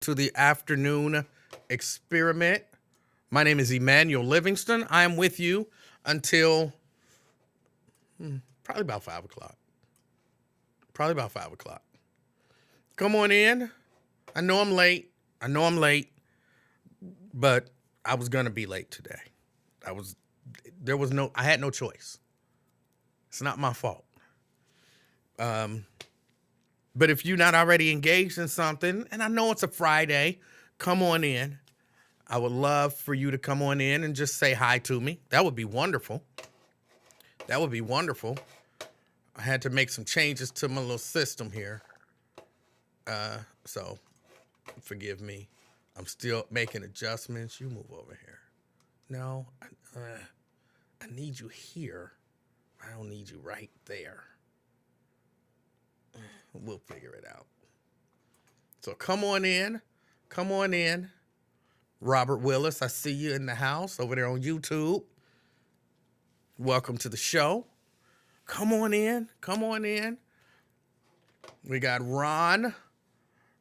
to the afternoon experiment. My name is Emanuel Livingston. I am with you until probably about 5 o'clock. Probably about 5 o'clock. Come on in. I know I'm late. But I was gonna be late today. I had no choice. It's not my fault. But if you're not already engaged in something, and I know it's a Friday, come on in. I would love for you to come on in and just say hi to me. That would be wonderful. That would be wonderful. I had to make some changes to my little system here. So forgive me. I'm still making adjustments. You move over here. No, I need you here. I don't need you right there. We'll figure it out. So come on in. Come on in. Robert Willis, I see you in the house over there on YouTube. Welcome to the show. Come on in. Come on in. We got Ron.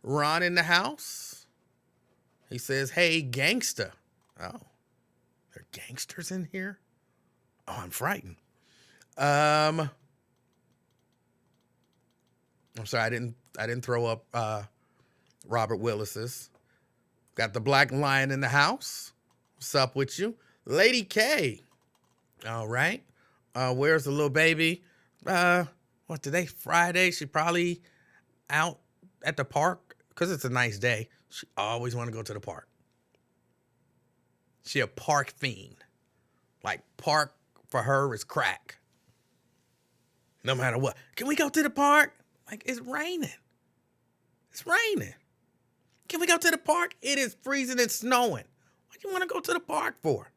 Ron in the house. He says, hey, gangsta. Oh, there are gangsters in here? Oh, I'm frightened. I'm sorry, I didn't throw up Robert Willis's. Got the Black Lion in the house. What's up with you? Lady K. All right. Where's the little baby? What today? Friday. She probably out at the park because it's a nice day. She always want to go to the park. She a park fiend. Like park for her is crack. No matter what. Can we go to the park? Like, it's raining. It's raining. Can we go to the park? It is freezing and snowing. What do you want to go to the park for?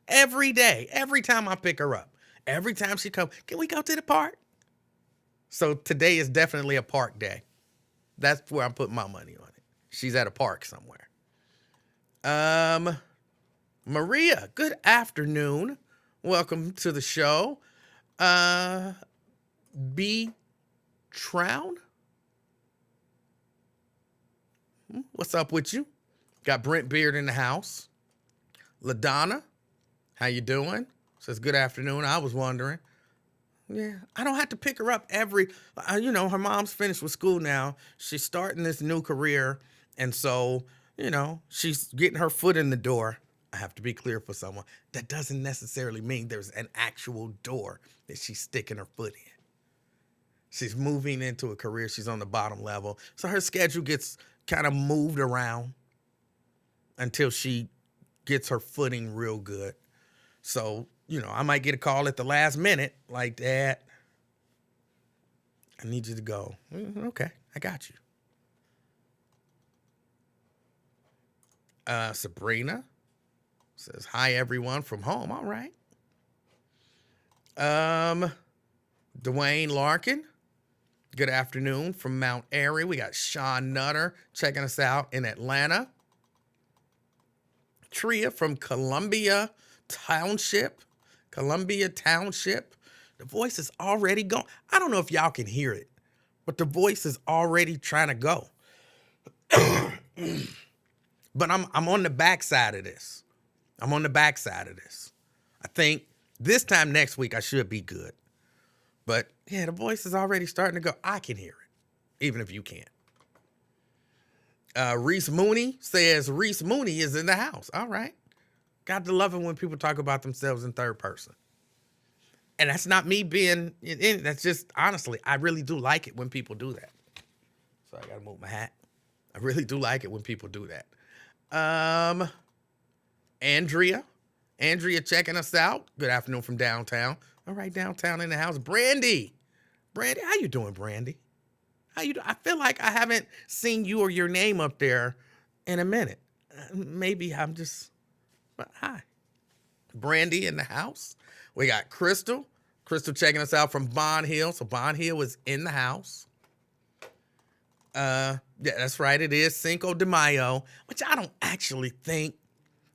Every day, every time I pick her up, every time she comes, can we go to the park? So today is definitely a park day. That's where I'm putting my money on it. She's at a park somewhere. Maria, good afternoon. Welcome to the show. B. Trown? What's up with you? Got Brent Beard in the house. LaDonna, how you doing? Says good afternoon. I was wondering. Yeah, I don't have to pick her up every, her mom's finished with school now. She's starting this new career. And so, she's getting her foot in the door. I have to be clear for someone. That doesn't necessarily mean there's an actual door that she's sticking her foot in. She's moving into a career. She's on the bottom level. So her schedule gets kind of moved around until she gets her footing real good. So, I might get a call at the last minute like that. I need you to go. Okay, I got you. Sabrina says, hi, everyone from home. All right. Dwayne Larkin. Good afternoon from Mount Airy. We got Sean Nutter checking us out in Atlanta. Tria from Columbia Township. The voice is already going. I don't know if y'all can hear it, but the voice is already trying to go. But I'm on the backside of this. I think this time next week I should be good. But yeah, the voice is already starting to go. I can hear it, even if you can't. Reese Mooney says Reese Mooney is in the house. All right. Got to love it when people talk about themselves in third person. And that's not me being in. That's just, honestly, I really do like it when people do that. So I got to move my hat. I really do like it when people do that. Andrea checking us out. Good afternoon from downtown. All right, downtown in the house. Brandy, how you doing, Brandy? How you? I feel like I haven't seen you or your name up there in a minute. Maybe I'm just. But hi, Brandy in the house. We got Crystal checking us out from Bond Hill. So Bond Hill is in the house. Yeah, that's right. It is Cinco de Mayo, which I don't actually think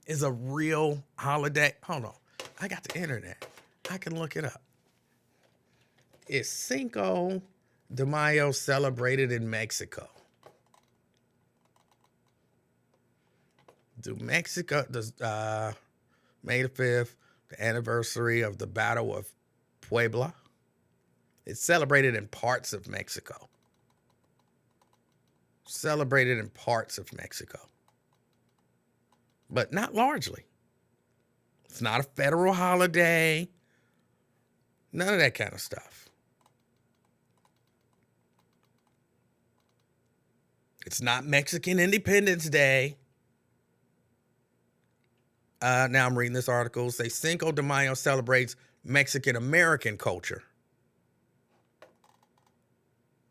is a real holiday. Hold on, I got the internet. I can look it up. Is Cinco de Mayo celebrated in Mexico? Do Mexico, does May the 5th, the anniversary of the Battle of Puebla? It's celebrated in parts of Mexico. Celebrated in parts of Mexico. But not largely. It's not a federal holiday. None of that kind of stuff. It's not Mexican Independence Day. Now I'm reading this article. Say Cinco de Mayo celebrates Mexican American culture,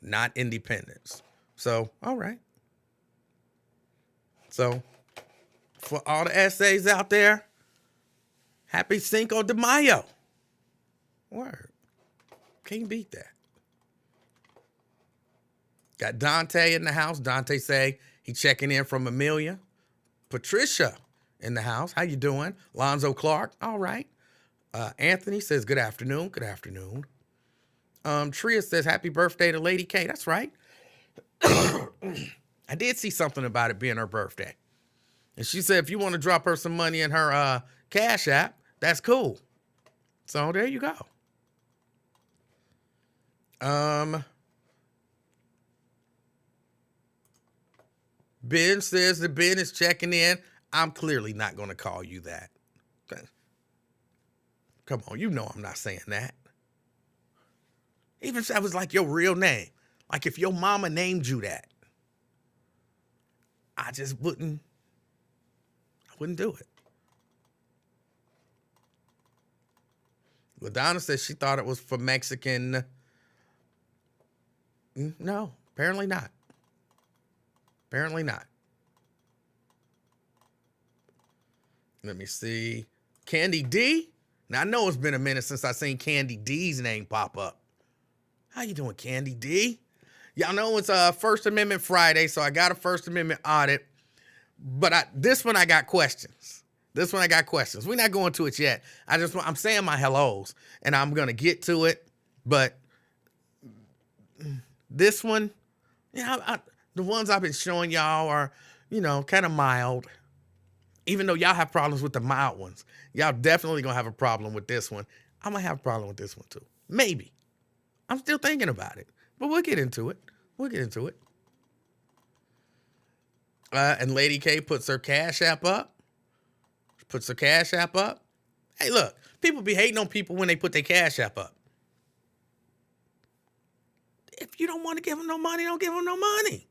not independence. So, all right. So, for all the essays out there, happy Cinco de Mayo. Word. Can't beat that. Got Dante in the house. Dante say he checking in from Amelia. Patricia in the house. How you doing? Lonzo Clark. All right. Anthony says good afternoon. Good afternoon. Tria says happy birthday to Lady K. That's right. I did see something about it being her birthday. And she said if you want to drop her some money in her Cash App, that's cool. So there you go. Ben says that Ben is checking in. I'm clearly not going to call you that. Okay. Come on, you know I'm not saying that. Even if that was like your real name. Like if your mama named you that. I just wouldn't do it. LaDonna says she thought it was for Mexican. No, apparently not. Apparently not. Let me see. Candy D? Now, I know it's been a minute since I seen Candy D's name pop up. How you doing, Candy D? Y'all know it's First Amendment Friday, so I got a First Amendment audit. But this one I got questions. We're not going to it yet. I'm saying my hellos, and I'm going to get to it. But this one, the ones I've been showing y'all are, kind of mild. Even though y'all have problems with the mild ones, y'all definitely going to have a problem with this one. I'm going to have a problem with this one too. Maybe. I'm still thinking about it. But we'll get into it. And Lady K puts her Cash App up. Hey, look. People be hating on people when they put their Cash App up. If you don't want to give them no money, don't give them no money.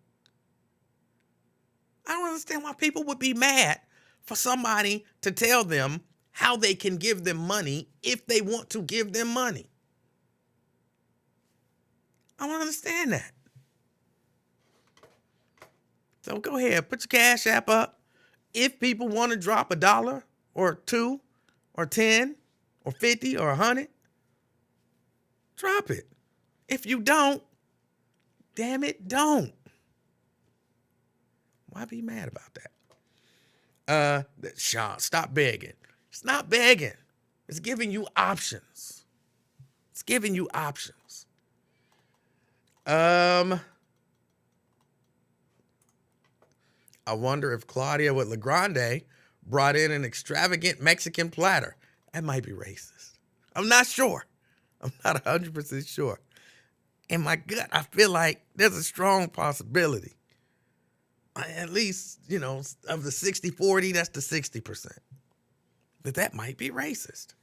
I don't understand why people would be mad for somebody to tell them how they can give them money if they want to give them money. I don't understand that. So go ahead, put your Cash App up. If people want to drop $1 or $2 or 10 or 50 or 100, drop it. If you don't, damn it, don't. Why be mad about that? Sean, stop begging. It's not begging. It's giving you options. I wonder if Claudia with LaGrande brought in an extravagant Mexican platter. That might be racist. I'm not sure. I'm not 100% sure. In my gut, I feel like there's a strong possibility. At least, of the 60-40, that's the 60%. That might be racist.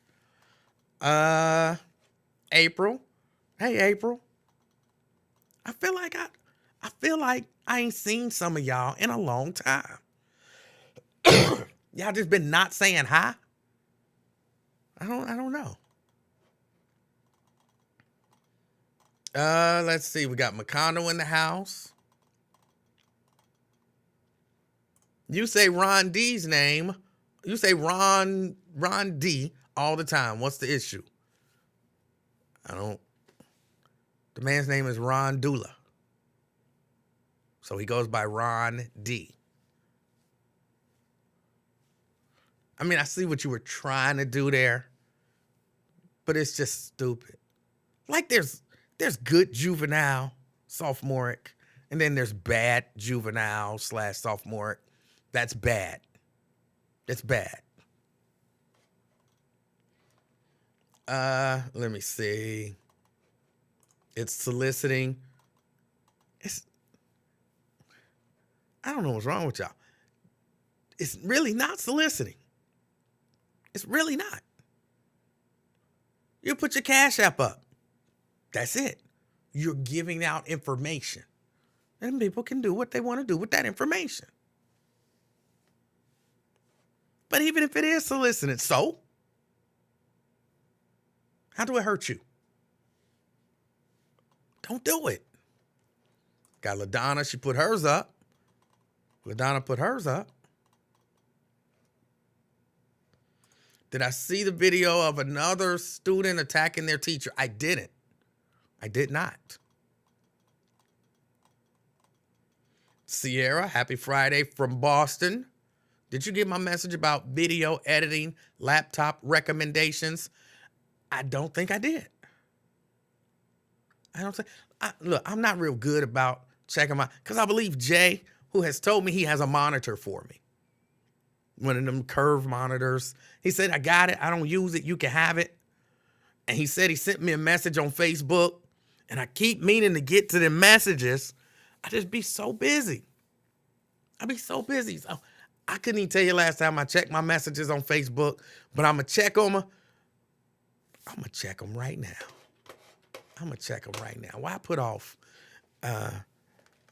April. Hey, April. I feel like I ain't seen some of y'all in a long time. Y'all just been not saying hi? I don't know. Let's see. We got McConnell in the house. You say Ron D's name. You say Ron D all the time. What's the issue? The man's name is Ron Dula. So he goes by Ron D. I mean, I see what you were trying to do there, but it's just stupid. Like there's good juvenile, sophomoric, and then there's bad juvenile / sophomoric. That's bad. It's bad. Let me see. It's soliciting. It's I don't know what's wrong with y'all. It's really not soliciting. It's really not. You put your Cash App up. That's it. You're giving out information. And people can do what they want to do with that information. But even if it is soliciting, so how do it hurt you? Don't do it. Got LaDonna, she put hers up. LaDonna put hers up. Did I see the video of another student attacking their teacher? I didn't. I did not. Sierra, happy Friday from Boston. Did you get my message about video editing, laptop recommendations? I don't think I did. Look, I'm not real good about checking because I believe Jay, who has told me he has a monitor for me. One of them curved monitors. He said, I got it. I don't use it. You can have it. And he said he sent me a message on Facebook, and I keep meaning to get to the messages. I just be so busy. I be so busy. So I couldn't even tell you last time I checked my messages on Facebook, but I'm going to check them. I'm going to check them right now. Why put off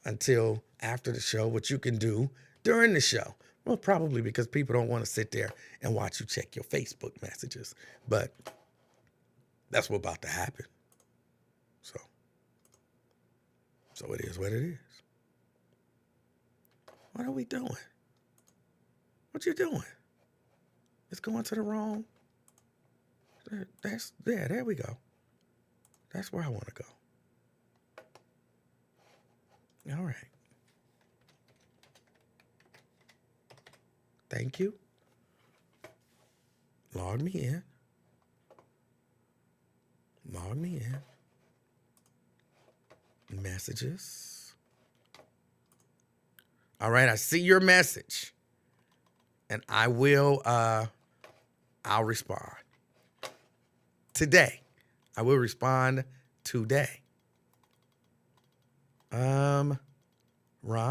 until after the show what you can do during the show? Well, probably because people don't want to sit there and watch you check your Facebook messages. But that's what's about to happen. So it is what it is. What are we doing? What you doing? It's going to the wrong. There we go. That's where I want to go. All right. Thank you. Log me in. Messages. All right, I see your message. And I'll respond. Today. I will respond today. Ron,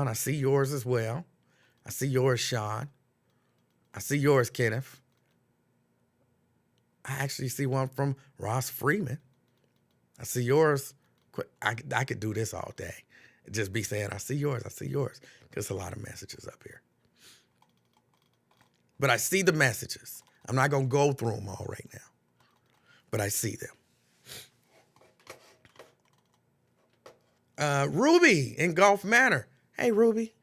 I see yours as well. I see yours, Sean. I see yours, Kenneth. I actually see one from Ross Freeman. I see yours. I could do this all day. Just be saying, I see yours. There's a lot of messages up here. But I see the messages. I'm not going to go through them all right now. But I see them. Ruby in Gulf Manor. Hey, Ruby.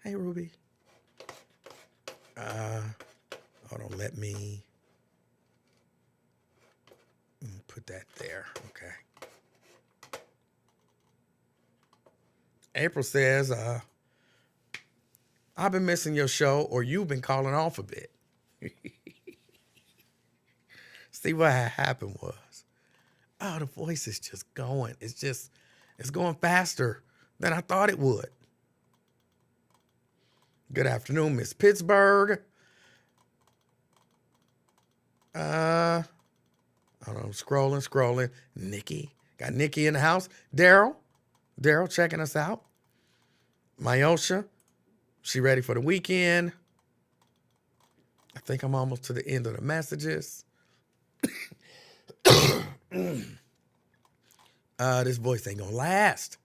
Hold on, let me put that there. Okay. April says, I've been missing your show, or you've been calling off a bit. See, what had happened was, the voice is just going. It's going faster than I thought it would. Good afternoon, Miss Pittsburgh. Hold on, scrolling. Nikki. Got Nikki in the house. Daryl checking us out. Myosha, she ready for the weekend. I think I'm almost to the end of the messages. This voice ain't gonna last.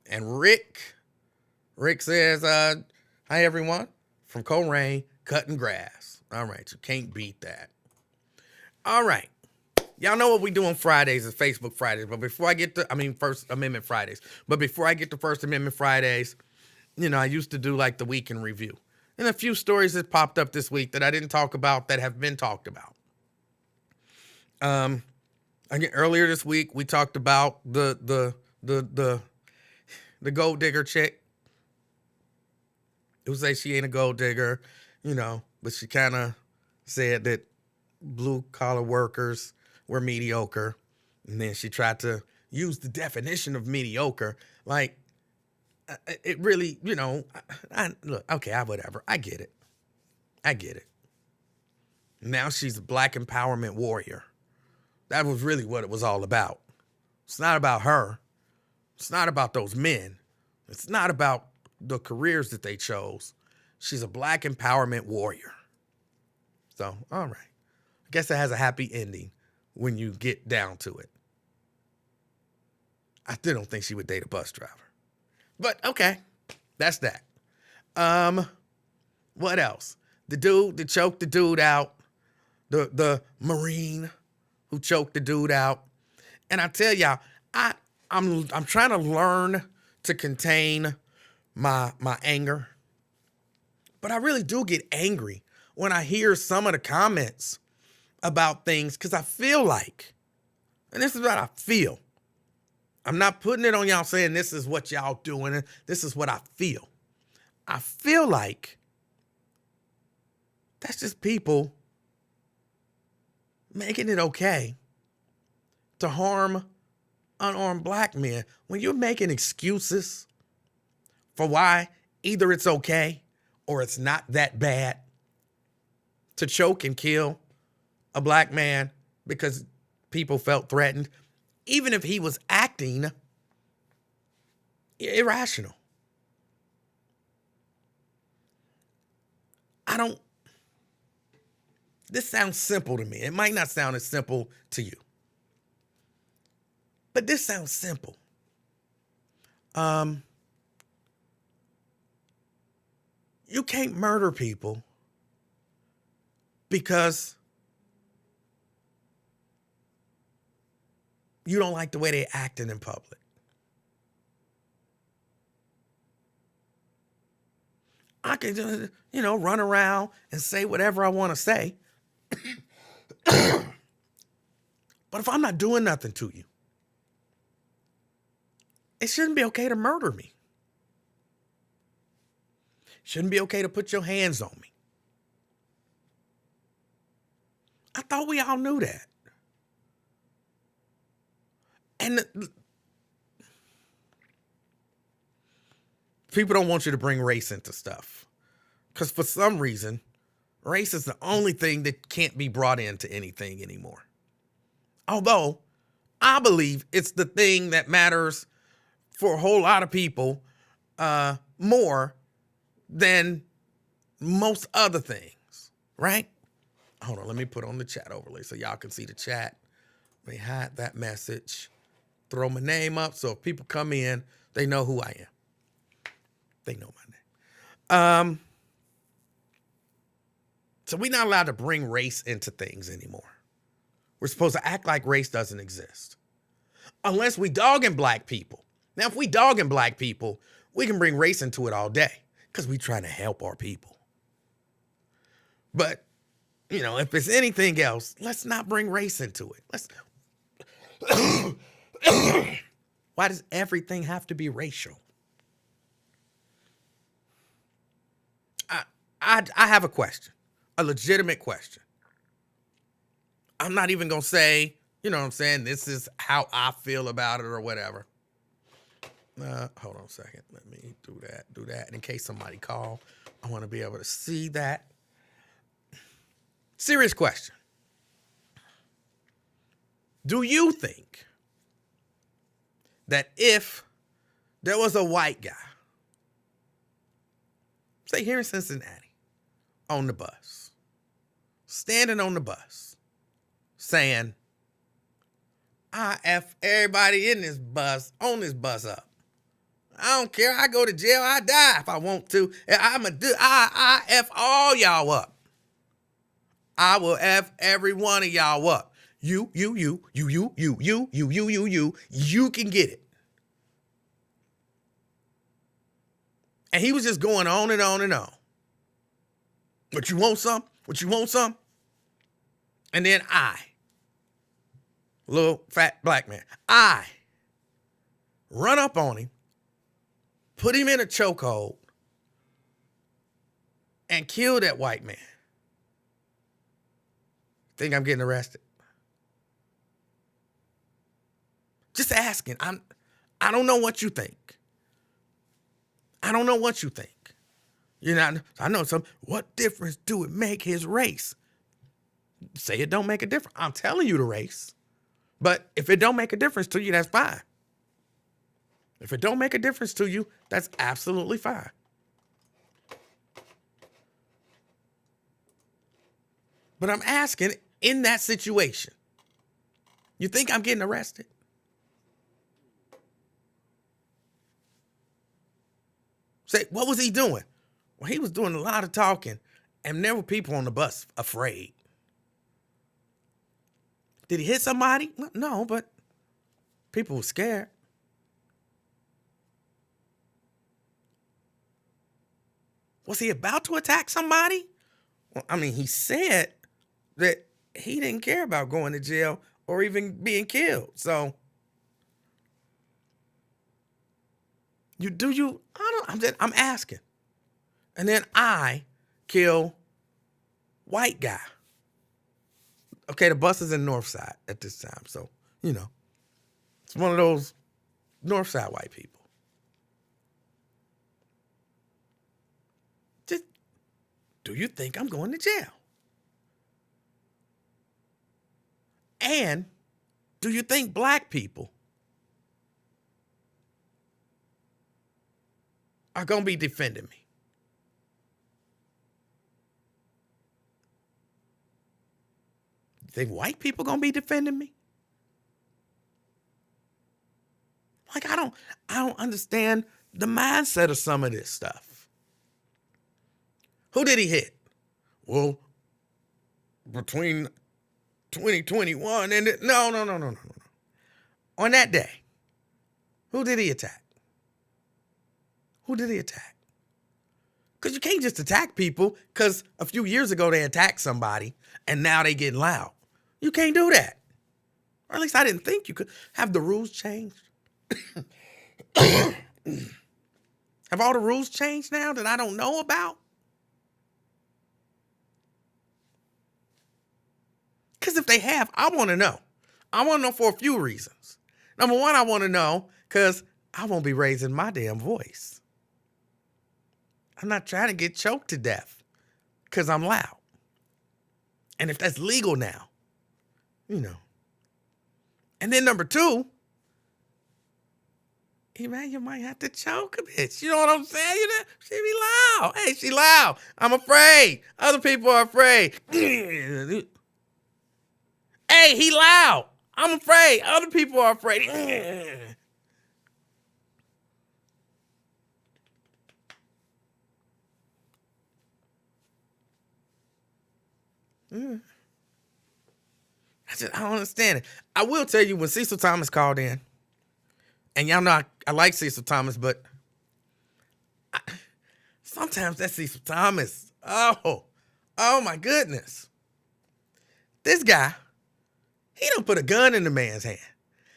And Rick says, hi everyone, from Coleraine, cutting grass. All right, you can't beat that. All right. Y'all know what we do on Fridays is Facebook Fridays. But before I get to, First Amendment Fridays. But before I get to First Amendment Fridays, I used to do like the week in review. And a few stories that popped up this week that I didn't talk about that have been talked about. Again, earlier this week, we talked about the gold digger chick. Who say she ain't a gold digger, but she kind of said that blue collar workers were mediocre. And then she tried to use the definition of mediocre. Like, it really, look, okay, whatever. I get it. I get it. Now she's a black empowerment warrior. That was really what it was all about. It's not about her. It's not about those men. It's not about the careers that they chose. She's a black empowerment warrior. So, all right. I guess it has a happy ending when you get down to it. I still don't think she would date a bus driver. But okay, that's that. What else? The dude that choked the dude out, the Marine who choked the dude out. And I tell y'all, I'm trying to learn to contain my anger. But I really do get angry when I hear some of the comments about things, because I feel like, and this is what I feel. I'm not putting it on y'all saying this is what y'all doing. This is what I feel. I feel like that's just people making it okay to harm unarmed black men. When you're making excuses for why either it's okay or it's not that bad to choke and kill a black man because people felt threatened, even if he was acting irrational. This sounds simple to me. It might not sound as simple to you, but this sounds simple. You can't murder people because you don't like the way they're acting in public. I can just, run around and say whatever I want to say. But if I'm not doing nothing to you, it shouldn't be okay to murder me. Shouldn't be okay to put your hands on me. I thought we all knew that. And people don't want you to bring race into stuff. Because for some reason, race is the only thing that can't be brought into anything anymore. Although, I believe it's the thing that matters for a whole lot of people more than most other things, right? Hold on, let me put on the chat overlay so y'all can see the chat. Let me hide that message. Throw my name up so if people come in, they know who I am. They know my name. So we're not allowed to bring race into things anymore. We're supposed to act like race doesn't exist. Unless we dogging black people. Now, if we dogging black people, we can bring race into it all day because we trying to help our people. But, if it's anything else, let's not bring race into it. Why does everything have to be racial? I have a question, a legitimate question. I'm not even going to say, this is how I feel about it or whatever. Hold on a second. Let me do that. In case somebody call, I want to be able to see that. Serious question. Do you think that if there was a white guy, say here in Cincinnati, on the bus, standing on the bus, saying, I F everybody in this bus, on this bus up. I don't care. I go to jail. I die if I want to. I F all y'all up. I will F every one of y'all up. You can get it. And he was just going on and on and on. But you want some? What you want some? And then little fat black man, I run up on him, put him in a chokehold, and kill that white man. Think I'm getting arrested? Just asking. I don't know what you think. I don't know what you think. I know some, what difference do it make his race? Say it don't make a difference. I'm telling you the race. But if it don't make a difference to you, that's fine. If it don't make a difference to you, that's absolutely fine. But I'm asking, in that situation, you think I'm getting arrested? Say, what was he doing? Well, he was doing a lot of talking, and there were people on the bus afraid. Did he hit somebody? No, but people were scared. Was he about to attack somebody? Well, I mean, he said that he didn't care about going to jail or even being killed. So, I'm asking. And then I kill white guy. Okay, the bus is in North Side at this time. So, it's one of those North Side white people. Just, do you think I'm going to jail? And do you think black people are going to be defending me? Think white people going to be defending me? Like, I don't understand the mindset of some of this stuff. Who did he hit? Well, between 2021 and no. On that day, who did he attack? Who did he attack? Because you can't just attack people because a few years ago they attacked somebody and now they getting loud. You can't do that. Or at least I didn't think you could. Have the rules changed? Have all the rules changed now that I don't know about? Because if they have, I want to know. I want to know for a few reasons. Number one, I want to know because I won't be raising my damn voice. I'm not trying to get choked to death because I'm loud. And if that's legal now, And then number two, you might have to choke a bit. You know what I'm saying? She be loud. Hey, she loud. I'm afraid. Other people are afraid. Hey, he loud. I'm afraid. Other people are afraid. I don't understand it. I will tell you when Cecil Thomas called in, and y'all know I like Cecil Thomas, but sometimes that Cecil Thomas, oh my goodness. This guy, he done put a gun in the man's hand.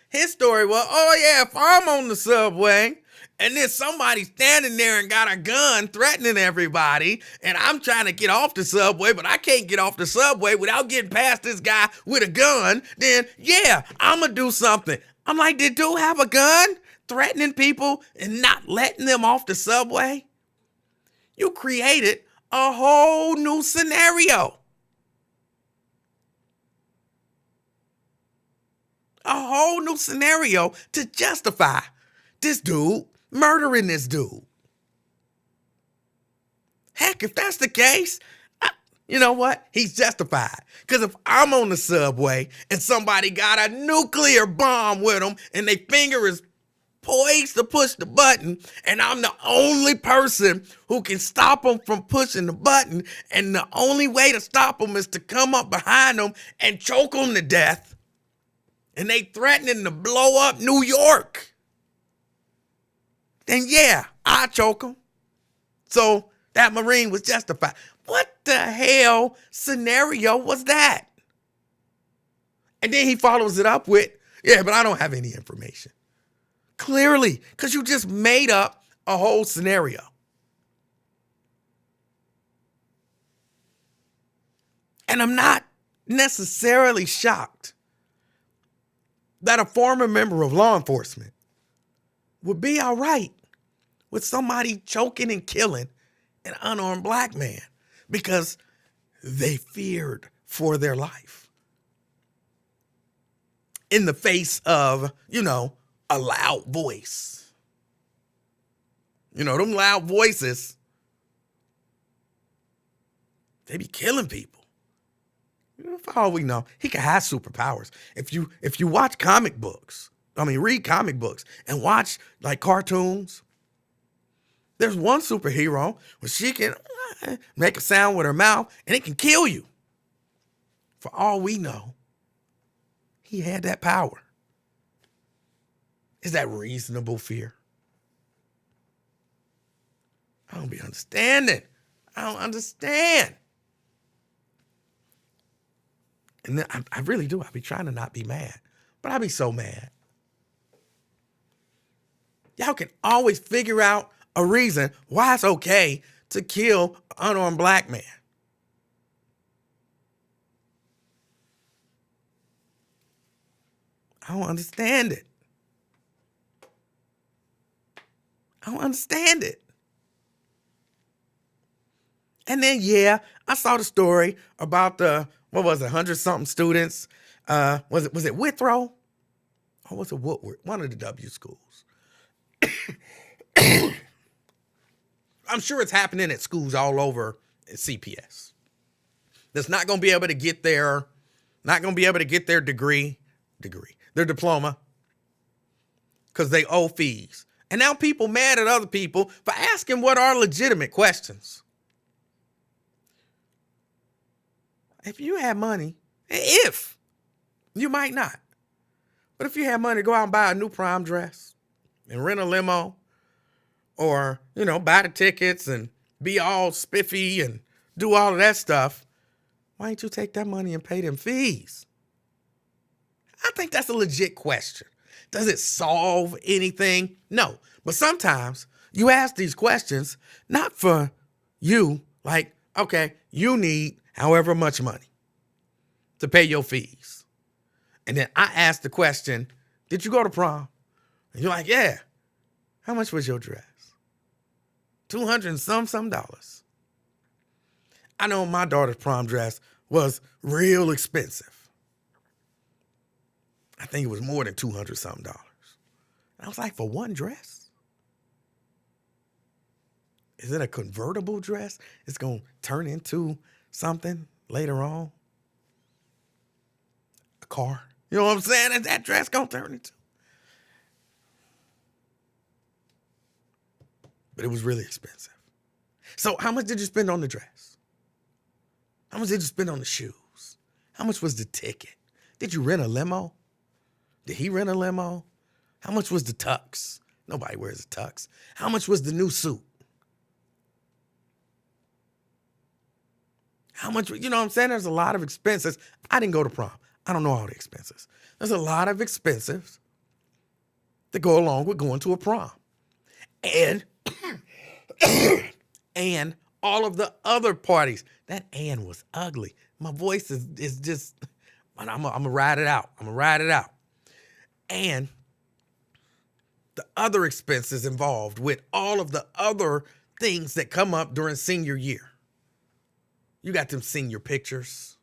His story was, if I'm on the subway and there's somebody standing there and got a gun threatening everybody, and I'm trying to get off the subway, but I can't get off the subway without getting past this guy with a gun, then I'm going to do something. I'm like, did dude have a gun threatening people and not letting them off the subway? You created a whole new scenario. A whole new scenario to justify this dude murdering this dude. Heck, if that's the case, you know what? He's justified. Because if I'm on the subway and somebody got a nuclear bomb with them and their finger is poised to push the button and I'm the only person who can stop them from pushing the button, and the only way to stop them is to come up behind them and choke them to death, and they threatening to blow up New York, then I choke them. So that Marine was justified. What the hell scenario was that? And then he follows it up with, but I don't have any information. Clearly, because you just made up a whole scenario. And I'm not necessarily shocked that a former member of law enforcement would be all right with somebody choking and killing an unarmed black man because they feared for their life in the face of, a loud voice. Them loud voices, they be killing people. For all we know, he can have superpowers. If you watch comic books, read comic books and watch like cartoons, there's one superhero where she can make a sound with her mouth and it can kill you. For all we know, he had that power. Is that reasonable fear? I don't be understanding. I don't understand. And then I really do. I be trying to not be mad, but I be so mad. Y'all can always figure out a reason why it's okay to kill an unarmed black man. I don't understand it. I don't understand it. And then, I saw the story about 100-something students. Was it Withrow? Or was it Woodward? One of the W schools. I'm sure it's happening at schools all over at CPS. That's not going to be able to get their degree, their diploma, because they owe fees. And now people mad at other people for asking what are legitimate questions. If you had money, you might not, but if you had money to go out and buy a new prom dress and rent a limo or, buy the tickets and be all spiffy and do all of that stuff, why don't you take that money and pay them fees? I think that's a legit question. Does it solve anything? No. But sometimes you ask these questions not for you, like, okay, you need however much money to pay your fees. And then I ask the question, did you go to prom? And you're like, yeah. How much was your dress? $200 and some dollars. I know my daughter's prom dress was real expensive. I think it was more than $200 something dollars. I was like, for one dress? Is it a convertible dress? It's going to turn into something later on? A car? You know what I'm saying? Is that dress going to turn into? But it was really expensive. So how much did you spend on the dress? How much did you spend on the shoes? How much was the ticket? Did you rent a limo? Did he rent a limo? How much was the tux? Nobody wears a tux. How much was the new suit? How much, you know what I'm saying? There's a lot of expenses. I didn't go to prom. I don't know all the expenses. There's a lot of expenses that go along with going to a prom. And, and all of the other parties. That Ann was ugly. My voice is just, I'm going to ride it out. And the other expenses involved with all of the other things that come up during senior year. You got them senior pictures.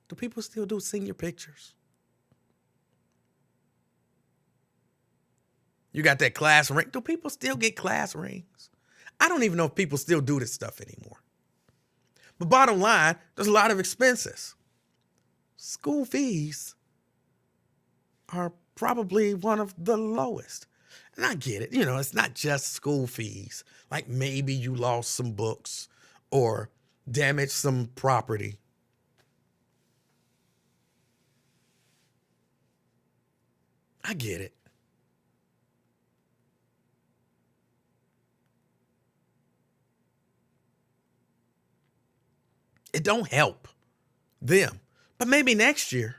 Do people still do senior pictures? You got that class ring. Do people still get class rings? I don't even know if people still do this stuff anymore. But bottom line, there's a lot of expenses. School fees are probably one of the lowest. And I get it. It's not just school fees. Like maybe you lost some books or damaged some property. I get it. It don't help them. But maybe next year,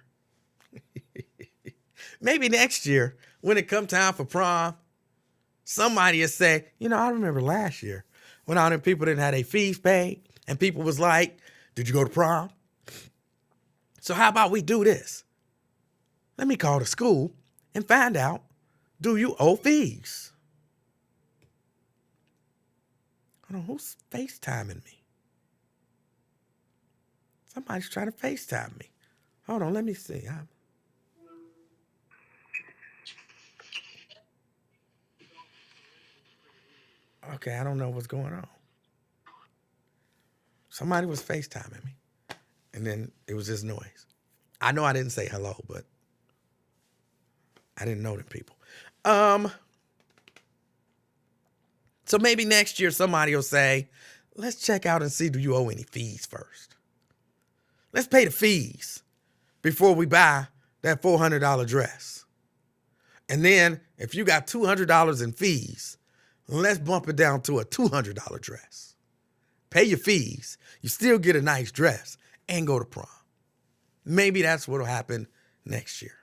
when it come time for prom, somebody will say, I remember last year when all them people didn't have their fees paid and people was like, did you go to prom? So how about we do this? Let me call the school and find out, do you owe fees? Hold on, who's FaceTiming me? Somebody's trying to FaceTime me. Hold on, let me see. Okay, I don't know what's going on. Somebody was FaceTiming me. And then it was this noise. I know I didn't say hello, but I didn't know them people. So maybe next year somebody will say, let's check out and see, do you owe any fees first? Let's pay the fees before we buy that $400 dress. And then if you got $200 in fees, let's bump it down to a $200 dress. Pay your fees. You still get a nice dress and go to prom. Maybe that's what will happen next year.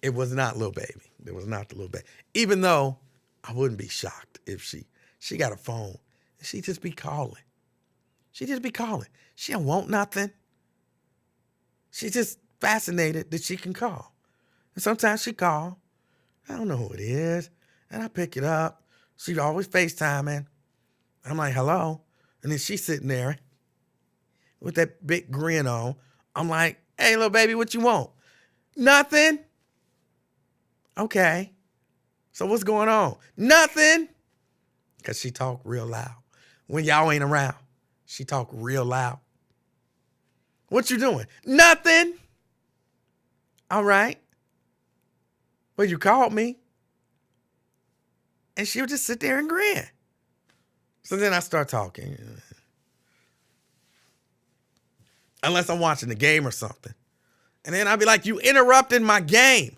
It was not Lil Baby. It was not the Lil Baby. Even though I wouldn't be shocked if she got a phone and she just be calling. She just be calling. She don't want nothing. She's just fascinated that she can call. And sometimes she call. I don't know who it is. And I pick it up. She's always FaceTiming. I'm like, hello. And then she's sitting there with that big grin on. I'm like, hey, little baby, what you want? Nothing. Okay. So what's going on? Nothing. Because she talk real loud. When y'all ain't around, she talk real loud. What you doing? Nothing. All right. Well, you called me. And she would just sit there and grin. So then I start talking. Unless I'm watching the game or something. And then I'd be like, you interrupted my game.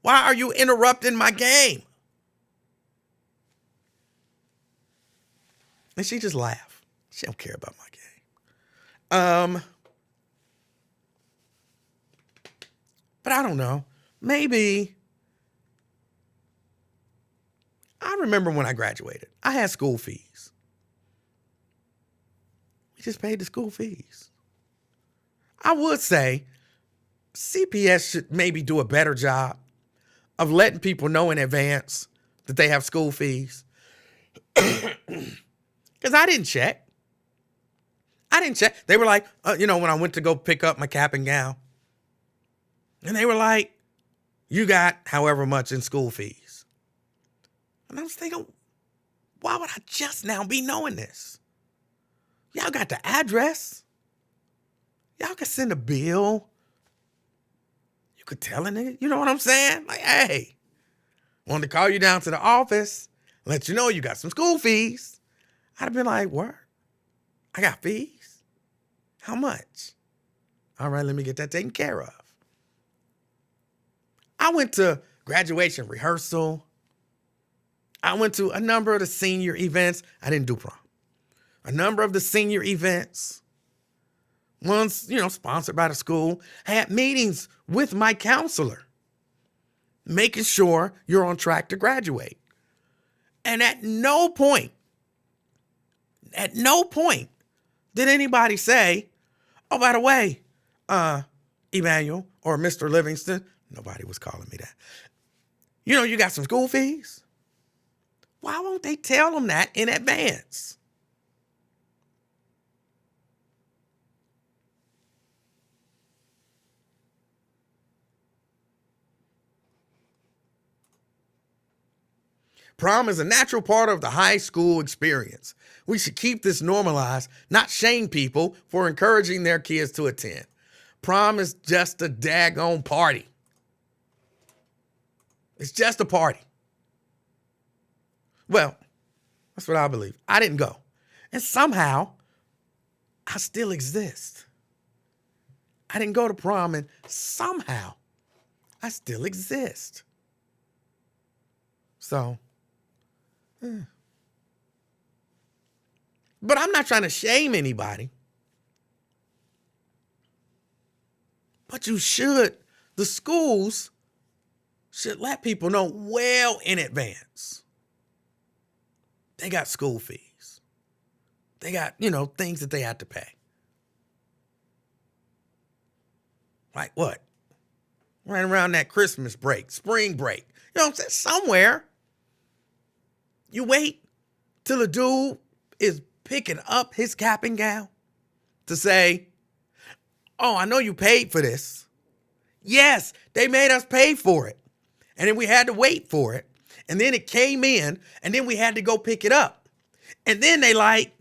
Why are you interrupting my game? And she just laughed. She don't care about my game. But I don't know. Maybe. I remember when I graduated, I had school fees. We just paid the school fees. I would say CPS should maybe do a better job of letting people know in advance that they have school fees. Because I didn't check. They were like, when I went to go pick up my cap and gown, and they were like, you got however much in school fees. And I was thinking, why would I just now be knowing this? Y'all got the address. Y'all could send a bill. You could tell a nigga, you know what I'm saying? Like, hey, wanted to call you down to the office, let you know you got some school fees. I'd have been like, what? I got fees? How much? All right, let me get that taken care of. I went to graduation rehearsal. I went to a number of the senior events. I didn't do prom. A number of the senior events. Ones, sponsored by the school. I had meetings with my counselor, making sure you're on track to graduate. And at no point did anybody say, oh, by the way, Emanuel or Mr. Livingston, nobody was calling me that. You got some school fees? Why won't they tell them that in advance? Prom is a natural part of the high school experience. We should keep this normalized, not shame people for encouraging their kids to attend. Prom is just a daggone party. It's just a party. Well, that's what I believe. I didn't go. And somehow, I still exist. I didn't go to prom, and somehow, I still exist. So, But I'm not trying to shame anybody. But the schools should let people know well in advance. They got school fees. They got, things that they have to pay. Like what? right around that Christmas break, spring break. You know what I'm saying? Somewhere. You wait till a dude is picking up his cap and gown to say, oh, I know you paid for this. Yes, they made us pay for it. And then we had to wait for it. And then it came in, and then we had to go pick it up. And then they like,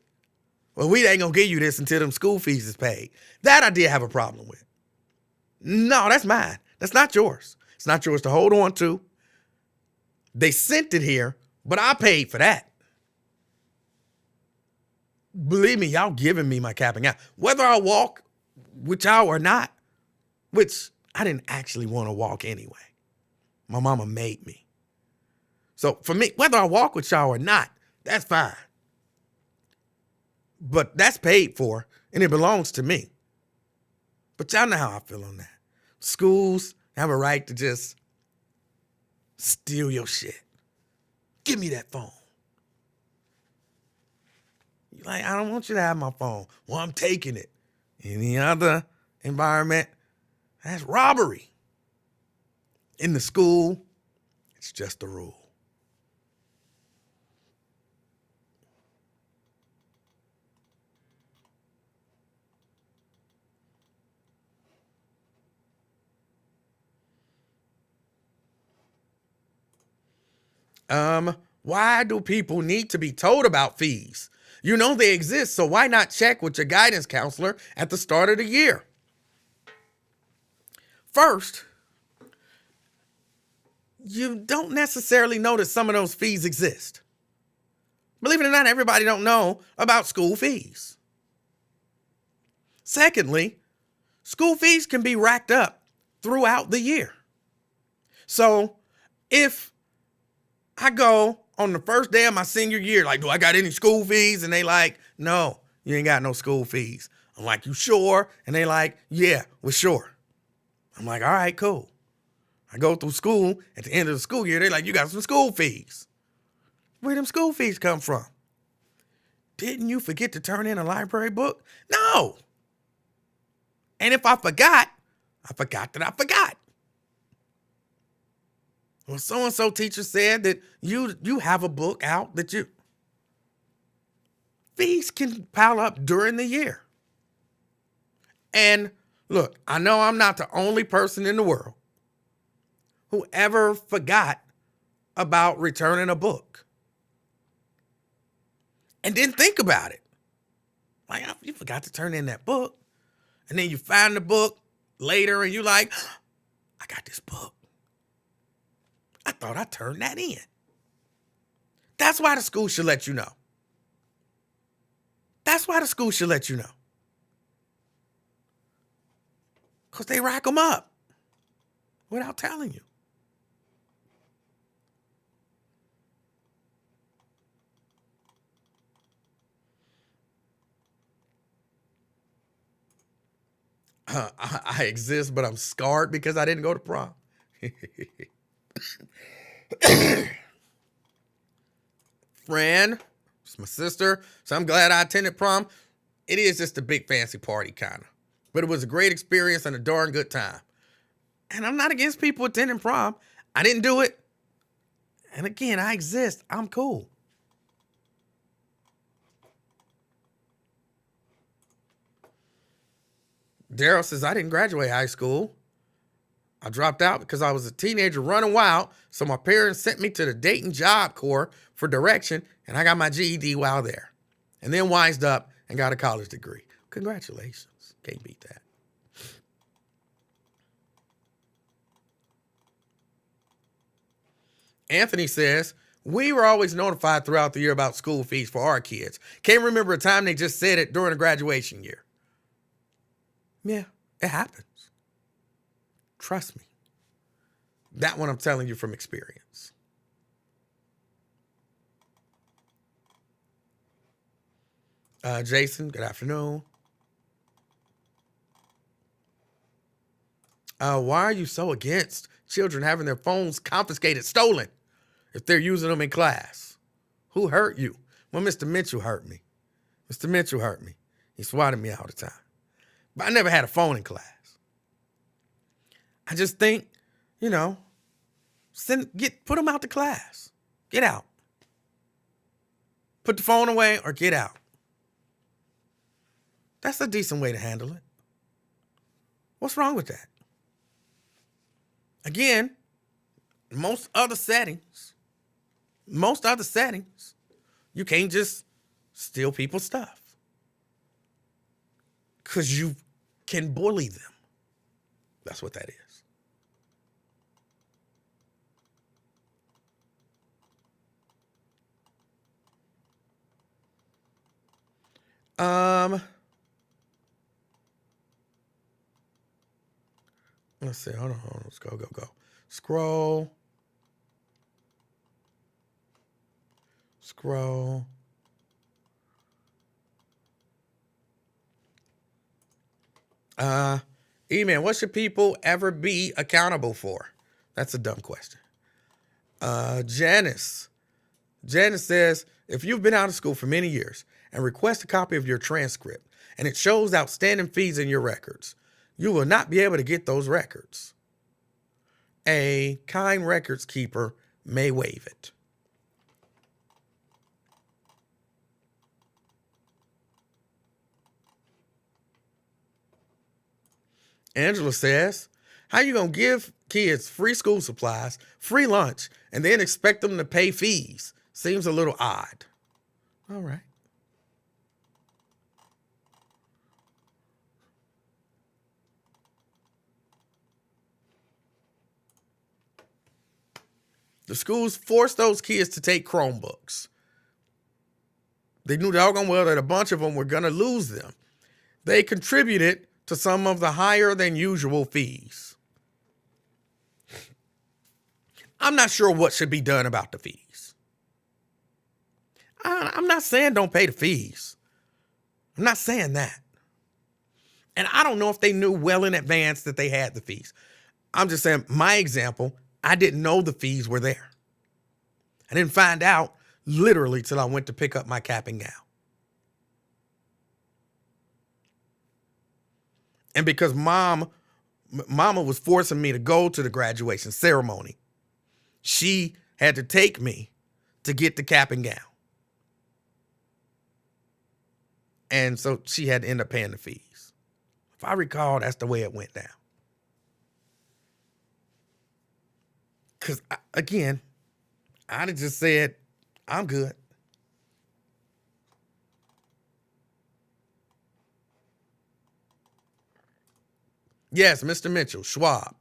well, we ain't gonna give you this until them school fees is paid. That I did have a problem with. No, that's mine. That's not yours. It's not yours to hold on to. They sent it here, but I paid for that. Believe me, y'all giving me my cap and gown. Whether I walk with y'all or not, which I didn't actually want to walk anyway. My mama made me. So for me, whether I walk with y'all or not, that's fine. But that's paid for, and it belongs to me. But y'all know how I feel on that. Schools have a right to just steal your shit. Give me that phone. You're like, I don't want you to have my phone. Well, I'm taking it. Any other environment, that's robbery. In the school, it's just a rule. Why do people need to be told about fees? You know they exist, so why not check with your guidance counselor at the start of the year? First, you don't necessarily know that some of those fees exist. Believe it or not, everybody don't know about school fees. Secondly, school fees can be racked up throughout the year. So if I go on the first day of my senior year, like, do I got any school fees? And they like, no, you ain't got no school fees. I'm like, you sure? And they like, yeah, we're sure. I'm like, all right, cool. I go through school. At the end of the school year, they're like, you got some school fees. Where them school fees come from? Didn't you forget to turn in a library book? No. And if I forgot that I forgot. Well, so-and-so teacher said that you have a book out that you... Fees can pile up during the year. And look, I know I'm not the only person in the world who ever forgot about returning a book and didn't think about it. Like, you forgot to turn in that book. And then you find the book later and you like, I got this book. I thought I turned that in. That's why the school should let you know. That's why the school should let you know. Because they rack them up without telling you. I exist, but I'm scarred because I didn't go to prom. Friend, it's my sister, so I'm glad I attended prom. It is just a big fancy party, kind of. But it was a great experience and a darn good time. And I'm not against people attending prom. I didn't do it. And again, I exist. I'm cool. Daryl says, I didn't graduate high school. I dropped out because I was a teenager running wild, so my parents sent me to the Dayton Job Corps for direction, and I got my GED while there. And then wised up and got a college degree. Congratulations. Can't beat that. Anthony says, we were always notified throughout the year about school fees for our kids. Can't remember a time they just said it during a graduation year. Yeah, it happens. Trust me. That one I'm telling you from experience. Jason, good afternoon. Why are you so against children having their phones confiscated, stolen, if they're using them in class? Who hurt you? Well, Mr. Mitchell hurt me. Mr. Mitchell hurt me. He swatted me all the time. But I never had a phone in class. I just think you know, put them out to class. Get out. Put the phone away or get out. That's a decent way to handle it. What's wrong with that? Again, most other settings, you can't just steal people's stuff because you can bully them. That's what that is. Let's see. Hold on. Let's go. Scroll. E-Man, what should people ever be accountable for? That's a dumb question. Janice says, if you've been out of school for many years and request a copy of your transcript and it shows outstanding fees in your records, you will not be able to get those records. A kind records keeper may waive it. Angela says, how you going to give kids free school supplies, free lunch, and then expect them to pay fees? Seems a little odd. All right. The schools forced those kids to take Chromebooks. They knew doggone well that a bunch of them were going to lose them. They contributed to some of the higher than usual fees. I'm not sure what should be done about the fees. I'm not saying don't pay the fees. I'm not saying that. And I don't know if they knew well in advance that they had the fees. I'm just saying, my example, I didn't know the fees were there. I didn't find out literally till I went to pick up my cap and gown. And because mama was forcing me to go to the graduation ceremony, she had to take me to get the cap and gown. And so she had to end up paying the fees. If I recall, that's the way it went down. Because, again, I'd have just said, I'm good. Yes, Mr. Mitchell, Schwab.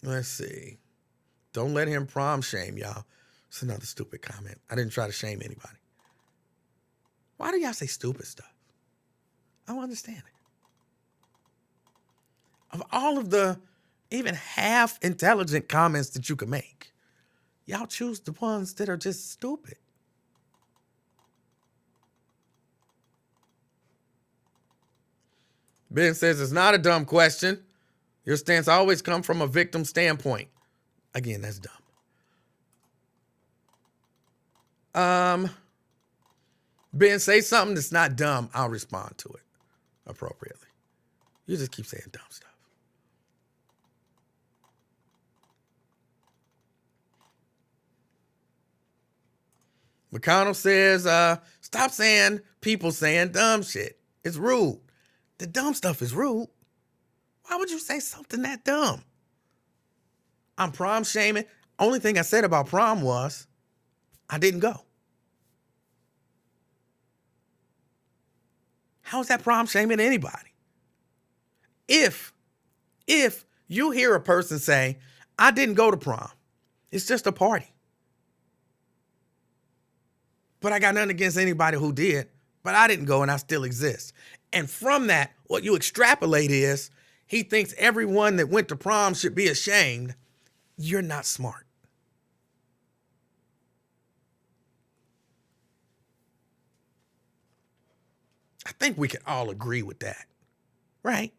Let's see. Don't let him prom shame y'all. It's another stupid comment. I didn't try to shame anybody. Why do y'all say stupid stuff? I don't understand it. Of all of the even half intelligent comments that you can make, y'all choose the ones that are just stupid. Ben says it's not a dumb question. Your stance always comes from a victim standpoint. Again, that's dumb. Ben, say something that's not dumb. I'll respond to it appropriately. You just keep saying dumb stuff. McConnell says, stop saying people saying dumb shit. It's rude. The dumb stuff is rude. Why would you say something that dumb? I'm prom shaming. Only thing I said about prom was I didn't go. How is that prom shaming anybody? If you hear a person say, I didn't go to prom, it's just a party. But I got nothing against anybody who did, but I didn't go and I still exist. And from that, what you extrapolate is he thinks everyone that went to prom should be ashamed. You're not smart. I think we can all agree with that, right?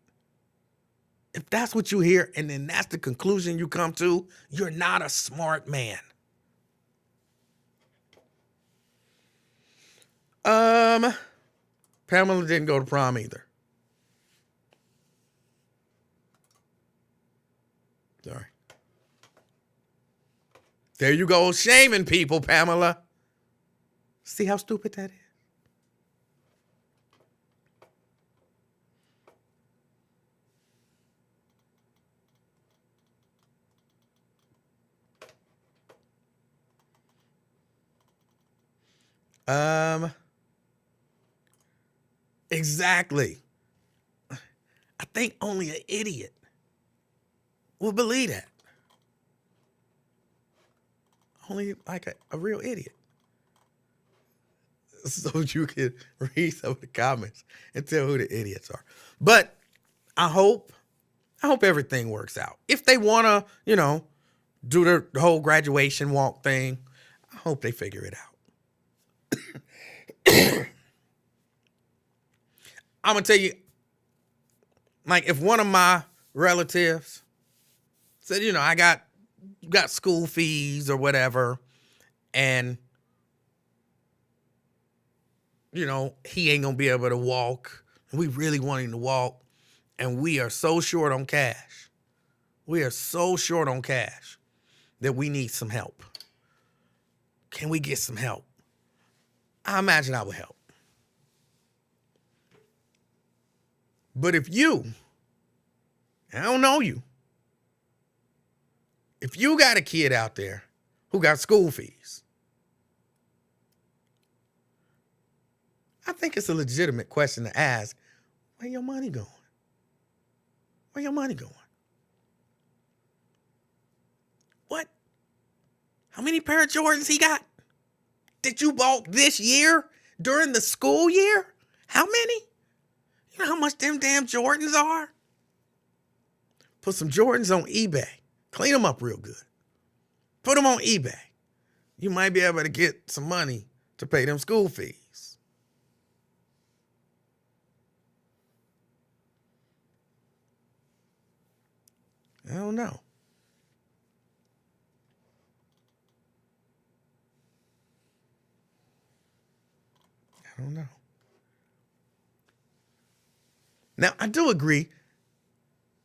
If that's what you hear and then that's the conclusion you come to, you're not a smart man. Pamela didn't go to prom either. Sorry. There you go, shaming people, Pamela. See how stupid that is? Exactly. I think only an idiot will believe that. Only like a real idiot. So you can read some of the comments and tell who the idiots are. But I hope everything works out. If they want to, do the whole graduation walk thing, I hope they figure it out. I'm going to tell you, like, if one of my relatives said, I got school fees or whatever, and, he ain't going to be able to walk, and we really want him to walk, and we are so short on cash. We are so short on cash that we need some help. Can we get some help? I imagine I would help. But if you, I don't know you, if you got a kid out there who got school fees, I think it's a legitimate question to ask, where your money going? Where your money going? What? How many pair of Jordans he got? Did you bought this year during the school year? How many? You know how much them damn Jordans are? Put some Jordans on eBay. Clean them up real good. Put them on eBay. You might be able to get some money to pay them school fees. I don't know. I don't know. Now, I do agree.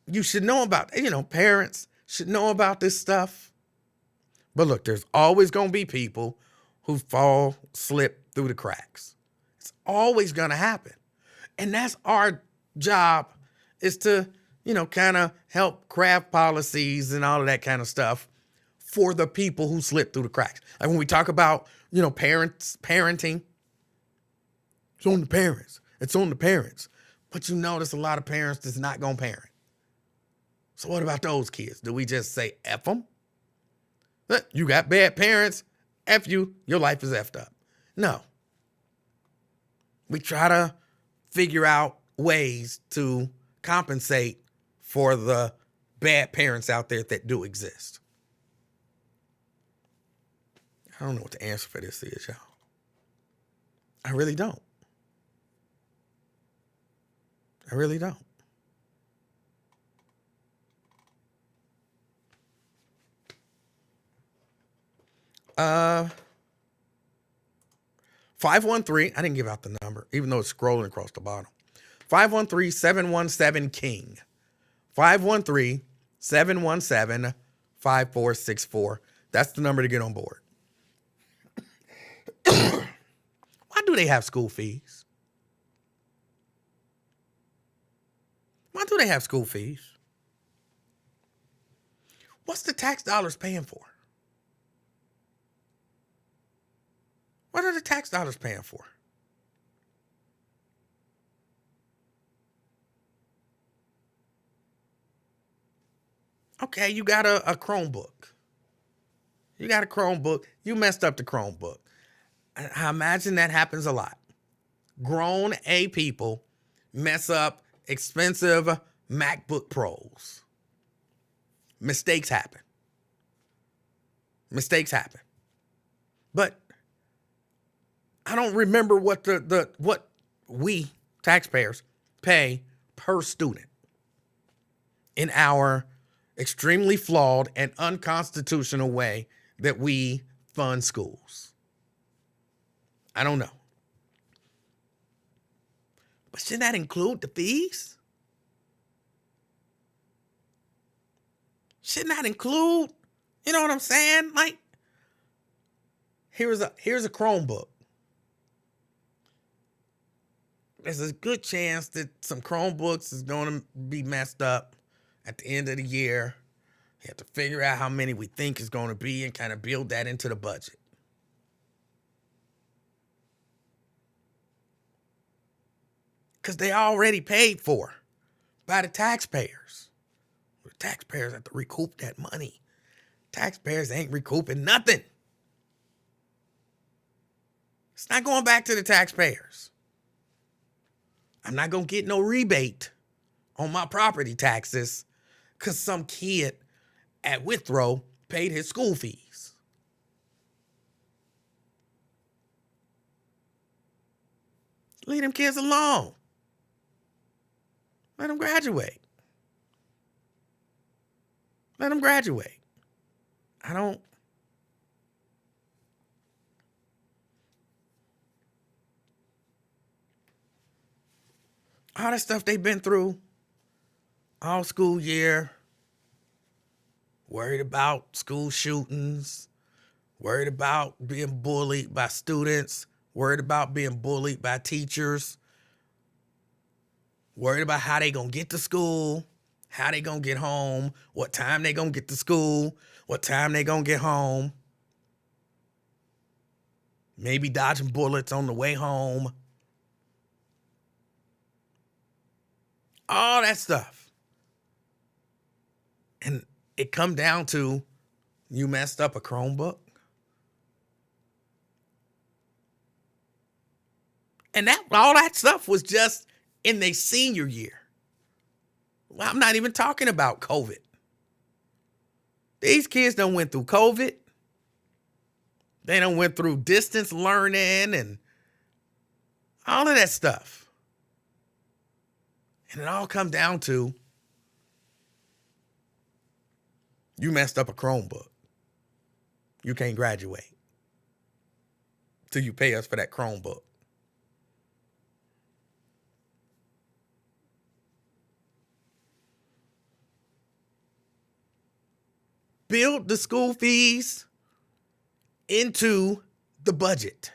You should know about, parents should know about this stuff. But look, there's always going to be people who slip through the cracks. It's always going to happen. And that's our job, is to, kind of help craft policies and all of that kind of stuff for the people who slip through the cracks. Like when we talk about, parenting, it's on the parents. It's on the parents. But you notice a lot of parents that's not going to parent. So what about those kids? Do we just say F them? You got bad parents, F you, your life is effed up. No. We try to figure out ways to compensate for the bad parents out there that do exist. I don't know what the answer for this is, y'all. I really don't. I really don't. 513, I didn't give out the number, even though it's scrolling across the bottom. 513-717-KING. 513-717-5464. That's the number to get on board. Why do they have school fees? Why do they have school fees? What's the tax dollars paying for? What are the tax dollars paying for? Okay, you got a Chromebook. You got a Chromebook. You messed up the Chromebook. I imagine that happens a lot. Grown A people mess up expensive MacBook Pros. Mistakes happen. Mistakes happen. But I don't remember what what we taxpayers pay per student. in our extremely flawed and unconstitutional way that we fund schools? I don't know. But shouldn't that include the fees? Shouldn't that include, you know what I'm saying? Like, here's a Chromebook. There's a good chance that some Chromebooks is going to be messed up at the end of the year. You have to figure out how many we think is going to be and kind of build that into the budget. Because they already paid for by the taxpayers. The taxpayers have to recoup that money. Taxpayers ain't recouping nothing. It's not going back to the taxpayers. I'm not going to get no rebate on my property taxes because some kid at Withrow paid his school fees. Leave them kids alone. Let them graduate. Let them graduate. All that stuff they've been through all school year, worried about school shootings, worried about being bullied by students, worried about being bullied by teachers, worried about how they gonna get to school, how they gonna get home, what time they gonna get to school, what time they gonna get home, maybe dodging bullets on the way home. All that stuff. And it come down to you messed up a Chromebook. And all that stuff was just in their senior year. Well, I'm not even talking about COVID. These kids done went through COVID. They done went through distance learning and all of that stuff. And it all come down to you messed up a Chromebook. You can't graduate till you pay us for that Chromebook. Build the school fees into the budget.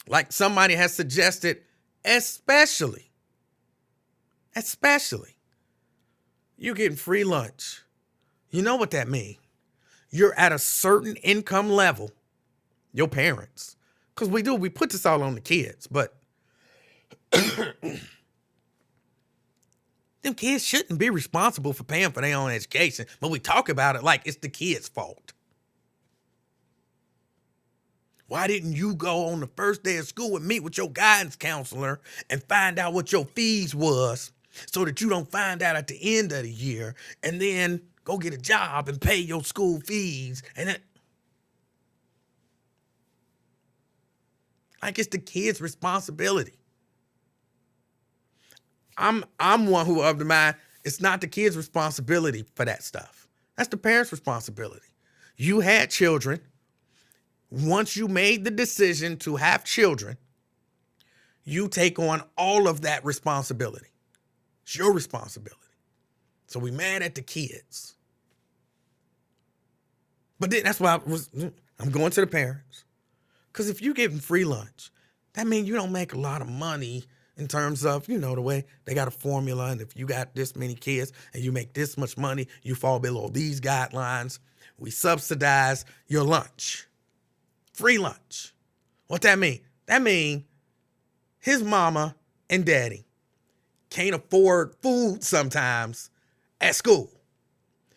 Like somebody has suggested, especially, you're getting free lunch. You know what that means? You're at a certain income level, your parents, because we put this all on the kids, but them kids shouldn't be responsible for paying for their own education, but we talk about it like it's the kids' fault. Why didn't you go on the first day of school and meet with your guidance counselor and find out what your fees was so that you don't find out at the end of the year and then go get a job and pay your school fees? And then, like, it's the kid's responsibility. I'm one who of the mind, it's not the kid's responsibility for that stuff. That's the parents' responsibility. You had children. Once you made the decision to have children, you take on all of that responsibility. It's your responsibility. So we mad at the kids. But then that's why I'm going to the parents. Because if you give them free lunch, that means you don't make a lot of money in terms of, the way they got a formula. And if you got this many kids and you make this much money, you fall below these guidelines. We subsidize your lunch. Free lunch. What that mean? That mean his mama and daddy can't afford food sometimes at school.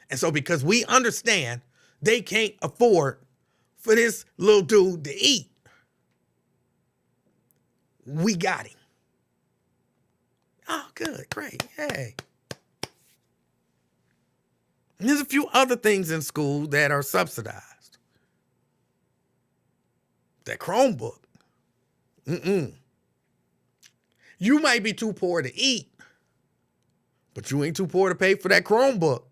And so because we understand they can't afford for this little dude to eat, we got him. Oh, good, great, yay. And there's a few other things in school that are subsidized. That Chromebook, You might be too poor to eat, but you ain't too poor to pay for that Chromebook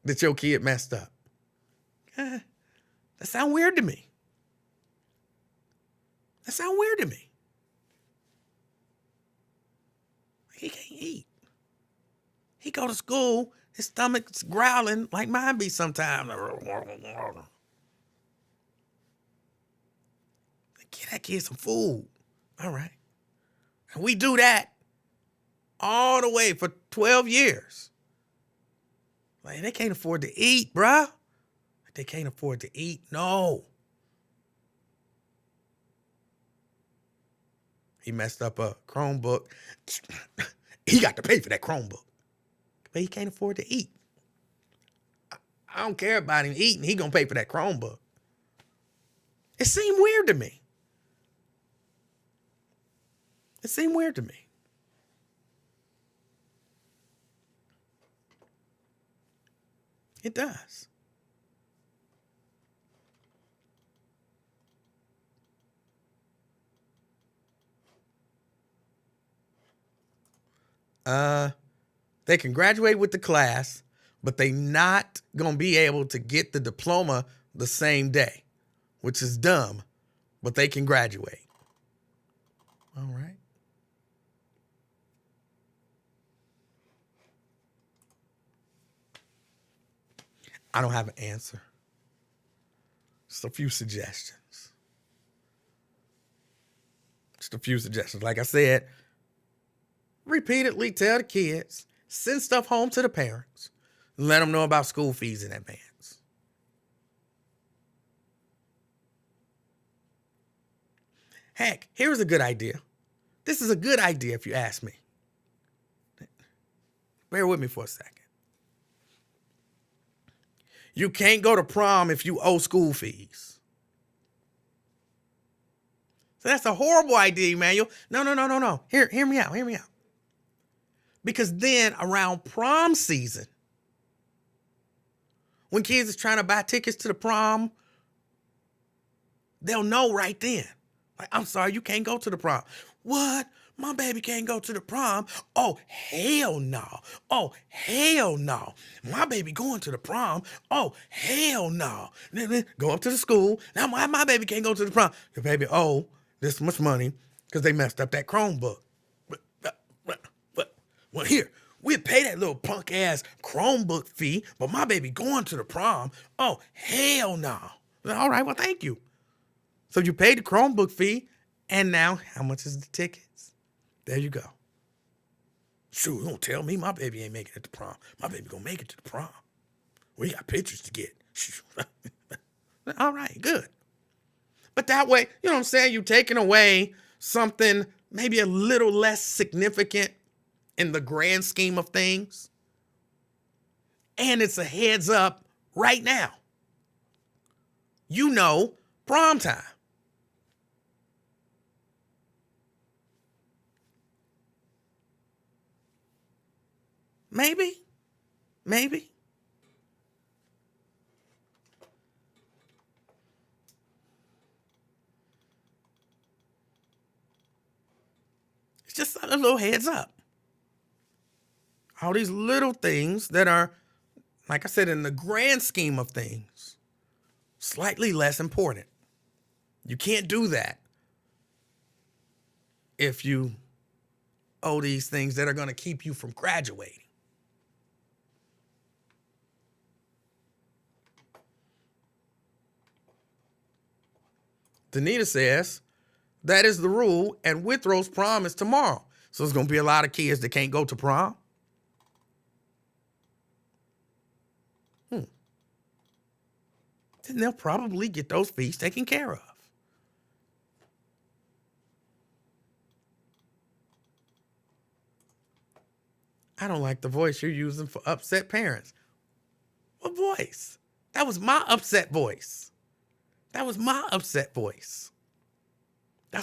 that your kid messed up. That sounds weird to me. That sounds weird to me. He can't eat. He go to school, his stomach's growling like mine be sometimes. Get that kid some food. All right. And we do that all the way for 12 years. Like, they can't afford to eat, bruh. They can't afford to eat. No. He messed up a Chromebook. He got to pay for that Chromebook. But he can't afford to eat. I don't care about him eating. He going to pay for that Chromebook. It seemed weird to me. It seemed weird to me. It does. They can graduate with the class, but they not going to be able to get the diploma the same day, which is dumb, but they can graduate. All right. I don't have an answer. Just a few suggestions. Like I said, repeatedly tell the kids, send stuff home to the parents, and let them know about school fees in advance. Heck, here's a good idea. This is a good idea if you ask me. Bear with me for a second. You can't go to prom if you owe school fees. So that's a horrible idea, Emanuel. No. Hear me out. Because then around prom season, when kids is trying to buy tickets to the prom, they'll know right then. Like, I'm sorry, you can't go to the prom. What? My baby can't go to the prom? Oh, hell no. Oh, hell no. My baby going to the prom? Oh, hell no. Then go up to the school. Now my baby can't go to the prom. Your baby owe this much money because they messed up that Chromebook. Well, here, we'll pay that little punk ass Chromebook fee, but my baby going to the prom? Oh, hell no. All right, well, thank you. So you paid the Chromebook fee, and now how much is the tickets? There you go. Shoot, don't tell me my baby ain't making it to prom. My baby gonna make it to the prom. We got pictures to get. All right, good. But that way, you know what I'm saying? You taking away something maybe a little less significant in the grand scheme of things. And it's a heads up right now. You know, prom time. Maybe. It's just a little heads up. All these little things that are, like I said, in the grand scheme of things, slightly less important. You can't do that if you owe these things that are going to keep you from graduating. Danita says, that is the rule, and Withrow's prom is tomorrow. So there's going to be a lot of kids that can't go to prom. Then they'll probably get those fees taken care of. I don't like the voice you're using for upset parents. What voice? That was my upset voice. That's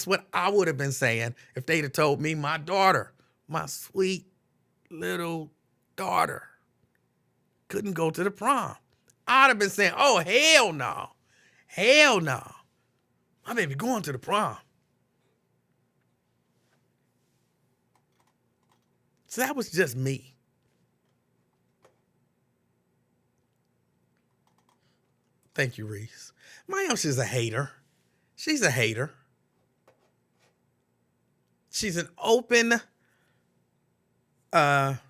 what I would have been saying if they'd have told me my daughter, my sweet little daughter, couldn't go to the prom. I'd have been saying, oh, hell no. Hell no. My baby going to the prom. So that was just me. Thank you, Reese. Mayim, she's a hater. She's a hater. She's an open, outward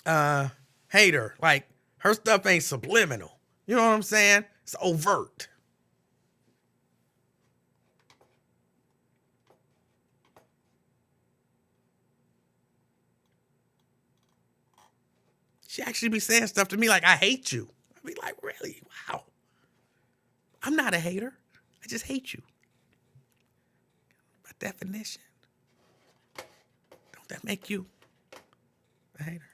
hater. Like, her stuff ain't subliminal. You know what I'm saying? It's overt. She actually be saying stuff to me like, I hate you. I be like, really? Wow. I'm not a hater. I just hate you. By definition. Don't that make you a hater?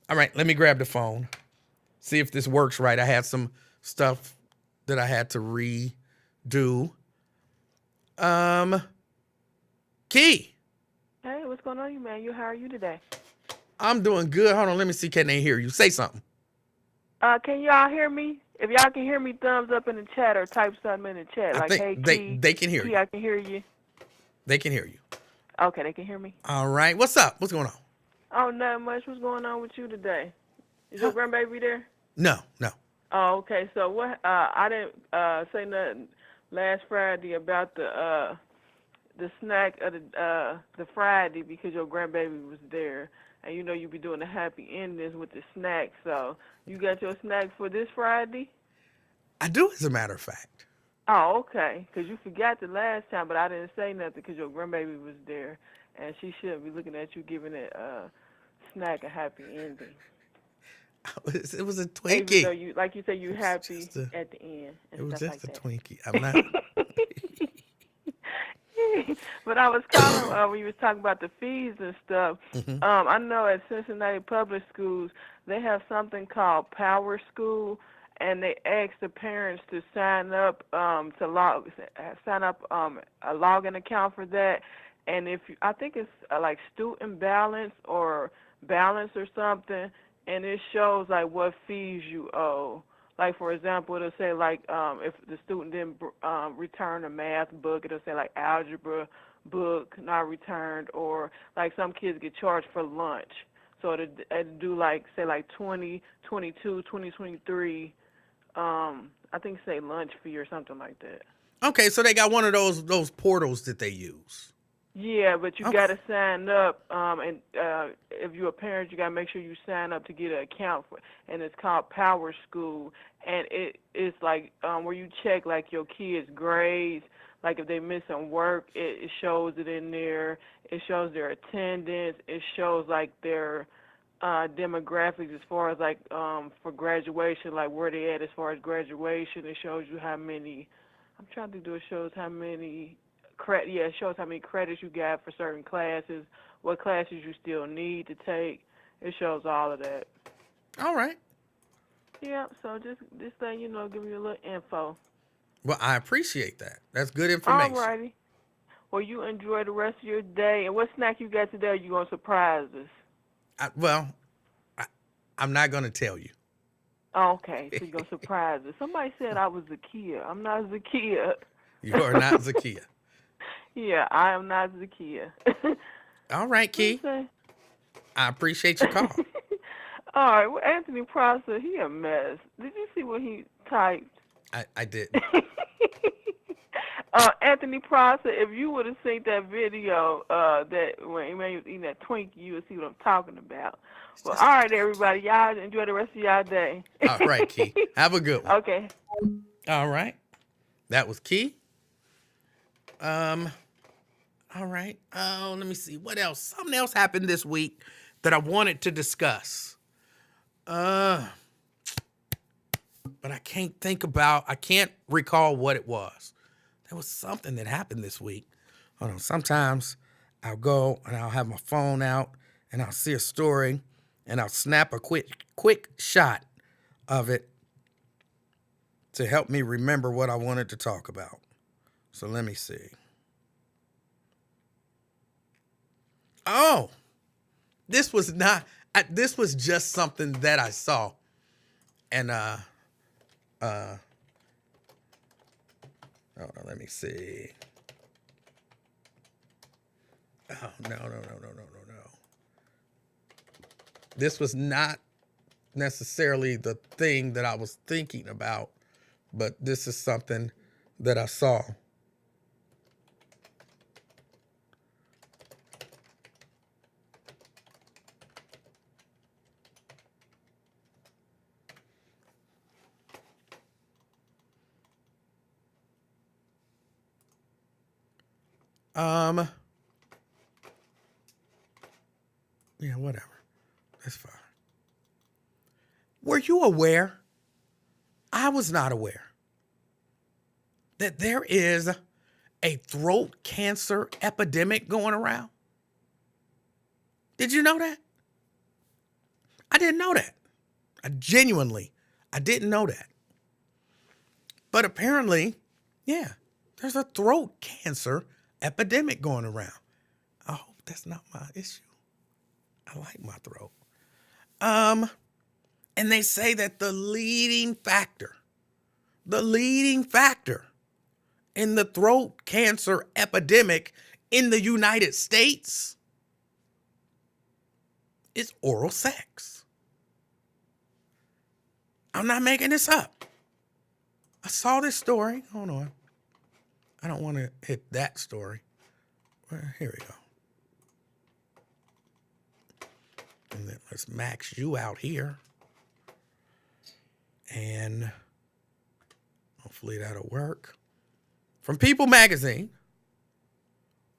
All right, let me grab the phone. See if this works right. I had some stuff that I had to redo. Key. Hey, what's going on, How are you today? I'm doing good. Hold on, let me see. Can they hear you? Say something. Can y'all hear me? If y'all can hear me, thumbs up in the chat or type something in the chat. I Like, hey, think they can hear Key, you. I can hear you. They can hear you. Okay, they can hear me. All right. What's up? What's going on? Oh, not much. What's going on with you today? Is your grandbaby there? No. Oh, okay. So what? I didn't say nothing last Friday about the snack of the Friday because your grandbaby was there, and you know you be doing the happy endings with the snack. So you got your snack for this Friday? I do, as a matter of fact. Oh, okay. Because you forgot the last time, but I didn't say nothing because your grandbaby was there, and she should be looking at you giving that snack a happy ending. It was a Even though Twinkie. you, like you say, you happy Just at the end it and was stuff like just a that. Twinkie. I'm not. But I was calling when you was talking about the fees and stuff. Mhm. I know at Cincinnati public schools they have something called Power School, and they ask the parents to sign up sign up a login account for that. And if you, I think it's like student balance or balance or something, and it shows like what fees you owe. Like, for example, it'll say like if the student didn't return a math book, it'll say like algebra book not returned, or like some kids get charged for lunch. So it'll do like say like 2022, 2023. I think say lunch fee or something like that. Okay, so they got one of those portals that they use. Yeah, but you Okay. got to sign up, and if you're a parent, you got to make sure you sign up to get an account for. And it's called Power School, and it's like where you check like your kids' grades, like if they missing work, it shows it in there. It shows their attendance. It shows like their demographics as far as like for graduation, like where they at as far as graduation. It shows you how many. I'm trying to do. It shows how many it shows how many credits you got for certain classes, what classes you still need to take. It shows all of that. All right. Yeah, so just thing, give me a little info. Well, I appreciate that. That's good All information. righty. Well, you enjoy the rest of your day. And what snack you got today? You gonna surprise us? I'm not going to tell you. Okay, so you gonna surprise us. Somebody said I was Zakia. I'm not Zakia. You are not Zakia. Yeah, I am not Zakia. All right, Key. I appreciate your call. All right, well, Anthony Prosser, he a mess. Did you see what he typed? I did. Anthony Prosser, if you would have seen that video that when Emanuel was eating that Twinkie, you would see what I'm talking about. Well, all right, everybody. Y'all enjoy the rest of y'all day. All right, Key. Have a good one. Okay. All right. That was Key. All right. Oh, let me see. What else? Something else happened this week that I wanted to discuss. But I can't recall what it was. There was something that happened this week. Hold on. Sometimes I'll go and I'll have my phone out and I'll see a story and I'll snap a quick shot of it to help me remember what I wanted to talk about. So let me see. Oh, this was just something that I saw. And hold on, let me see. Oh, no. This was not necessarily the thing that I was thinking about, but this is something that I saw. Yeah, whatever. That's fine. Were you aware? I was not aware that there is a throat cancer epidemic going around. Did you know that? I didn't know that. I didn't know that. But apparently, yeah, there's a throat cancer epidemic going around. I hope that's not my issue. I like my throat. And they say that the leading factor in the throat cancer epidemic in the United States is oral sex. I'm not making this up. I saw this story. Hold on. I don't want to hit that story. Here we go. And then let's max you out here. And hopefully that'll work. From People magazine,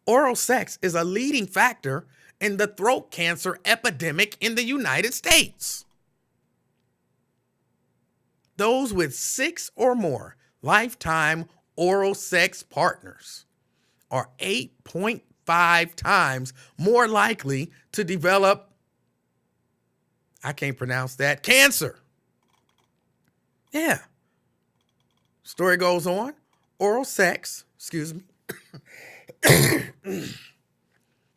oral sex is a leading factor in the throat cancer epidemic in the United States. Those with 6 or more lifetime oral sex partners are 8.5 times more likely to develop, I can't pronounce that, cancer. Yeah. Story goes on. Oral sex,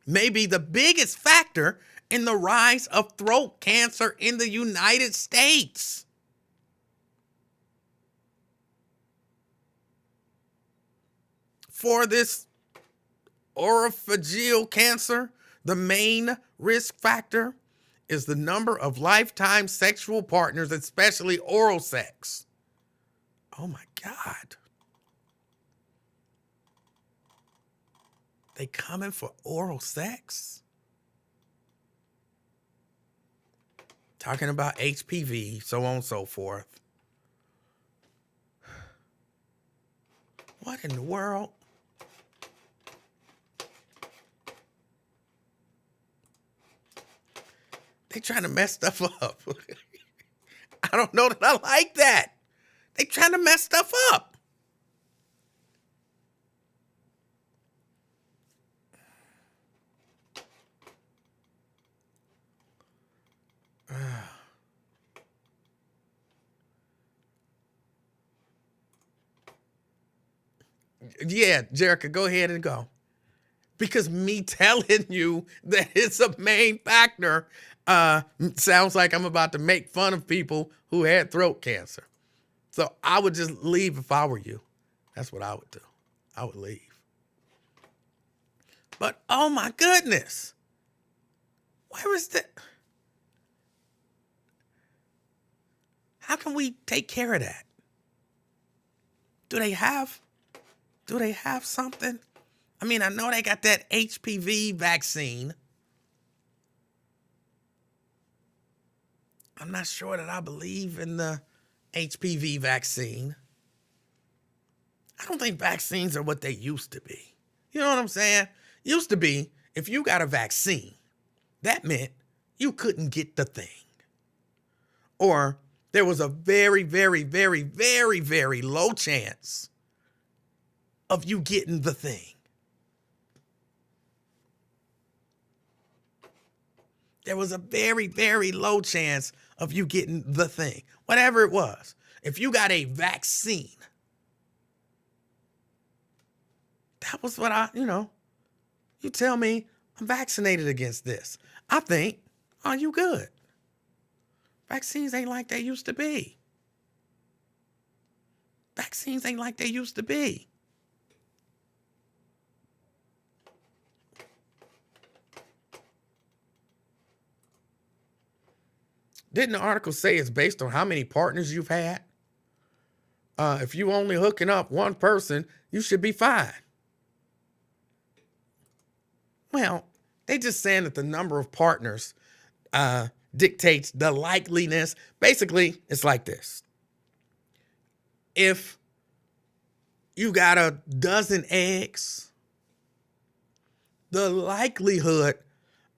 may be the biggest factor in the rise of throat cancer in the United States. For this oropharyngeal cancer, the main risk factor is the number of lifetime sexual partners, especially oral sex. Oh my God. They coming for oral sex? Talking about HPV, so on and so forth. What in the world? They trying to mess stuff up. I don't know that I like that. They trying to mess stuff up. Yeah, Jerica, go ahead and go. Because me telling you that it's a main factor sounds like I'm about to make fun of people who had throat cancer. So I would just leave if I were you. That's what I would do. I would leave. But oh my goodness. Where is the... How can we take care of that? Do they have something? I mean, I know they got that HPV vaccine. I'm not sure that I believe in the HPV vaccine. I don't think vaccines are what they used to be. You know what I'm saying? Used to be, if you got a vaccine, that meant you couldn't get the thing. Or there was a very, very, very, very, very low chance of you getting the thing. There was a very, very low chance of you getting the thing, whatever it was. If you got a vaccine, that was what you tell me I'm vaccinated against this. I think, are you good? Vaccines ain't like they used to be. Vaccines ain't like they used to be. Didn't the article say it's based on how many partners you've had? If you only hooking up one person, you should be fine. Well, they just saying that the number of partners dictates the likeliness. Basically, it's like this. If you got a dozen eggs, the likelihood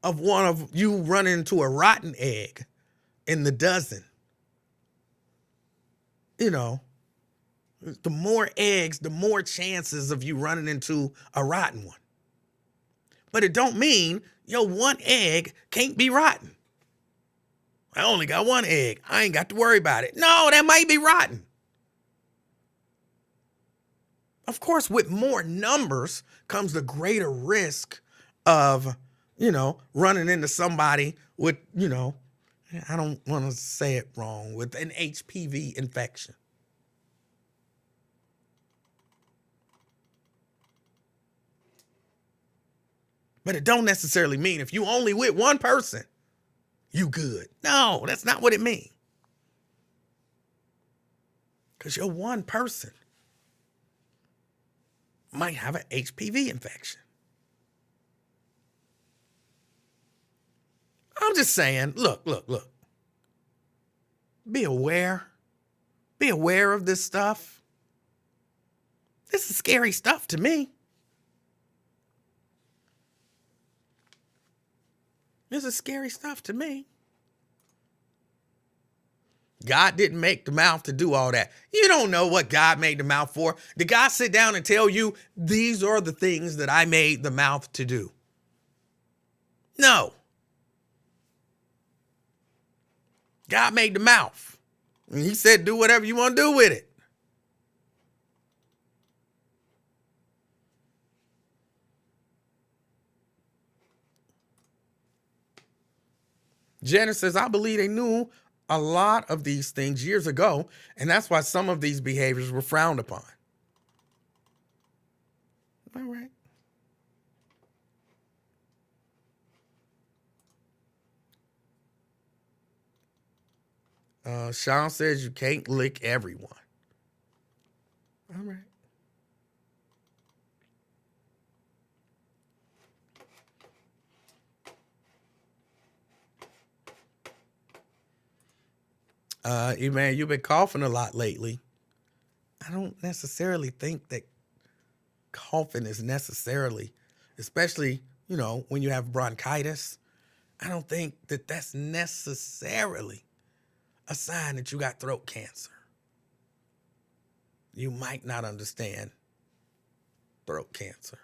of one of you running into a rotten egg in the dozen, the more eggs, the more chances of you running into a rotten one. But it don't mean your one egg can't be rotten. I only got one egg. I ain't got to worry about it. No, that might be rotten. Of course, with more numbers comes the greater risk of, running into somebody with, I don't want to say it wrong, with an HPV infection. But it don't necessarily mean if you only with one person, you good. No, that's not what it means. Because your one person might have an HPV infection. I'm just saying, look. Be aware. Be aware of this stuff. This is scary stuff to me. This is scary stuff to me. God didn't make the mouth to do all that. You don't know what God made the mouth for. Did God sit down and tell you, these are the things that I made the mouth to do? No. God made the mouth. And he said, do whatever you want to do with it. Janice says, I believe they knew a lot of these things years ago, and that's why some of these behaviors were frowned upon. All right. Sean says you can't lick everyone. All right. Emanuel, you've been coughing a lot lately. I don't necessarily think that coughing is necessarily, especially, when you have bronchitis, I don't think that that's necessarily a sign that you got throat cancer. You might not understand throat cancer.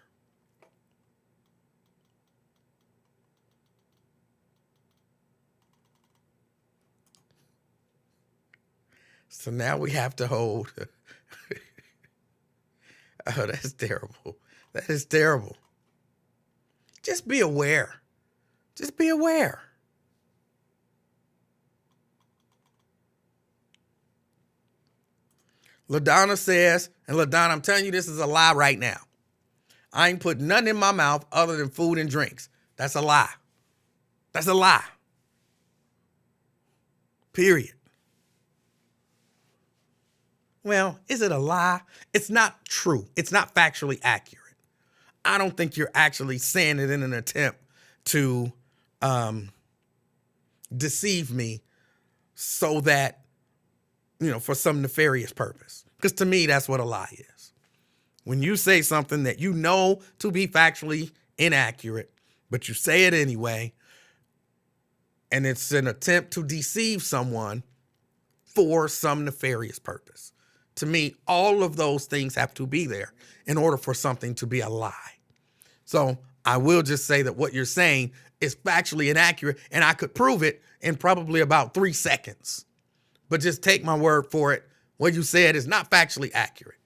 So now we have to hold. Oh, that's terrible. That is terrible. Just be aware. Just be aware. LaDonna says, and LaDonna, I'm telling you, this is a lie right now. I ain't put nothing in my mouth other than food and drinks. That's a lie. That's a lie. Period. Well, is it a lie? It's not true. It's not factually accurate. I don't think you're actually saying it in an attempt to deceive me so that, for some nefarious purpose. Because to me, that's what a lie is. When you say something that you know to be factually inaccurate, but you say it anyway, and it's an attempt to deceive someone for some nefarious purpose. To me, all of those things have to be there in order for something to be a lie. So I will just say that what you're saying is factually inaccurate, and I could prove it in probably about 3 seconds. But just take my word for it. What you said is not factually accurate.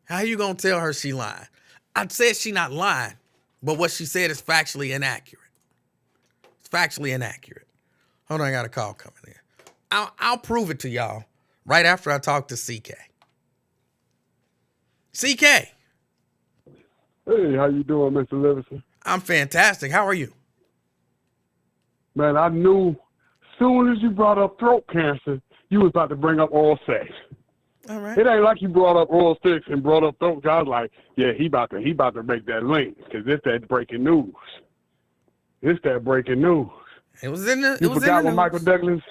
How you going to tell her she lying? I said she not lying, but what she said is factually inaccurate. It's factually inaccurate. Hold on, I got a call coming in. I'll prove it to y'all right after I talk to CK. CK. Hey, how you doing, Mr. Livingston? I'm fantastic. How are you? Man, I knew soon as you brought up throat cancer, you was about to bring up oral sex. All right. It ain't like you brought up oral sex and brought up throat. I was like, yeah, he about to make that link because it's that breaking news. It's that breaking news. It was in the. You It was forgot in the what news. Michael Douglas,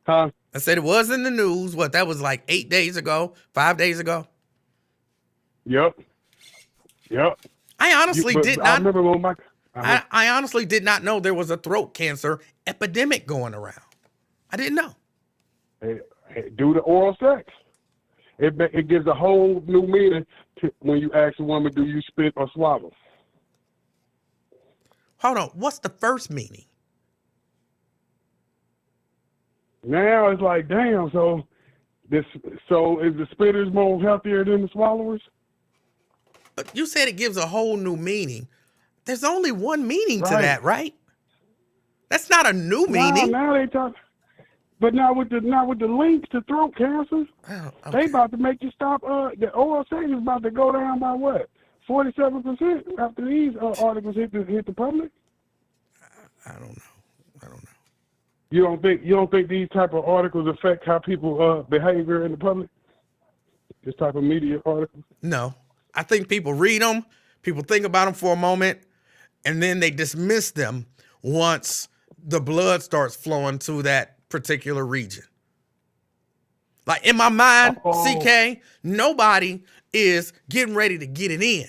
huh? I said it was in the news. What, that was like 8 days ago, 5 days ago. Yep. I honestly did I not. remember when Michael. I honestly did not know there was a throat cancer epidemic going around. I didn't know. Hey, due to oral sex. It gives a whole new meaning to when you ask a woman, do you spit or swallow? Hold on. What's the first meaning? Now it's like, damn, so is the spitters more healthier than the swallowers? But you said it gives a whole new meaning. There's only one meaning to Right. that, right? That's not a new meaning. Now they talk, but not with the links to throat cancer. Oh, okay. They about to make you stop. The oral sex is about to go down by what? 47% after these articles hit the public. I don't know. You don't think these type of articles affect how people behavior in the public? This type of media articles? No. I think people read them, people think about them for a moment, and then they dismiss them once the blood starts flowing to that particular region. Like in my mind, CK, nobody is getting ready to get it in.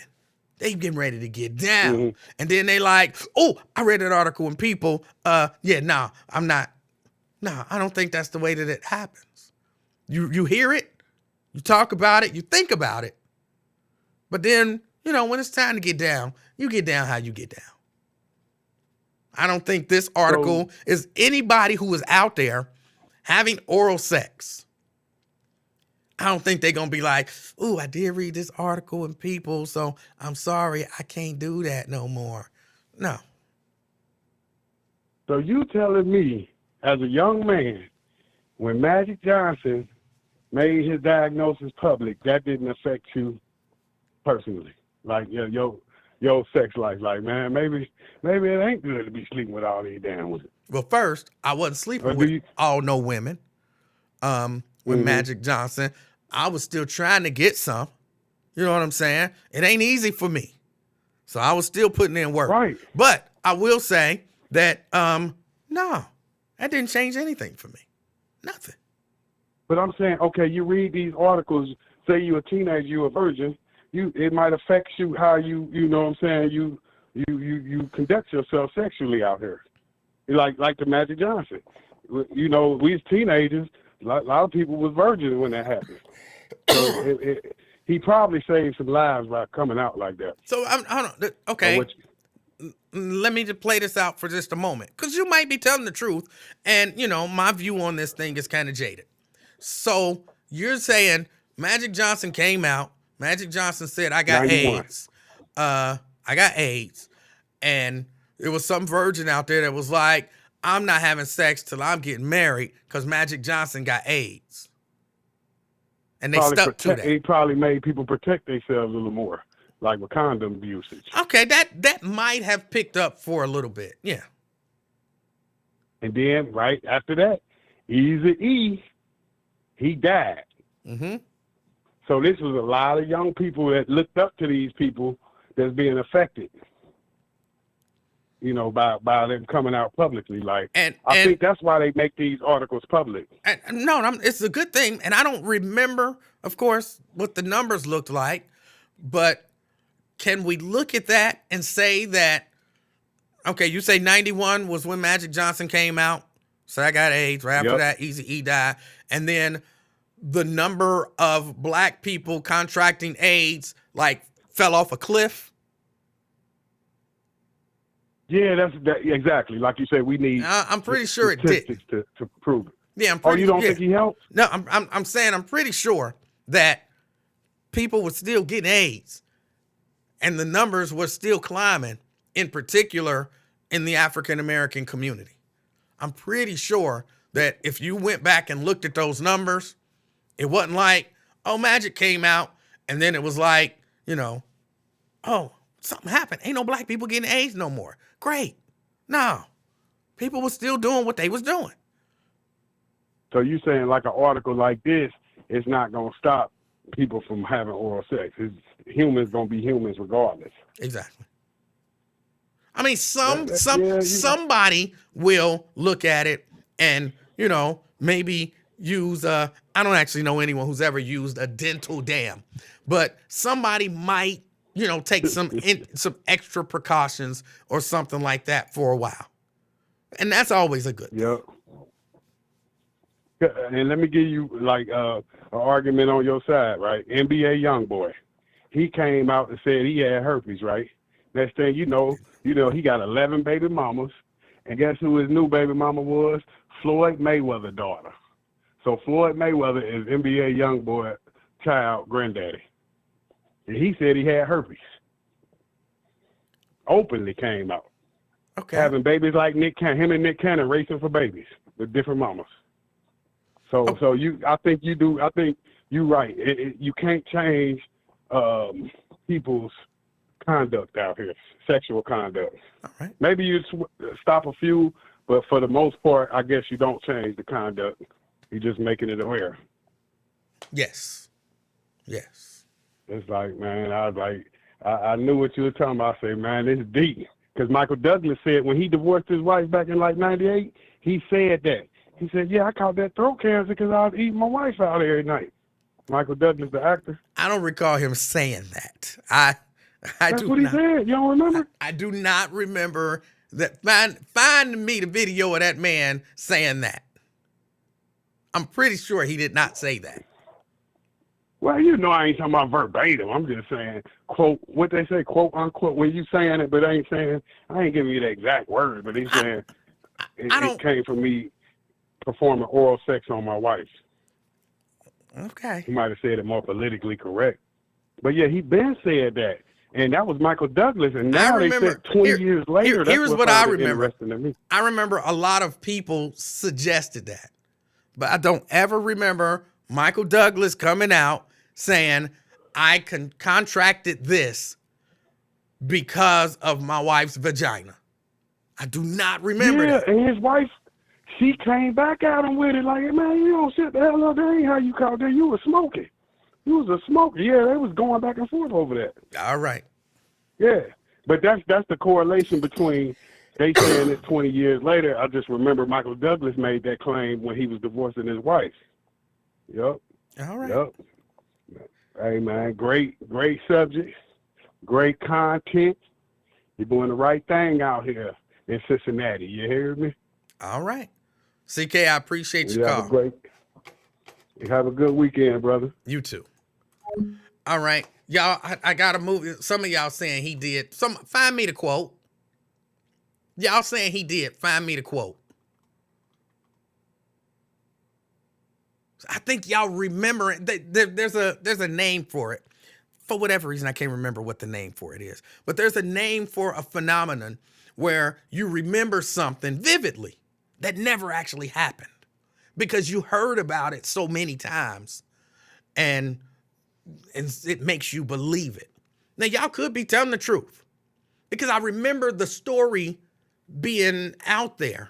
They getting ready to get down. Mm-hmm. And then they like, oh, I read an article and people, I'm not. No, I don't think that's the way that it happens. You hear it, you talk about it, you think about it. But then, when it's time to get down, you get down how you get down. I don't think this article is anybody who is out there having oral sex. I don't think they're going to be like, ooh, I did read this article in People, so I'm sorry, I can't do that no more. No. So you telling me, as a young man, when Magic Johnson made his diagnosis public, that didn't affect you personally? Like your sex life, like, man, maybe it ain't good to be sleeping with all these damn women. Well, first, I wasn't sleeping with all no women. With Magic Johnson, I was still trying to get some. You know what I'm saying? It ain't easy for me. So I was still putting in work. Right. But I will say that, no, that didn't change anything for me. Nothing. But I'm saying, okay, you read these articles, say you're a teenager, you're a virgin, it might affect you how you know what I'm saying, you conduct yourself sexually out here. Like the Magic Johnson. We as teenagers, a lot of people was virgins when that happened. So he probably saved some lives by coming out like that. So okay. Let me just play this out for just a moment, because you might be telling the truth, and my view on this thing is kind of jaded. So you're saying Magic Johnson came out. Magic Johnson said, "I got 91. AIDS. I got AIDS," and there was some virgin out there that was like, "I'm not having sex till I'm getting married because Magic Johnson got AIDS," and they stuck to that. He probably made people protect themselves a little more, like with condom usage. Okay, that might have picked up for a little bit, yeah. And then right after that, Eazy-E, he died. Mm-hmm. So this was a lot of young people that looked up to these people that's being affected, by them coming out publicly. Like, I think that's why they make these articles public. It's a good thing. And I don't remember, of course, what the numbers looked like, but can we look at that and say that, okay, you say 91 was when Magic Johnson came out, so I got AIDS. Right after that, Eazy-E died. And then the number of black people contracting AIDS, fell off a cliff. Yeah, that's exactly. Like you said, we need I'm pretty sure it did. To prove it. Yeah, I'm pretty you don't think he helped? No, I'm saying I'm pretty sure that people were still getting AIDS, and the numbers were still climbing, in particular in the African American community. I'm pretty sure that if you went back and looked at those numbers, it wasn't like, oh, Magic came out, and then it was like, oh, something happened. Ain't no black people getting AIDS no more. Great. No. People were still doing what they was doing. So you saying like an article like this is not gonna stop people from having oral sex? Humans gonna be humans regardless. Exactly. I mean, Yeah, somebody will look at it and, maybe use I don't actually know anyone who's ever used a dental dam, but somebody might, take some extra precautions or something like that for a while. And that's always a good thing. Yep. And let me give you like an argument on your side, right? NBA YoungBoy, he came out and said he had herpes, right? Next thing you know, he got 11 baby mamas, and guess who his new baby mama was? Floyd Mayweather's daughter. So Floyd Mayweather is NBA YoungBoy child granddaddy, and he said he had herpes. Openly came out. Okay. Having babies like him and Nick Cannon racing for babies with different mamas. So I think you're right. You can't change people's conduct out here, sexual conduct. All right. Maybe you stop a few, but for the most part, I guess you don't change the conduct. You're just making it aware. Yes. Yes. It's like, man, I knew what you were talking about. I say, man, this is deep. Because Michael Douglas said when he divorced his wife back in like 98, he said that. He said, yeah, I caught that throat cancer because I was eating my wife out every night. Michael Douglas, the actor. I don't recall him saying that. That's what he said. You don't remember? I do not remember that. Find me the video of that man saying that. I'm pretty sure he did not say that. Well, I ain't talking about verbatim. I'm just saying, quote, what they say, quote, unquote, when you saying it, but I ain't giving you the exact word, but he's saying it came from me performing oral sex on my wife. Okay. He might have said it more politically correct. But yeah, he been said that. And that was Michael Douglas. And now they said 20 years later, here's what I remember. Interesting to me. I remember a lot of people suggested that. But I don't ever remember Michael Douglas coming out saying, I contracted this because of my wife's vagina. I do not remember that. Yeah, and his wife, she came back at him with it like, man, you don't shut the hell up. That ain't how you called that. You was smoking. You was a smoker. Yeah, they was going back and forth over that. All right. Yeah, but that's the correlation between they saying it 20 years later. I just remember Michael Douglas made that claim when he was divorcing his wife. Yep. All right. Yep. Hey, man, great subject, great content. You're doing the right thing out here in Cincinnati. You hear me? All right. CK, I appreciate your call. You have a good weekend, brother. You too. All right. Y'all, I got to move. Some of y'all saying he did. Find me the quote. Y'all saying he did. Find me the quote. I think y'all remember it. There's a name for it. For whatever reason, I can't remember what the name for it is. But there's a name for a phenomenon where you remember something vividly that never actually happened because you heard about it so many times and it makes you believe it. Now, y'all could be telling the truth because I remember the story being out there.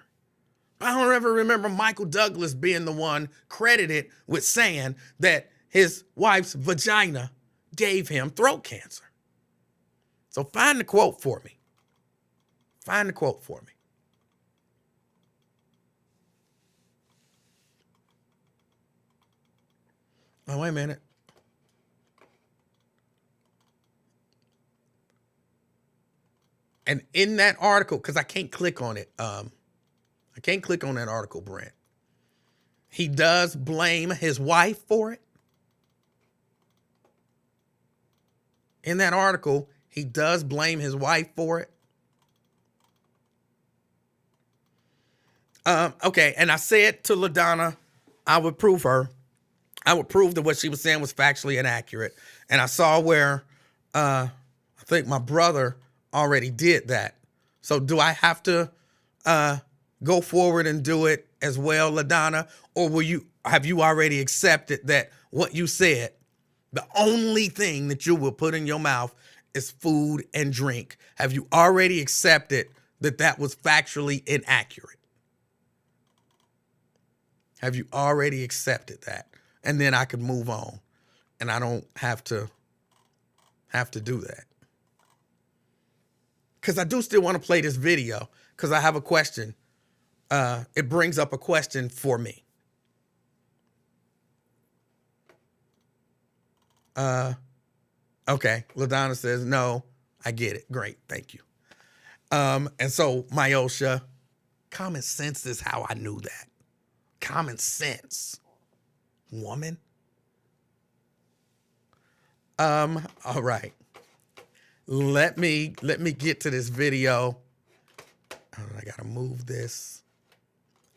I don't ever remember Michael Douglas being the one credited with saying that his wife's vagina gave him throat cancer. So find the quote for me. Find the quote for me. Oh, wait a minute. And in that article, because I can't click on it, I can't click on that article, Brent. He does blame his wife for it. In that article, he does blame his wife for it. Okay, and I said to LaDonna, I would prove her. I would prove that what she was saying was factually inaccurate. And I saw where I think my brother already did that. So do I have to go forward and do it as well, LaDonna? Or have you already accepted that what you said, the only thing that you will put in your mouth is food and drink? Have you already accepted that was factually inaccurate? Have you already accepted that? And then I could move on, and I don't have to do that. Because I do still want to play this video because I have a question. It brings up a question for me. Okay, LaDonna says, no, I get it. Great, thank you. And so, Myosha, common sense is how I knew that. Common sense, woman. All right. Let me get to this video. I gotta move this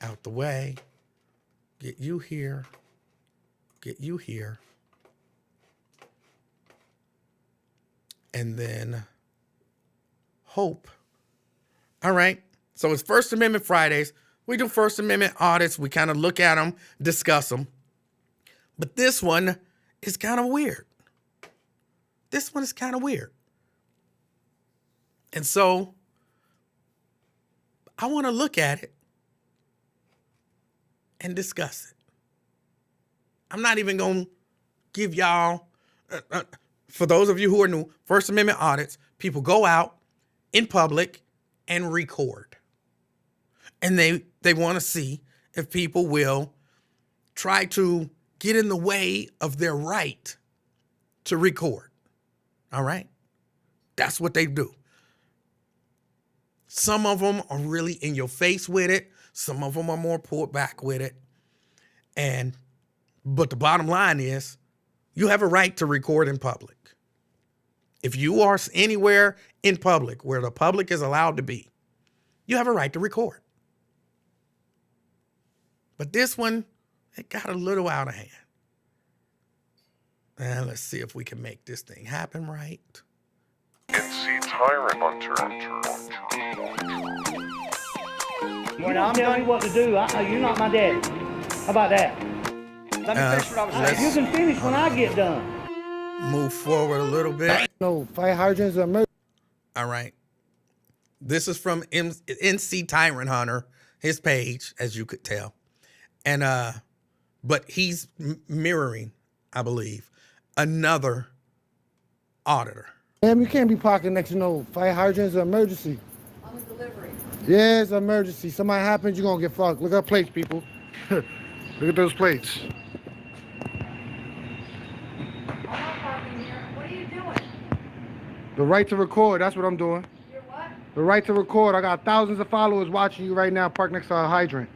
out the way. Get you here. Get you here. And then Hope. All right. So it's First Amendment Fridays. We do First Amendment audits. We kind of look at them, discuss them. But this one is kind of weird. This one is kind of weird. And so I want to look at it and discuss it. I'm not even going to give y'all, for those of you who are new, First Amendment audits, people go out in public and record. And they want to see if people will try to get in the way of their right to record. All right? That's what they do. Some of them are really in your face with it. Some of them are more pulled back with it. But the bottom line is, you have a right to record in public. If you are anywhere in public where the public is allowed to be, you have a right to record. But this one, it got a little out of hand. And let's see if we can make this thing happen right. NC Tyrant Hunter. When I'm telling you what to do, you're not my daddy. How about that? Let me finish what I was saying. You can finish when I get done. Move forward a little bit. No, fire hydrants are emergency. All right. This is from NC Tyrant Hunter, his page, as you could tell. And but he's mirroring, I believe, another auditor. Damn, you can't be parking next to no fire hydrants or emergency. On the delivery. Yeah, it's an emergency. Something happens, you're gonna get fucked. Look at plates, people. Look at those plates. I'm not parking here. What are you doing? The right to record, that's what I'm doing. You're what? The right to record. I got thousands of followers watching you right now parked next to a hydrant.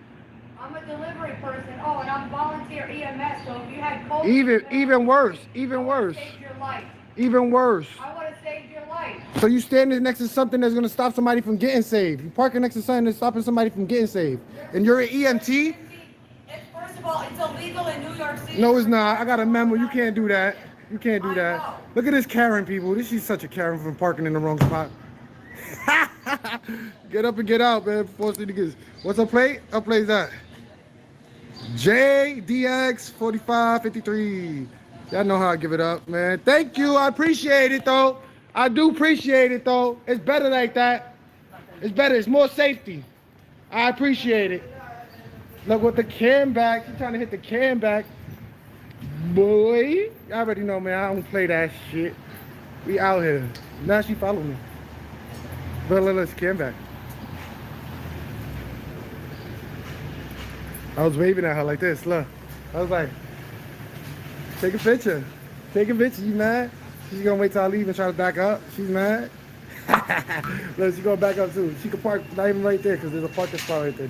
I'm a delivery person. Oh, and I'm volunteer EMS, so if you had cold... Even worse. I would have saved your life. Even worse. I would have saved your life. So you standing next to something that's gonna stop somebody from getting saved. You parking next to something that's stopping somebody from getting saved. And you're an EMT? First of all, it's illegal in New York City. No, it's not. I got a memo. You can't do that. You can't do that. Look at this Karen, people. She's such a Karen for parking in the wrong spot. Get up and get out, man. What's her plate? Her plate's that. JDX 4553. Y'all know how I give it up, man. Thank you. I appreciate it, though. I do appreciate it, though. It's better like that. It's better. It's more safety. I appreciate it. Look with the cam back. She's trying to hit the cam back. Boy, I already know, man. I don't play that shit. We out here. Now she following me. But let's cam back. I was waving at her like this. Look. I was like, take a picture. Take a picture. You mad? She's gonna wait till I leave and try to back up. She's mad. Look, she's gonna back up too. She can park not even right there because there's a parking spot right there.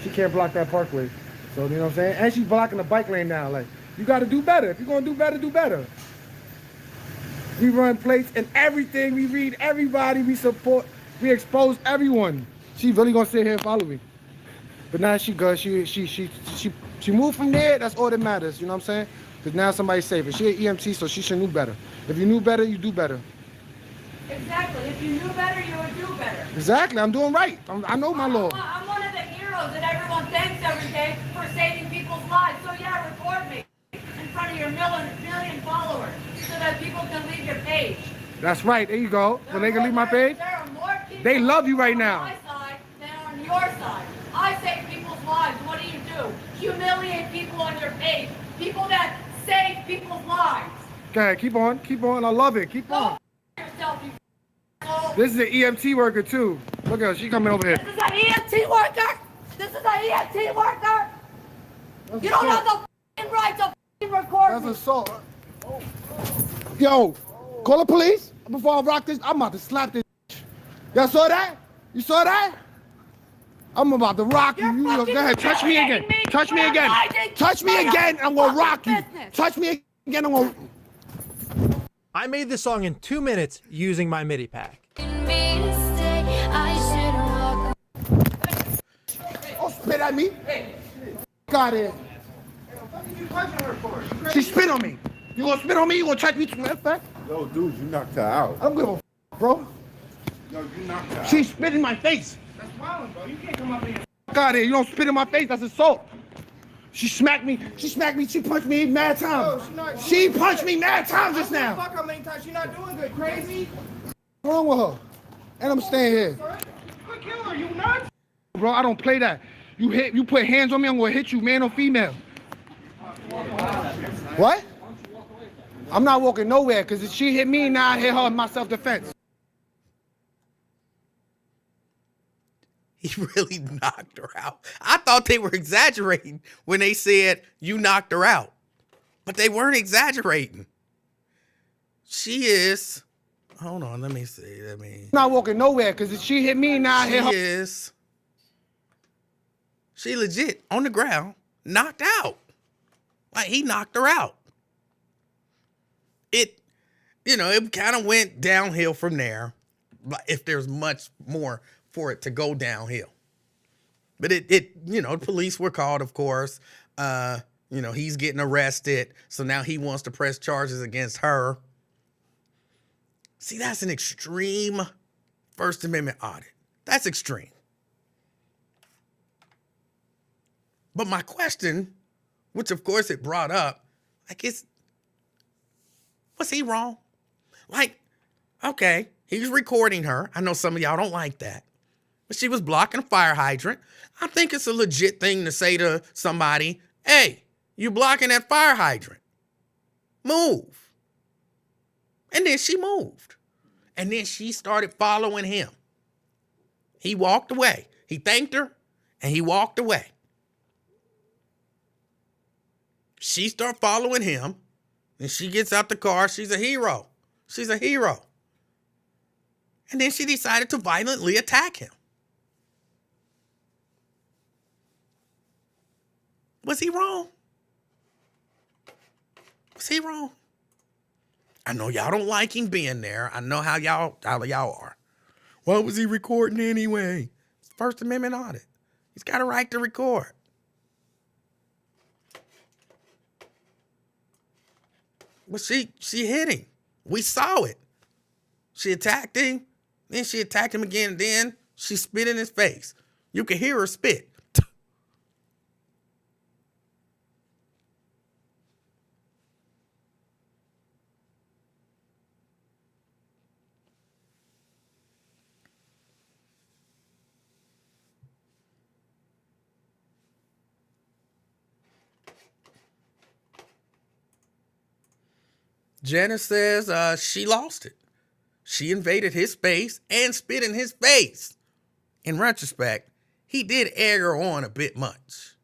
She can't block that parkway. So, you know what I'm saying? And she's blocking the bike lane now. Like, you gotta do better. If you're gonna do better, do better. We run plates and everything. We read everybody. We support. We expose everyone. She really gonna sit here and follow me. But now she goes. She moved from there. That's all that matters. You know what I'm saying? Because now somebody's safe. She an EMT, so she should know better. If you knew better, you do better. Exactly. If you knew better, you would do better. Exactly. I'm doing right. I know my law. I'm one of the heroes that everyone thanks every day for saving people's lives. So yeah, record me in front of your million followers so that people can leave your page. That's right. There you go. So they can leave my page. There are more people They love you right on now. my side than on your side. I save people's lives. What do you do? do. Humiliate people on your page. People that save people's lives. Go ahead, keep on, keep on. I love it. Keep on. Go yourself, you asshole. This is an EMT worker too. Look at her, she coming over here. This is an EMT worker. This is an EMT worker. You don't have the f***ing right to f***ing record That's me. assault. Yo, call the police before I rock this. I'm about to slap this. Y'all saw that? You saw that? I'm about to rock you. You're You fucking go ahead, touch me again. humiliating me. Touch me You're again. hiding Touch me right again. up I'm gonna fucking rock you. business. Touch me again. I'm gonna. I made this song in 2 minutes using my MIDI pack. Don't spit at me. Got it. She spit on me. You gonna spit on me? You gonna touch me? Matter of fact, Yo, dude, you knocked her out. I don't give a f, bro. Yo, you knocked her out. She spit in my face. That's violent, bro. You can't come up here. Got it. You don't spit in my face. That's assault. She smacked me. She smacked me. She punched me mad times. She punched me mad times just now. Fuck how many times she not doing good, crazy? What's wrong with her? And I'm staying here. I'll kill her, you nuts? Bro, I don't play that. You put hands on me, I'm gonna hit you, man or female. What? I'm not walking nowhere, because if she hit me, now I hit her in my self-defense. He really knocked her out. I thought they were exaggerating when they said you knocked her out. But they weren't exaggerating. She is. Hold on, let me see. I'm not walking nowhere, because if she hit me, now I hit her. She legit on the ground, knocked out. Like he knocked her out. It kind of went downhill from there. If there's much more for it to go downhill. But the police were called, of course. He's getting arrested. So now he wants to press charges against her. See, that's an extreme First Amendment audit. That's extreme. But my question, which of course it brought up, was he wrong? Like, okay, he's recording her. I know some of y'all don't like that. But she was blocking a fire hydrant. I think it's a legit thing to say to somebody, hey, you blocking that fire hydrant. Move. And then she moved. And then she started following him. He walked away. He thanked her and he walked away. She started following him and she gets out the car. She's a hero. She's a hero. And then she decided to violently attack him. Was he wrong? Was he wrong? I know y'all don't like him being there. I know how y'all are. Why was he recording anyway? It's First Amendment audit. He's got a right to record. But she hit him. We saw it. She attacked him. Then she attacked him again. And then she spit in his face. You could hear her spit. Janice says she lost it. She invaded his space and spit in his face. In retrospect, he did egg her on a bit much.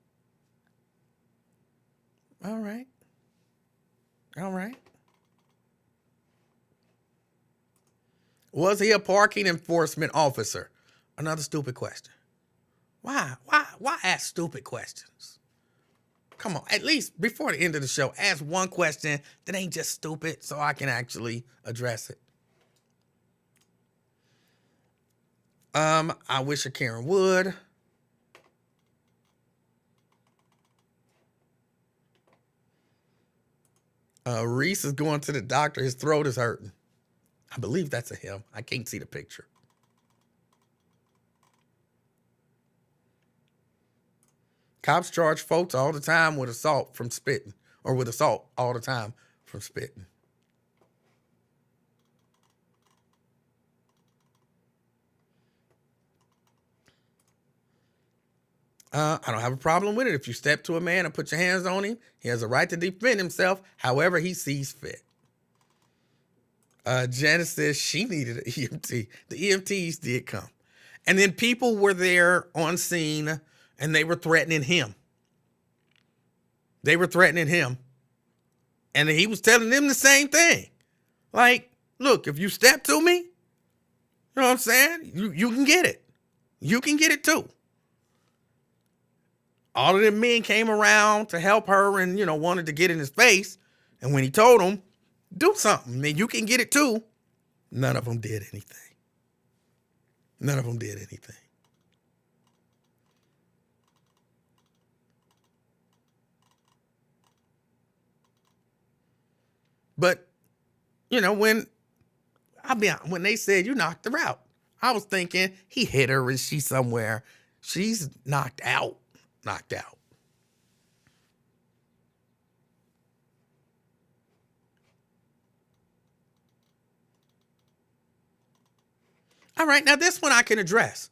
All right. All right. Was he a parking enforcement officer? Another stupid question. Why ask stupid questions? Come on, at least before the end of the show, ask one question that ain't just stupid so I can actually address it. I wish a Karen would. Reese is going to the doctor. His throat is hurting. I believe that's a him. I can't see the picture. Cops charge folks all the time with assault from spitting, or with assault all the time from spitting. I don't have a problem with it. If you step to a man and put your hands on him, he has a right to defend himself however he sees fit. Janice says she needed an EMT. The EMTs did come. And then people were there on scene and they were threatening him. They were threatening him. And he was telling them the same thing. Like, look, if you step to me, you know what I'm saying? You can get it. You can get it too. All of them men came around to help her and, wanted to get in his face. And when he told them, do something, man, you can get it too. None of them did anything. None of them did anything. But, when they said you knocked her out, I was thinking he hit her and she's somewhere. She's knocked out. Knocked out. All right, now this one I can address.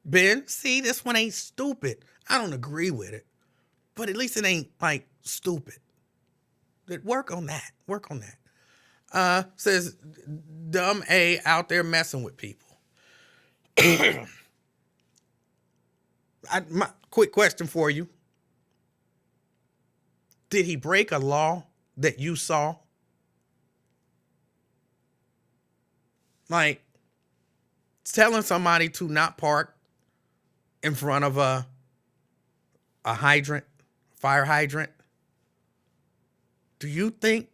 Ben, see, this one ain't stupid. I don't agree with it, but at least it ain't like stupid. Work on that. Work on that. Says dumb A out there messing with people. My quick question for you. Did he break a law that you saw? Like telling somebody to not park in front of a hydrant, fire hydrant. Do you think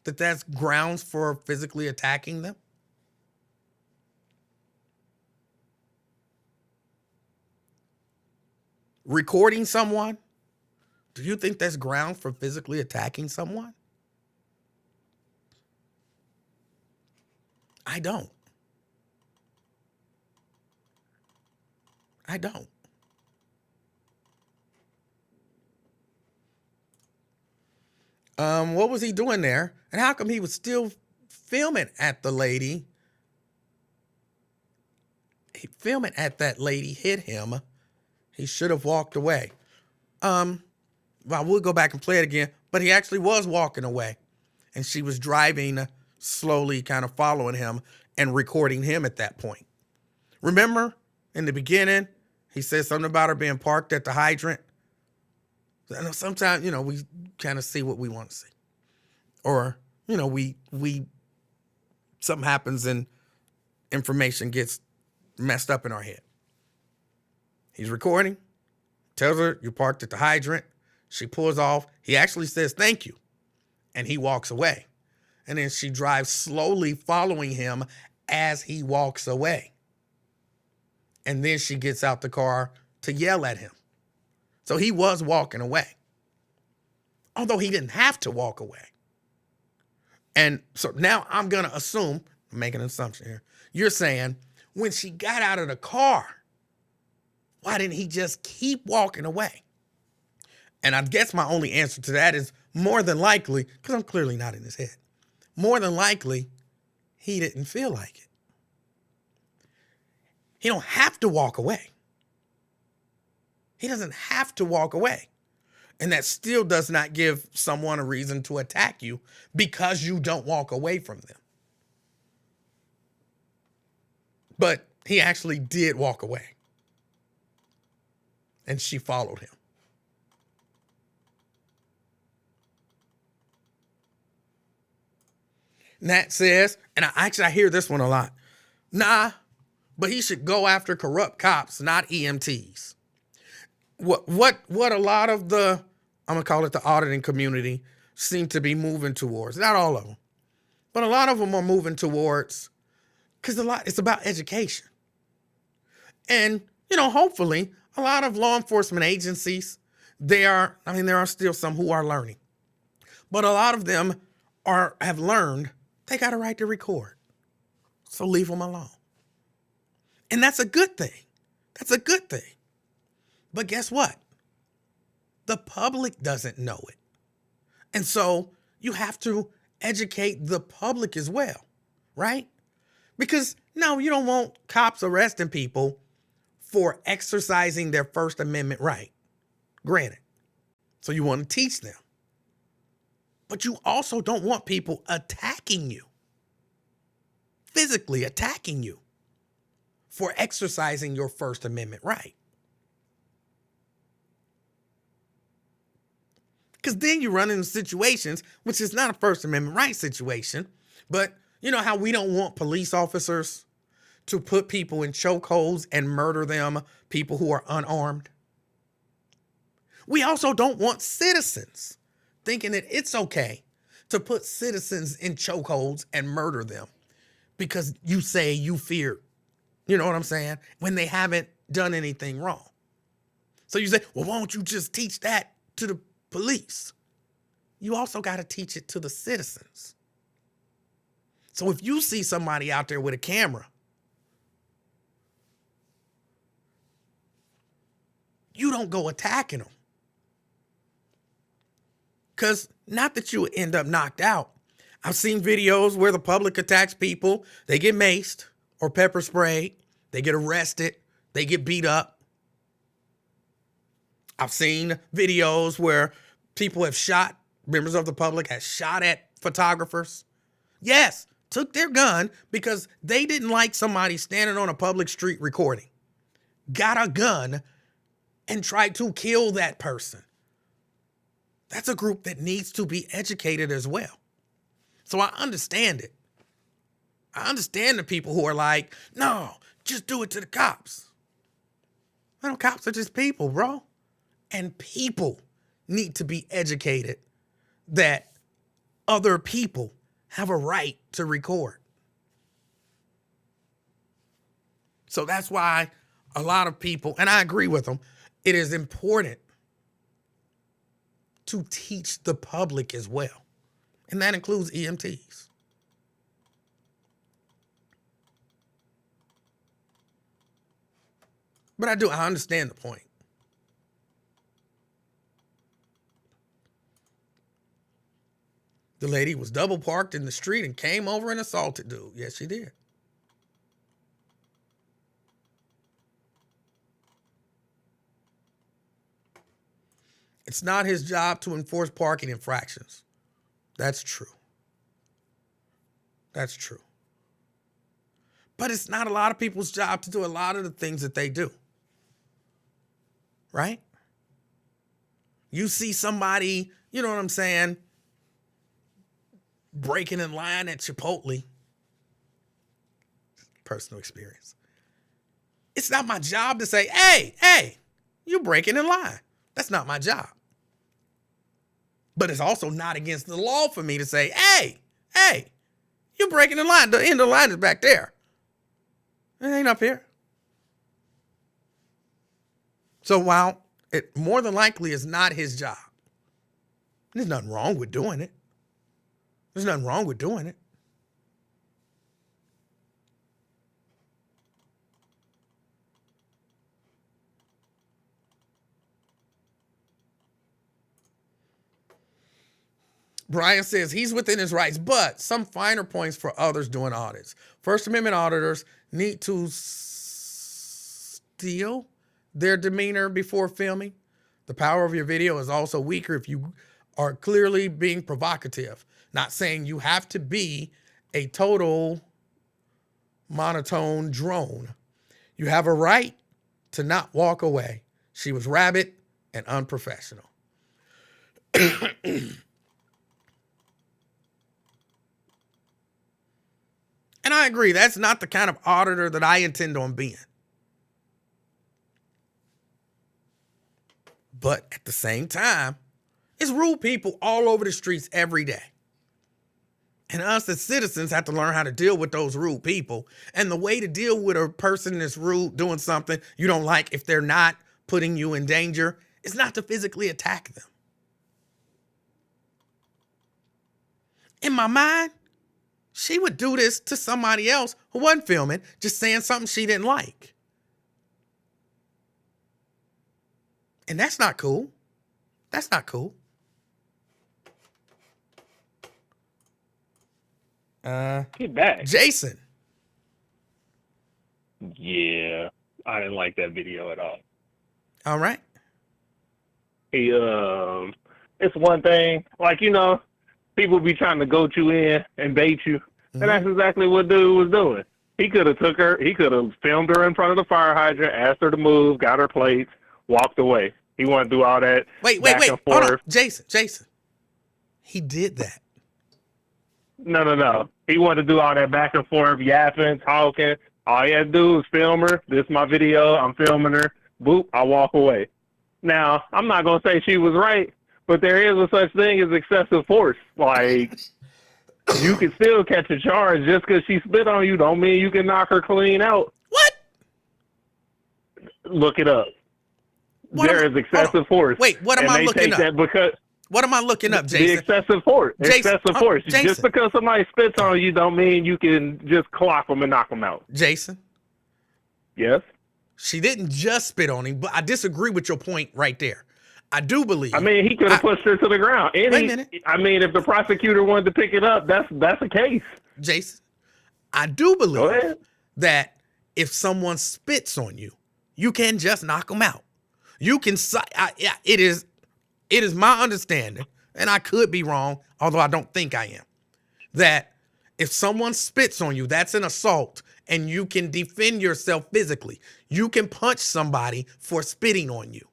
that that's grounds for physically attacking them? Recording someone? Do you think that's grounds for physically attacking someone? I don't. I don't. What was he doing there? And how come he was still filming at the lady? Filming at that lady hit him. He should have walked away. Well, we'll go back and play it again. But he actually was walking away. And she was driving slowly, kind of following him and recording him at that point. Remember, in the beginning, he said something about her being parked at the hydrant. I know sometimes, we kind of see what we want to see. Or, something happens and information gets messed up in our head. He's recording, tells her you parked at the hydrant. She pulls off. He actually says, thank you. And he walks away. And then she drives slowly following him as he walks away. And then she gets out the car to yell at him. So he was walking away. Although he didn't have to walk away. And so now I'm going to assume, I'm making an assumption here. You're saying when she got out of the car, why didn't he just keep walking away? And I guess my only answer to that is more than likely, because I'm clearly not in his head, more than likely, he didn't feel like it. He don't have to walk away. He doesn't have to walk away. And that still does not give someone a reason to attack you because you don't walk away from them. But he actually did walk away. And she followed him. Nat says, and I hear this one a lot. Nah, but he should go after corrupt cops, not EMTs. What a lot of the, I'm going to call it the auditing community, seem to be moving towards, not all of them, but a lot of them are moving towards, because it's about education. And, hopefully, a lot of law enforcement agencies, there are still some who are learning, but a lot of them have learned they got a right to record. So leave them alone. And that's a good thing. That's a good thing. But guess what? The public doesn't know it. And so you have to educate the public as well, right? Because no, you don't want cops arresting people for exercising their First Amendment right. Granted. So you want to teach them. But you also don't want people attacking you, physically attacking you for exercising your First Amendment right. Because then you run into situations, which is not a First Amendment right situation, but you know how we don't want police officers to put people in chokeholds and murder them, people who are unarmed? We also don't want citizens thinking that it's okay to put citizens in chokeholds and murder them because you say you fear, you know what I'm saying, when they haven't done anything wrong. So you say, well, why don't you just teach that to the police? You also got to teach it to the citizens. So if you see somebody out there with a camera, you don't go attacking them. Because not that you would end up knocked out. I've seen videos where the public attacks people. They get maced or pepper sprayed. They get arrested. They get beat up. I've seen videos where people have shot, members of the public have shot at photographers. Yes, took their gun because they didn't like somebody standing on a public street recording. Got a gun and tried to kill that person. That's a group that needs to be educated as well. So I understand it. I understand the people who are like, no, just do it to the cops. Well, cops are just people, bro. And people need to be educated that other people have a right to record. So that's why a lot of people, and I agree with them, it is important to teach the public as well. And that includes EMTs. But I understand the point. The lady was double parked in the street and came over and assaulted dude. Yes, she did. It's not his job to enforce parking infractions. That's true. That's true. But it's not a lot of people's job to do a lot of the things that they do. Right? You see somebody, you know what I'm saying, breaking in line at Chipotle. Personal experience. It's not my job to say, hey, you breaking in line. That's not my job. But it's also not against the law for me to say, hey, you breaking in line. The end of the line is back there. It ain't up here. So while it more than likely is not his job, there's nothing wrong with doing it. There's nothing wrong with doing it. Brian says he's within his rights, but some finer points for others doing audits. First Amendment auditors need to steal their demeanor before filming. The power of your video is also weaker if you are clearly being provocative. Not saying you have to be a total monotone drone. You have a right to not walk away. She was rabid and unprofessional. And I agree, that's not the kind of auditor that I intend on being. But at the same time, it's rude people all over the streets every day. And us as citizens have to learn how to deal with those rude people. And the way to deal with a person that's rude, doing something you don't like, if they're not putting you in danger, is not to physically attack them. In my mind, she would do this to somebody else who wasn't filming, just saying something she didn't like. And that's not cool. That's not cool. Get back. Jason. Yeah, I didn't like that video at all. All right. He it's one thing, like, you know, people be trying to goat you in and bait you, and that's exactly what dude was doing. He could have filmed her in front of the fire hydrant, asked her to move, got her plates, walked away. He wanted to do all that. Wait. And Hold on. forth. Jason. He did that. No. He wanted to do all that back and forth, yapping, talking. All he had to do was film her. This is my video. I'm filming her. Boop, I walk away. Now, I'm not going to say she was right, but there is a such thing as excessive force. Like, you can still catch a charge just because she spit on you don't mean you can knock her clean out. What? Look it up. There is excessive force. Wait, what am I looking up? What am I looking up, Jason? The excessive force. Excessive force. Jason. Just because somebody spits on you don't mean you can just clock them and knock them out. Jason? Yes? She didn't just spit on him, but I disagree with your point right there. I do believe. I mean, he could have pushed her to the ground. Wait a minute. I mean, if the prosecutor wanted to pick it up, that's a case. Jason, I do Go believe ahead. that if someone spits on you, you can just knock them out. You can. It is my understanding, and I could be wrong, although I don't think I am, that if someone spits on you, that's an assault, and you can defend yourself physically. You can punch somebody for spitting on you.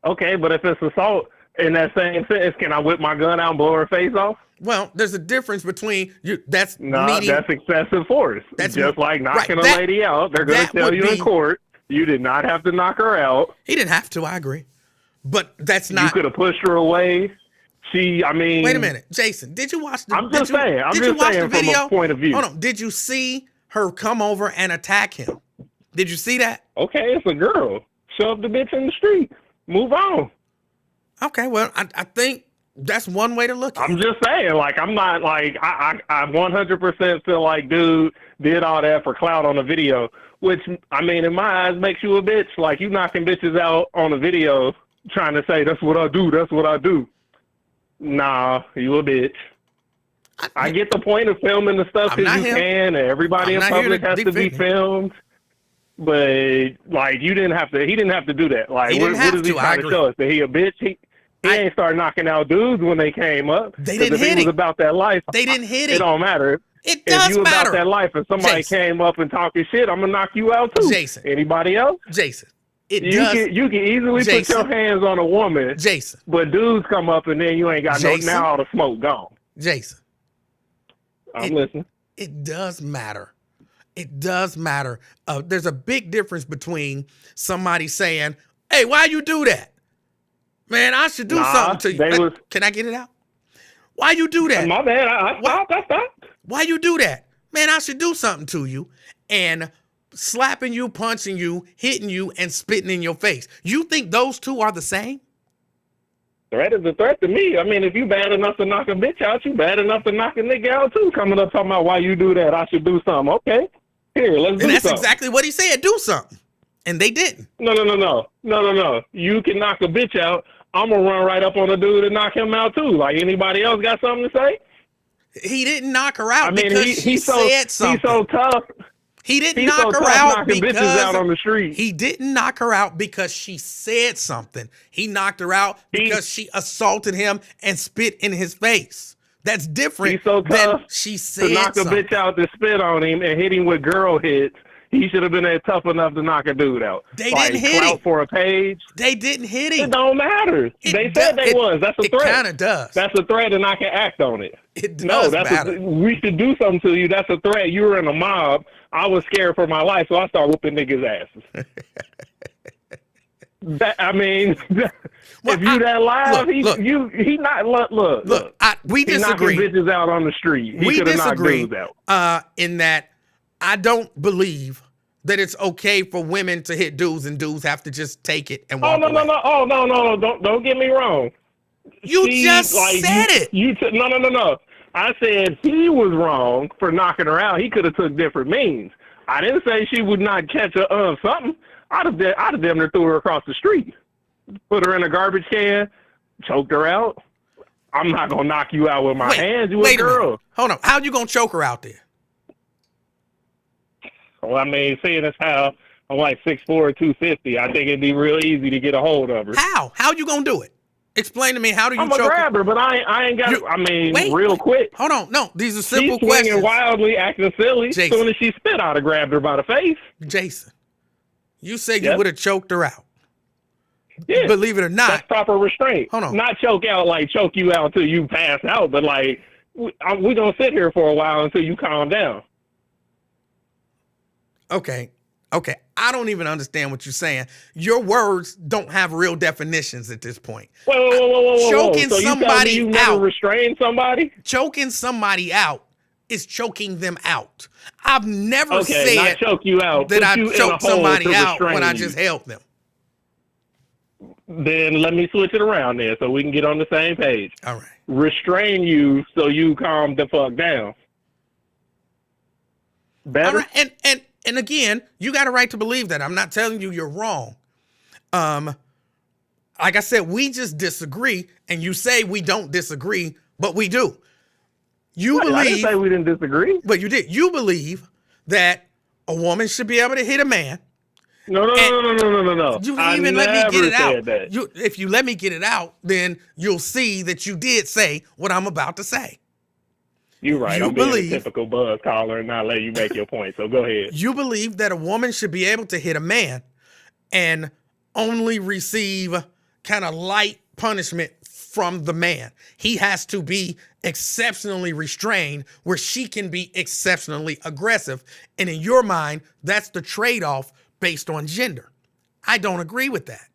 Okay, but if it's assault in that same sentence, can I whip my gun out and blow her face off? Well, there's a difference between you. That's That's excessive force. That's just like knocking right, a lady out. They're going to tell you in court you did not have to knock her out. He didn't have to. I agree, but that's not. You could have pushed her away. Wait a minute, Jason. Did you watch the? I'm just saying from a point of view. Hold on. Did you see her come over and attack him? Did you see that? Okay, it's a girl. Shove the bitch in the street. Move on. Okay, well, I think that's one way to look at it. I'm just saying, like, I'm not, like, I 100% feel like dude did all that for clout on a video, which, I mean, in my eyes makes you a bitch. Like, you knocking bitches out on a video trying to say, that's what I do. Nah, you a bitch. I get the point of filming the stuff because you can, and everybody in public has to be filmed. But like, he didn't have to do that. Like, what is he trying to show us? That he a bitch? He ain't start knocking out dudes when they came up. They didn't hit him. If he was about that life, they didn't hit him. It don't matter. It does if you matter. About that life, and somebody came up and talking shit, I'm gonna knock you out too. Jason. Anybody else? Jason. You can easily put your hands on a woman. Jason. But dudes come up and then you ain't got now all the smoke gone. Jason. I'm listening. It does matter. It does matter. There's a big difference between somebody saying, hey, why you do that? Man, I should do something to you. Can I get it out? Why you do that? My bad. I stopped. Why you do that? Man, I should do something to you. And slapping you, punching you, hitting you, and spitting in your face. You think those two are the same? Threat is a threat to me. I mean, if you bad enough to knock a bitch out, you bad enough to knock a nigga out too. Coming up talking about why you do that, I should do something. Okay, here, let's do something. And that's exactly what he said. Do something, and they didn't. No. You can knock a bitch out. I'm gonna run right up on a dude and knock him out too. Like, anybody else got something to say? He didn't knock her out because he said something. He's so tough. He didn't knock her out because bitches out on the street. He didn't knock her out because she said something. He knocked her out because she assaulted him and spit in his face. That's different. He's so tough she said to knock a bitch out to spit on him and hit him with girl hits. He should have been tough enough to knock a dude out. They didn't hit him for a page. They didn't hit him. It don't matter. They said they was. That's a threat. It kind of does. That's a threat, and I can act on it. It does matter. We should do something to you. That's a threat. You were in a mob. I was scared for my life, so I started whooping niggas' asses. If you that live, he not look. We disagree. He knocking bitches out on the street. He could have knocked dudes out. In that, I don't believe that it's okay for women to hit dudes and dudes have to just take it and walk away. No. Don't get me wrong. You just said it. No. I said he was wrong for knocking her out. He could have took different means. I didn't say she would not catch something. I'd have damn near threw her across the street, put her in a garbage can, choked her out. I'm not gonna knock you out with my hands. You a girl. Hold on. How you gonna choke her out there? Well, I mean, seeing as how I'm like 6'4", 250. I think it'd be real easy to get a hold of her. How you gonna do it? Explain to me, how do you I'm gonna choke her? grab her, but I ain't got. Real quick. Hold on, no, these are She's simple swinging questions. wildly, acting silly. As Jason. soon as she spit, I'd have grabbed her by the face. Jason, you said you Yep. would have choked her out. Yeah. Believe it or not, That's proper restraint. Hold on. Not choke you out until you pass out, but like we gonna sit here for a while until you calm down. okay, I don't even understand what you're saying. Your words don't have real definitions at this point. Whoa. Choking So you telling somebody me you never out. restrained somebody? Choking somebody out is choking them out. I've never Okay, not said choke you out. that put I you in a choked hole somebody to out when I restrain just you. held them. Then let me switch it around there so we can get on the same page. All right. Restrain you so you calm the fuck down. Better? All right. And again, you got a right to believe that. I'm not telling you you're wrong. Like I said, we just disagree, and you say we don't disagree, but we do. You I didn't believe, say we didn't disagree. but you did. You believe that a woman should be able to hit a man. No. You I even let me never get it out. said that. If you let me get it out, then you'll see that you did say what I'm about to say. You're right. You I'm being believe- a typical buzz caller and not let you make your point. So go ahead. You believe that a woman should be able to hit a man and only receive kind of light punishment from the man. He has to be exceptionally restrained where she can be exceptionally aggressive. And in your mind, that's the trade-off based on gender. I don't agree with that.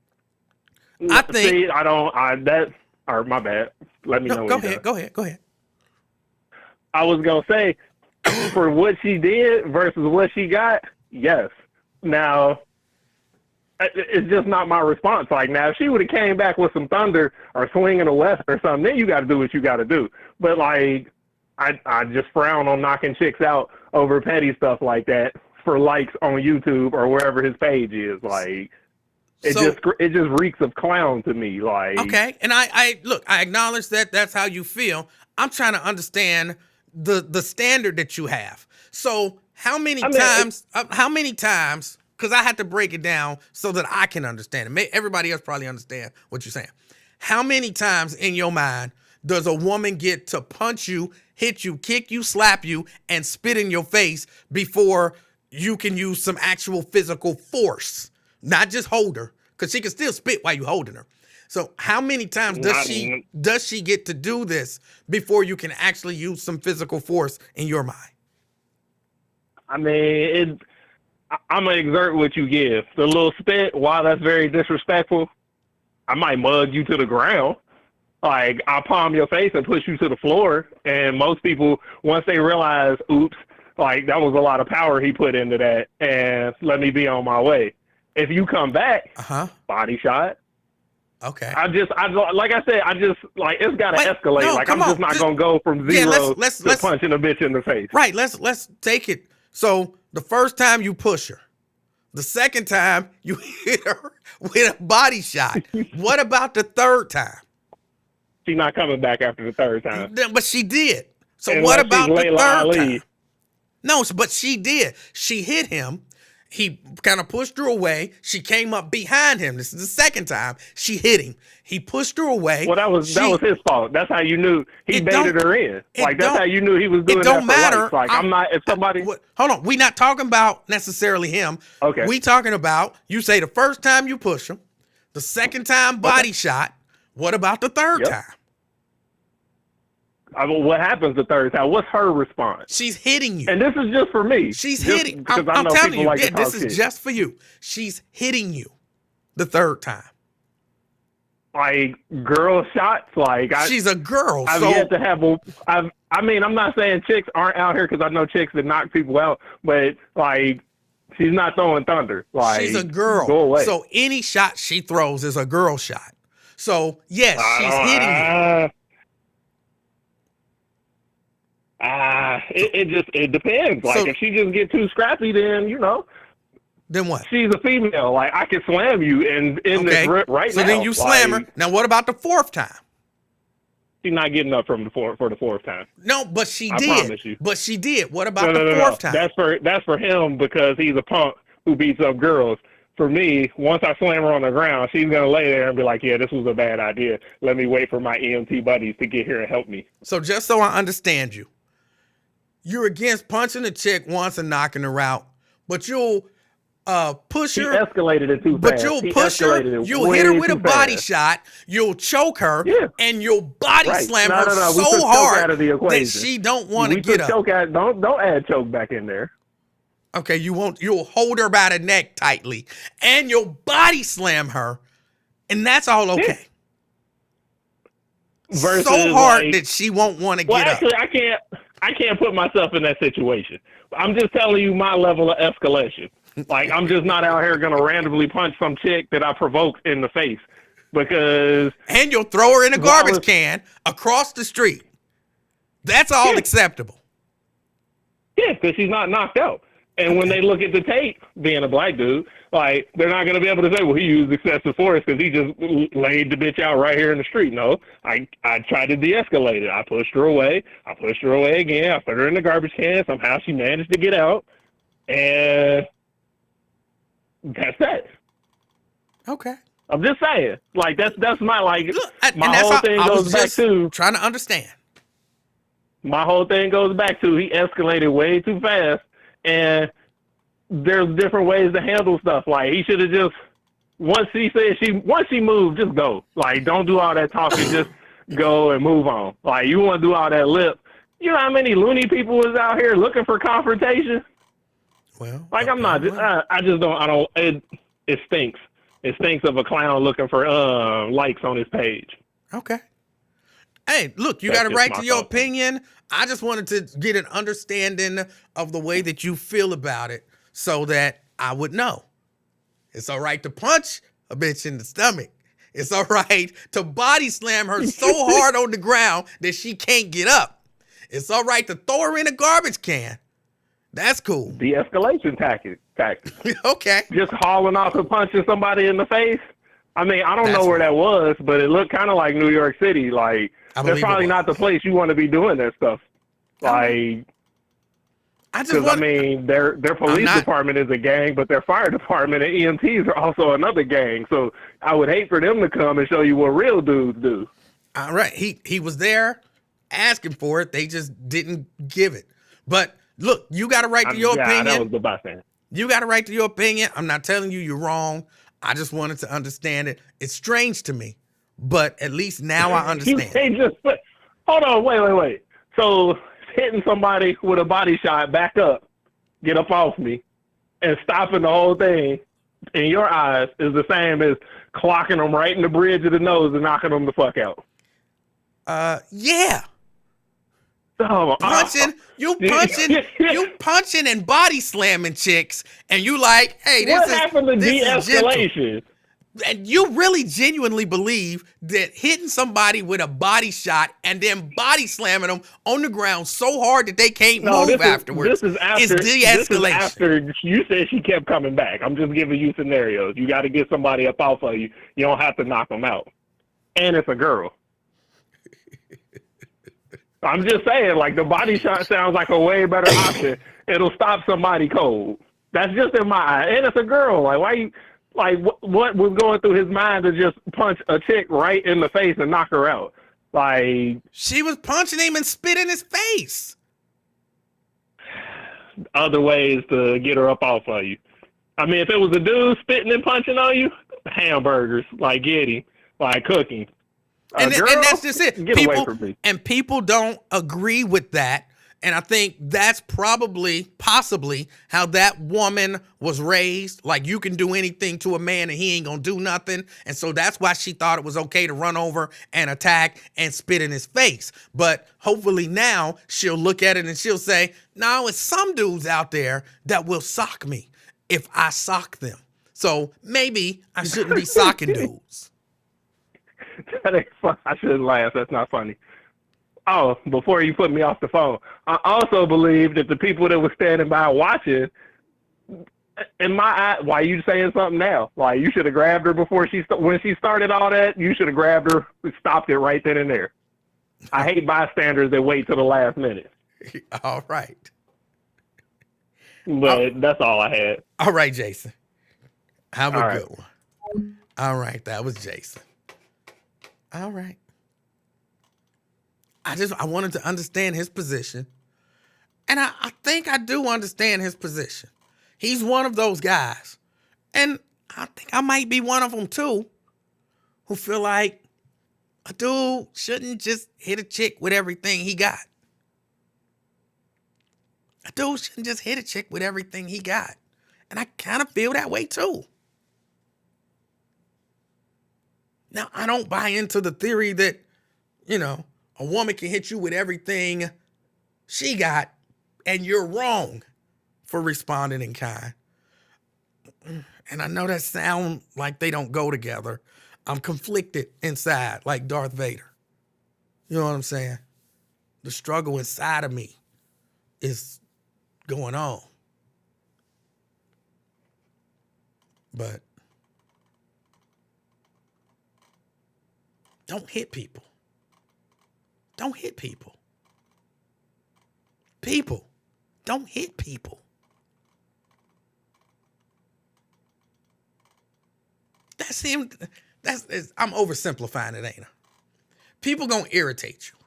I think. See, my bad. Let me know. Go when you're ahead. done. Go ahead. I was gonna say, for what she did versus what she got, yes. Now, it's just not my response. Like, now, if she would have came back with some thunder or swinging a west or something, then you got to do what you got to do. But like, I just frown on knocking chicks out over petty stuff like that for likes on YouTube or wherever his page is. Like, it just reeks of clown to me. Like, Okay, and I look, I acknowledge that that's how you feel. I'm trying to understand the standard that you have. So how many times, because I had to break it down so that I can understand it. Everybody else probably understand what you're saying. How many times in your mind does a woman get to punch you, hit you, kick you, slap you, and spit in your face before you can use some actual physical force? Not just hold her, because she can still spit while you holding her. So how many times does she get to do this before you can actually use some physical force in your mind? I mean, I'm going to exert what you give. The little spit, while that's very disrespectful, I might mug you to the ground. Like, I'll palm your face and push you to the floor. And most people, once they realize, oops, like, that was a lot of power he put into that, and let me be on my way. If you come back, body shot. Okay. Like I said, it's got to escalate. No, like, I'm just not going to go from zero to punching a bitch in the face. Right. Let's take it. So the first time you push her, the second time you hit her with a body shot. What about the third time? She's not coming back after the third time. But she did. So Unless what about the Layla third Ali. time? No, but she did. She hit him. He kind of pushed her away. She came up behind him. This is the second time she hit him. He pushed her away. Well, that was his fault. That's how you knew he baited her in. Like, that's how you knew he was doing it that don't for matter. likes. Like, I'm not, if somebody... Hold on. We're not talking about necessarily him. Okay. We talking about, you say the first time you push him, the second time body shot. What about the third time? I mean, what happens the third time? What's her response? She's hitting you. And this is just for me. She's just hitting. Because I'm know telling people you, like to this talk is shit. just for you. She's hitting you the third time. Like, girl shots, like... She's a girl, I've yet to have I mean, I'm not saying chicks aren't out here, because I know chicks that knock people out, but, like, she's not throwing thunder. Like, she's a girl. Go away. So any shot she throws is a girl shot. So, yes, she's hitting you. It depends. Like, if she just get too scrappy, then, Then what? She's a female. Like, I can slam you in this right now. So then you slam her. Now, what about the fourth time? She's not getting up for the fourth time. No, but she I did. promise you. But she did. What about the fourth time? That's for him, because he's a punk. who beats up girls. For me, once I slam her on the ground, she's going to lay there and be like, yeah, this was a bad idea. Let me wait for my EMT buddies to get here and help me. So just so I understand you, you're against punching a chick once and knocking her out, but you'll push He her. escalated it too But fast. you'll He push her, escalated it you'll hit her way with a too body fast. shot, you'll choke her, Yeah. and you'll body Right. slam No, her no, no. We so took choke hard out of the that equation. she don't want to We get took up. choke out. Don't add choke back in there. Okay, you'll hold her by the neck tightly, and you'll body slam her, and that's all okay. Versus, so hard like, that she won't want to well, get actually, up. I can't put myself in that situation. I'm just telling you my level of escalation. Like, I'm just not out here going to randomly punch some chick that I provoked in the face because... And you'll throw her in a garbage Wallace- can across the street. That's all Yeah. acceptable. Yeah, because she's not knocked out. And when they look at the tape, being a black dude, like, they're not going to be able to say, well, he used excessive force because he just laid the bitch out right here in the street. No, I tried to de-escalate it. I pushed her away. I pushed her away again. I put her in the garbage can. Somehow she managed to get out. And that's that. Okay. I'm just saying. Like, that's my, like, Look, my and that's whole how thing I was goes back just to... trying to understand. My whole thing goes back to he escalated way too fast, and there's different ways to handle stuff. Like, he should have just, once she moved, just go. Like, don't do all that talking, just go and move on. Like, you want to do all that lip. You know how many loony people is out here looking for confrontation? Well, Like, I'm not, it stinks. It stinks of a clown looking for likes on his page. Okay. Hey, look, you That's got a just right my to your thought. opinion. I just wanted to get an understanding of the way that you feel about it so that I would know. It's all right to punch a bitch in the stomach. It's all right to body slam her so hard on the ground that she can't get up. It's all right to throw her in a garbage can. That's cool. De-escalation tactic. Okay. Just hauling off and punching somebody in the face. I mean, I don't That's know where right. that was, but it looked kind of like New York City. Like, I that's believe it probably was. not the place you want to be doing that stuff. Like, I just because, I want mean, their police not- department is a gang, but their fire department and EMTs are also another gang. So I would hate for them to come and show you what real dudes do. all right. He was there asking for it. They just didn't give it. But look, you got a right to your Yeah, opinion. that was the bystander. You got a right to your opinion. I'm not telling you you're wrong. I just wanted to understand it. It's strange to me, but at least now I You understand. can't just hold on, wait. So hitting somebody with a body shot, back up, get up off me, and stopping the whole thing in your eyes is the same as clocking them right in the bridge of the nose and knocking them the fuck out. Yeah. Oh, You punching and body slamming chicks, and you like, hey, what happened to this is gentle. de-escalation? And you really genuinely believe that hitting somebody with a body shot and then body slamming them on the ground so hard that they can't move afterwards This is after, is This is de-escalation. after you said she kept coming back. I'm just giving you scenarios. You got to get somebody up off of you. You don't have to knock them out. And it's a girl. I'm just saying, like, the body shot sounds like a way better option. It'll stop somebody cold. That's just in my eye. And it's a girl. Like, why you, like, what was going through his mind to just punch a chick right in the face and knock her out? Like, She was punching him and spit in his face. other ways to get her up off of you. I mean, if it was a dude spitting and punching on you, hamburgers, like, get him, like, cooking. And Girl, that's just it. Get away from me. And people don't agree with that. And I think that's possibly how that woman was raised. Like, you can do anything to a man and he ain't gonna do nothing. And so that's why she thought it was okay to run over and attack and spit in his face. But hopefully now she'll look at it and she'll say, no, it's some dudes out there that will sock me if I sock them. So maybe I shouldn't be socking dudes. That ain't fun. I shouldn't laugh. That's not funny. Oh, before you put me off the phone, I also believe that the people that were standing by watching, in my eye, why are you saying something now? Like, you should have grabbed her before when she started all that. You should have grabbed her, stopped it right then and there. I hate bystanders that wait till the last minute. All right. But that's all I had. All right, Jason. Have a All right. good one. All right, that was Jason. All right. I wanted to understand his position. And I think I do understand his position. He's one of those guys. And I think I might be one of them too, who feel like a dude shouldn't just hit a chick with everything he got. A dude shouldn't just hit a chick with everything he got. And I kind of feel that way too. Now, I don't buy into the theory that, a woman can hit you with everything she got and you're wrong for responding in kind. And I know that sounds like they don't go together. I'm conflicted inside like Darth Vader. You know what I'm saying? The struggle inside of me is going on. But don't hit people. Don't hit people. People, don't hit people. I'm oversimplifying it, ain't I? People gonna irritate you.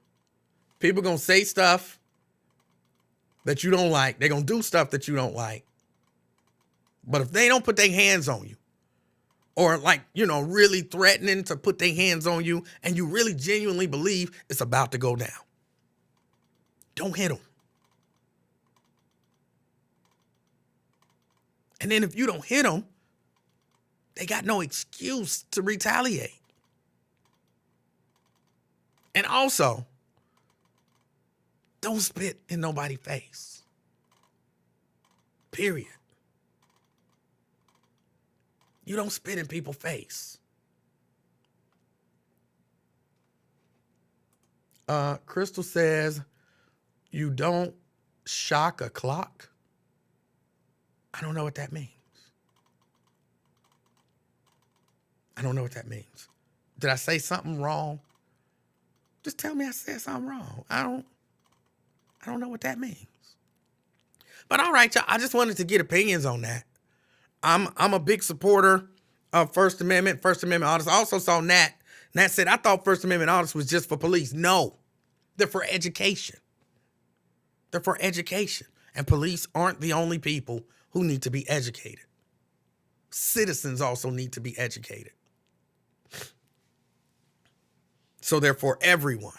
People gonna say stuff that you don't like. They're gonna do stuff that you don't like. But if they don't put their hands on you, or really threatening to put their hands on you, and you really genuinely believe it's about to go down, don't hit them. And then if you don't hit them, they got no excuse to retaliate. And also, don't spit in nobody's face. Period. You don't spit in people's face. Crystal says, you don't shock a clock. I don't know what that means. I don't know what that means. Did I say something wrong? Just tell me I said something wrong. I don't know what that means. But all right, y'all, I just wanted to get opinions on that. I'm a big supporter of First Amendment audits. I also saw Nat. Nat said, I thought First Amendment audits was just for police. No, they're for education. They're for education. And police aren't the only people who need to be educated. Citizens also need to be educated. So they're for everyone.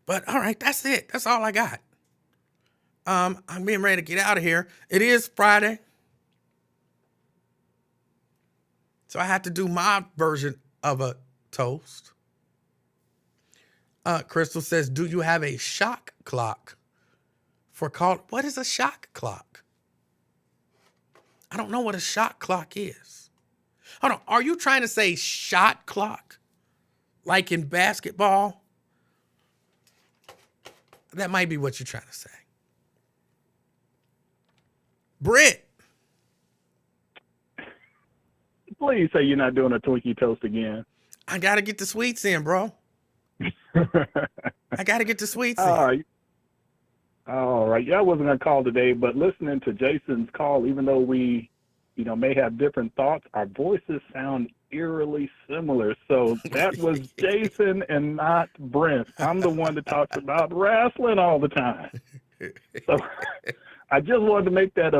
But all right, that's it. That's all I got. I'm being ready to get out of here. It is Friday. So I have to do my version of a toast. Crystal says, do you have a shock clock for call? What is a shock clock? I don't know what a shot clock is. Hold on. Are you trying to say shot clock? Like in basketball? That might be what you're trying to say. Brent. Please say you're not doing a Twinkie toast again. I got to get the sweets in, bro. I got to get the sweets in. All right. Yeah, I wasn't going to call today, but listening to Jason's call, even though we, may have different thoughts, our voices sound eerily similar. So that was Jason and not Brent. I'm the one that talks about wrestling all the time. So I just wanted to make that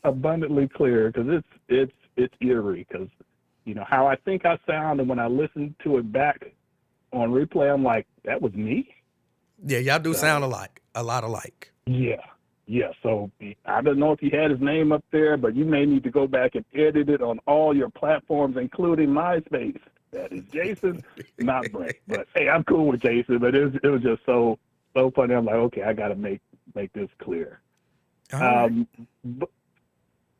abundantly clear because it's eerie because, how I think I sound, and when I listen to it back on replay, I'm like, that was me? Yeah, y'all do sound alike, a lot alike. Yeah. So I don't know if you had his name up there, but you may need to go back and edit it on all your platforms, including MySpace. That is Jason, not Brent. But hey, I'm cool with Jason, but it was just so funny. I'm like, okay, I got to make this clear. Right.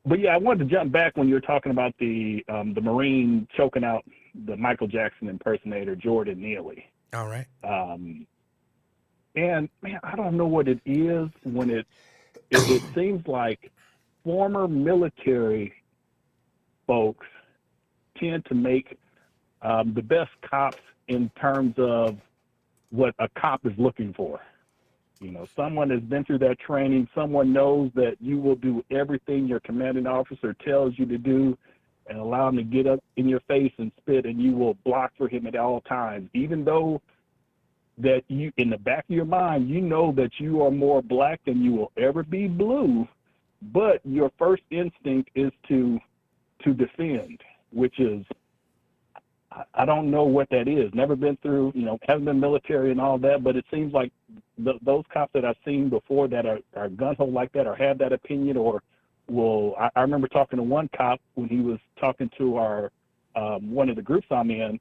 But yeah, I wanted to jump back when you were talking about the Marine choking out the Michael Jackson impersonator Jordan Neely. All right. And man, I don't know what it is when it seems like former military folks tend to make the best cops in terms of what a cop is looking for. You know, someone has been through that training. Someone knows that you will do everything your commanding officer tells you to do and allow him to get up in your face and spit, and you will block for him at all times, even though that you, in the back of your mind, you know that you are more black than you will ever be blue, but your first instinct is to defend, which is, I don't know what that is. Never been through, you know, haven't been military and all that, but it seems like those cops that I've seen before that are gun-ho like that or have that opinion or will, I remember talking to one cop when he was talking to our, one of the groups I'm in,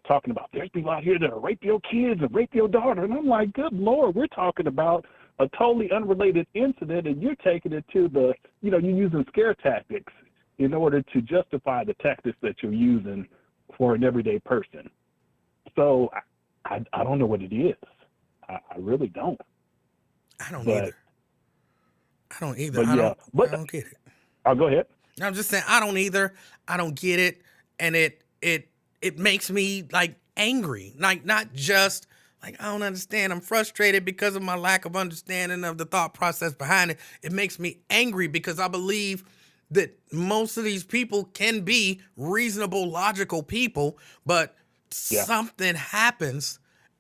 talking about there's people out here that rape your kids and rape your daughter. And I'm like, good Lord, we're talking about a totally unrelated incident and you're taking it to the, you know, you're using scare tactics in order to justify the tactics that you're using for an everyday person. So I don't know what it is. I really don't. I don't either. I don't either. But I yeah, don't get it. I'll go ahead. I'm just saying I don't either. I don't get it. And it makes me like angry. Like not just like I don't understand. I'm frustrated because of my lack of understanding of the thought process behind it. It makes me angry because I believe that most of these people can be reasonable, logical people, but something happens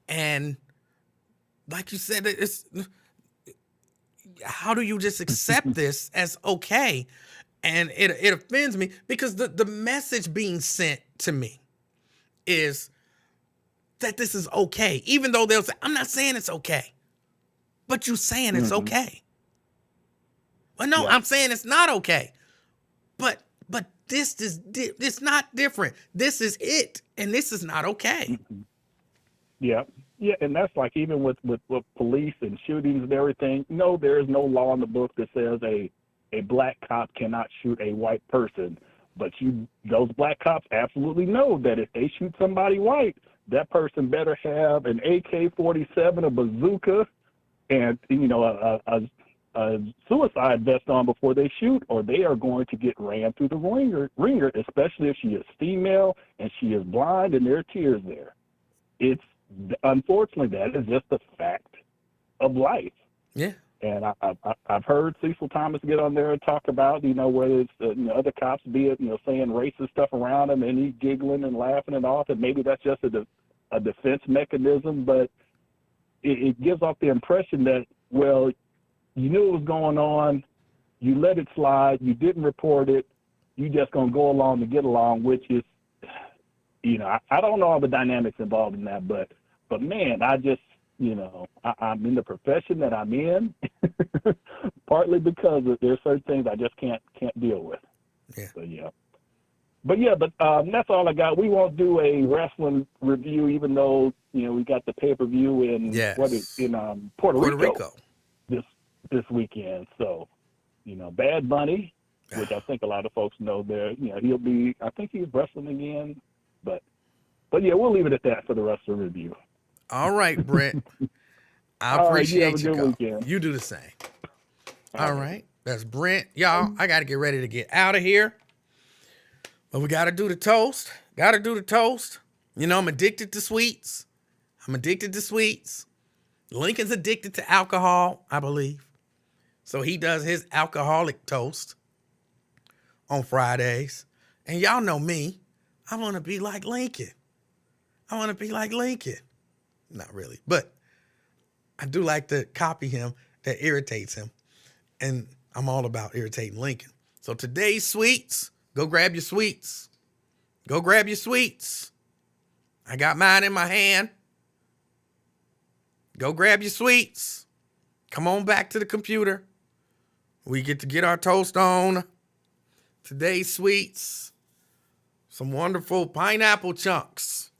and like you said, it's how do you just accept this as okay? And it offends me because the message being sent to me is that this is okay. Even though they'll say, I'm not saying it's okay, but you saying it's okay. Well, no, I'm saying it's not okay. But this is it's not different. This is it, and this is not okay. Yeah, and that's like even with police and shootings and everything. No, there is no law in the book that says a black cop cannot shoot a white person. But those black cops absolutely know that if they shoot somebody white, that person better have an AK-47, a bazooka, and you know a suicide vest on before they shoot, or they are going to get rammed through the ringer, especially if she is female and she is blind and there are tears there. It's unfortunately that is just a fact of life. Yeah. And I've heard Cecil Thomas get on there and talk about, you know, whether it's other cops be it, you know, saying racist stuff around him and he's giggling and laughing it off, and maybe that's just a defense mechanism, but it gives off the impression that, well, you knew it was going on, you let it slide, you didn't report it, you just going to go along to get along, which is, you know, I don't know all the dynamics involved in that, but man, I just, you know, I'm in the profession that I'm in, partly because there's certain things I just can't deal with. Yeah. But that's all I got. We won't do a wrestling review, even though, you know, we got the pay-per-view in Puerto Rico. This weekend. So, you know, Bad Bunny, which I think a lot of folks know there, you know, I think he's wrestling again, but yeah, we'll leave it at that for the rest of the review. All right, Brent. I appreciate you. You do the same. All right. That's Brent. Y'all, I got to get ready to get out of here. But we got to do the toast. You know, I'm addicted to sweets. Lincoln's addicted to alcohol, I believe. So he does his alcoholic toast on Fridays. And y'all know me. I want to be like Lincoln. Not really, but I do like to copy him. That irritates him. And I'm all about irritating Lincoln. So today's sweets, go grab your sweets. I got mine in my hand. Go grab your sweets. Come on back to the computer. We get to get our toast on. Today's sweets, some wonderful pineapple chunks.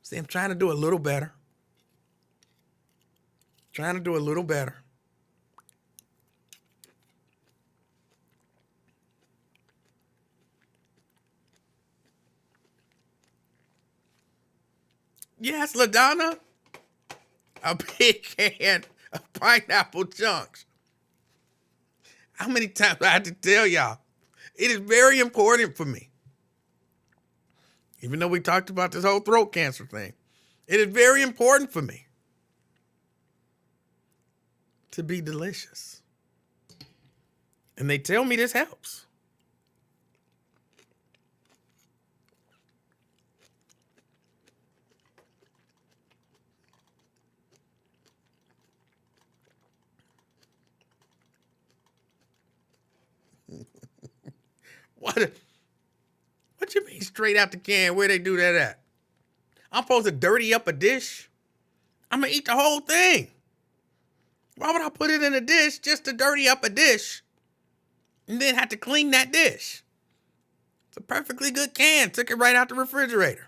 See, I'm trying to do a little better. Yes, LaDonna. A big can of pineapple chunks. How many times I have to tell y'all? It is very important for me. Even though we talked about this whole throat cancer thing, it is very important for me to be delicious. And they tell me this helps. What you mean straight out the can? Where they do that at? I'm supposed to dirty up a dish? I'm going to eat the whole thing. Why would I put it in a dish just to dirty up a dish and then have to clean that dish? It's a perfectly good can. Took it right out the refrigerator.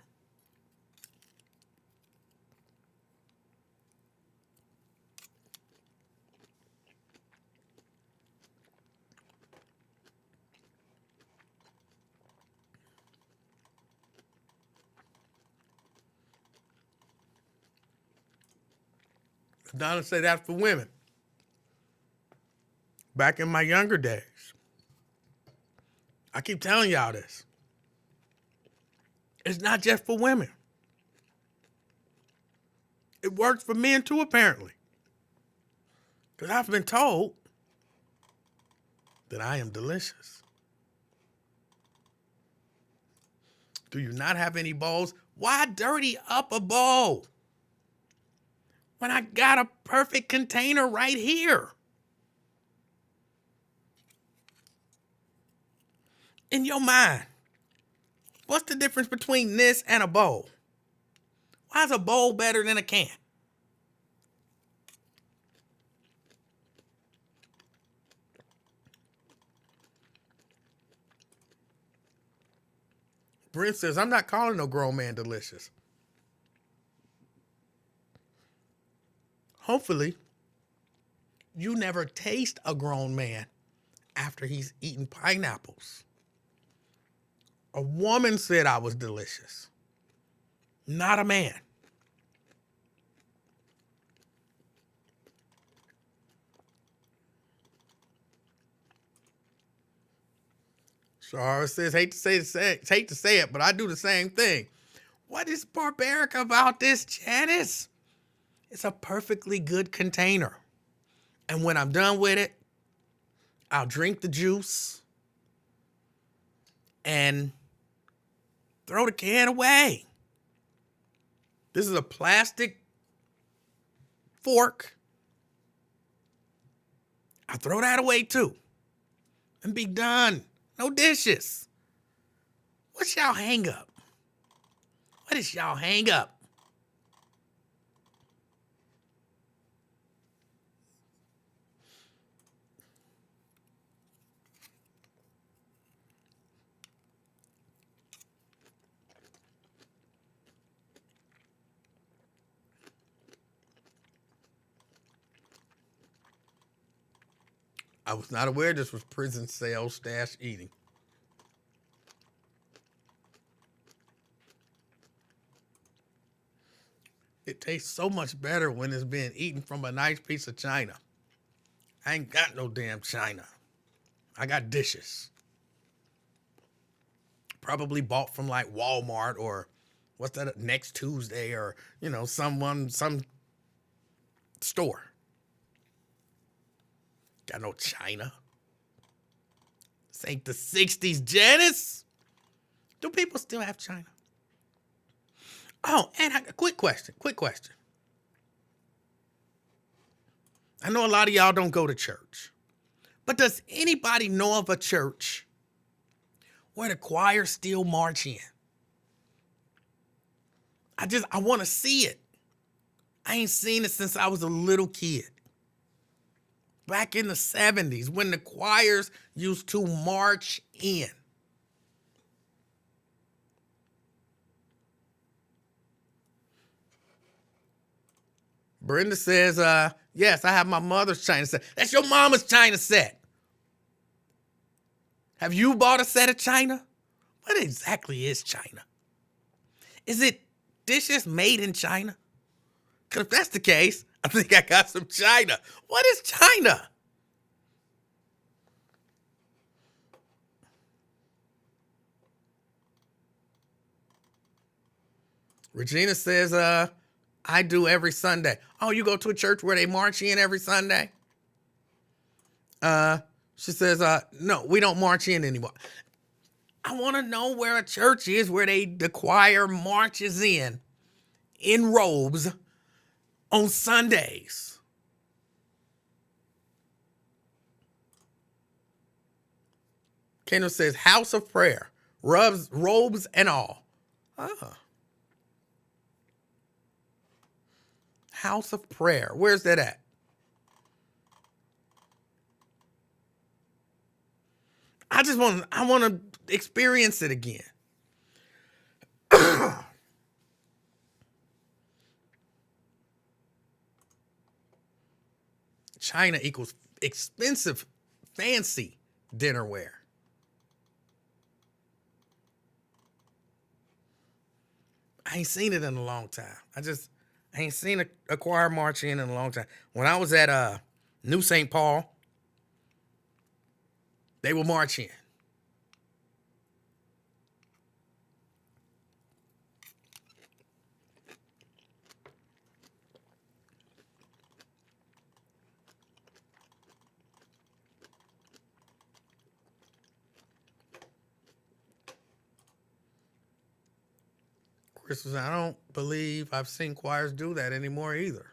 Donna said that's for women. Back in my younger days, I keep telling y'all this. It's not just for women. It works for men too, apparently. Because I've been told that I am delicious. Do you not have any bowls? Why dirty up a bowl when I got a perfect container right here? In your mind, what's the difference between this and a bowl? Why is a bowl better than a can? Brent says, I'm not calling no grown man delicious. Hopefully, you never taste a grown man after he's eaten pineapples. A woman said I was delicious, not a man. Shara says, hate to say it, but I do the same thing. What is barbaric about this, Janice? It's a perfectly good container. And when I'm done with it, I'll drink the juice and throw the can away. This is a plastic fork. I throw that away too and be done. No dishes. What's y'all hang up? What is y'all hang up? I was not aware this was prison cell stash eating. It tastes so much better when it's being eaten from a nice piece of china. I ain't got no damn china. I got dishes. Probably bought from like Walmart or what's that, Next Tuesday or, some store. Got no china. This ain't the 60s, Janice. Do people still have china? Oh, and a quick question. I know a lot of y'all don't go to church, but does anybody know of a church where the choir still march in? I want to see it. I ain't seen it since I was a little kid. Back in the 70s when the choirs used to march in. Brenda says, yes, I have my mother's china set. That's your mama's china set. Have you bought a set of china? What exactly is china? Is it dishes made in China? Because if that's the case, I think I got some china. What is china? Regina says, I do every Sunday. Oh, you go to a church where they march in every Sunday? She says, no, we don't march in anymore. I want to know where a church is where the choir marches in robes on Sundays. Kendall says, house of prayer, robes and all. House of prayer. Where's that at? I want to experience it again. China equals expensive, fancy dinnerware. I ain't seen it in a long time. I ain't seen a choir march in a long time. When I was at New St. Paul, they will march in. Chris says, I don't believe I've seen choirs do that anymore either.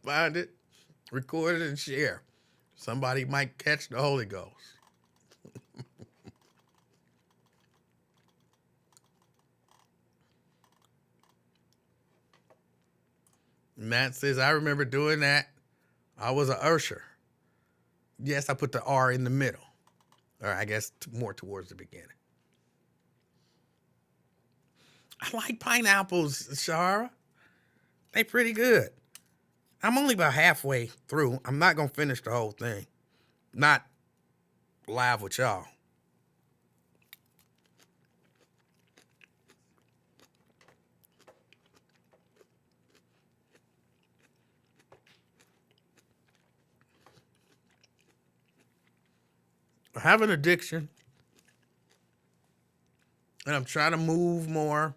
Find it, record it, and share. Somebody might catch the Holy Ghost. Matt says, I remember doing that. I was an usher. Yes, I put the R in the middle. Or I guess more towards the beginning. I like pineapples, Shara. They pretty good. I'm only about halfway through. I'm not going to finish the whole thing. Not live with y'all. I have an addiction, and I'm trying to move more.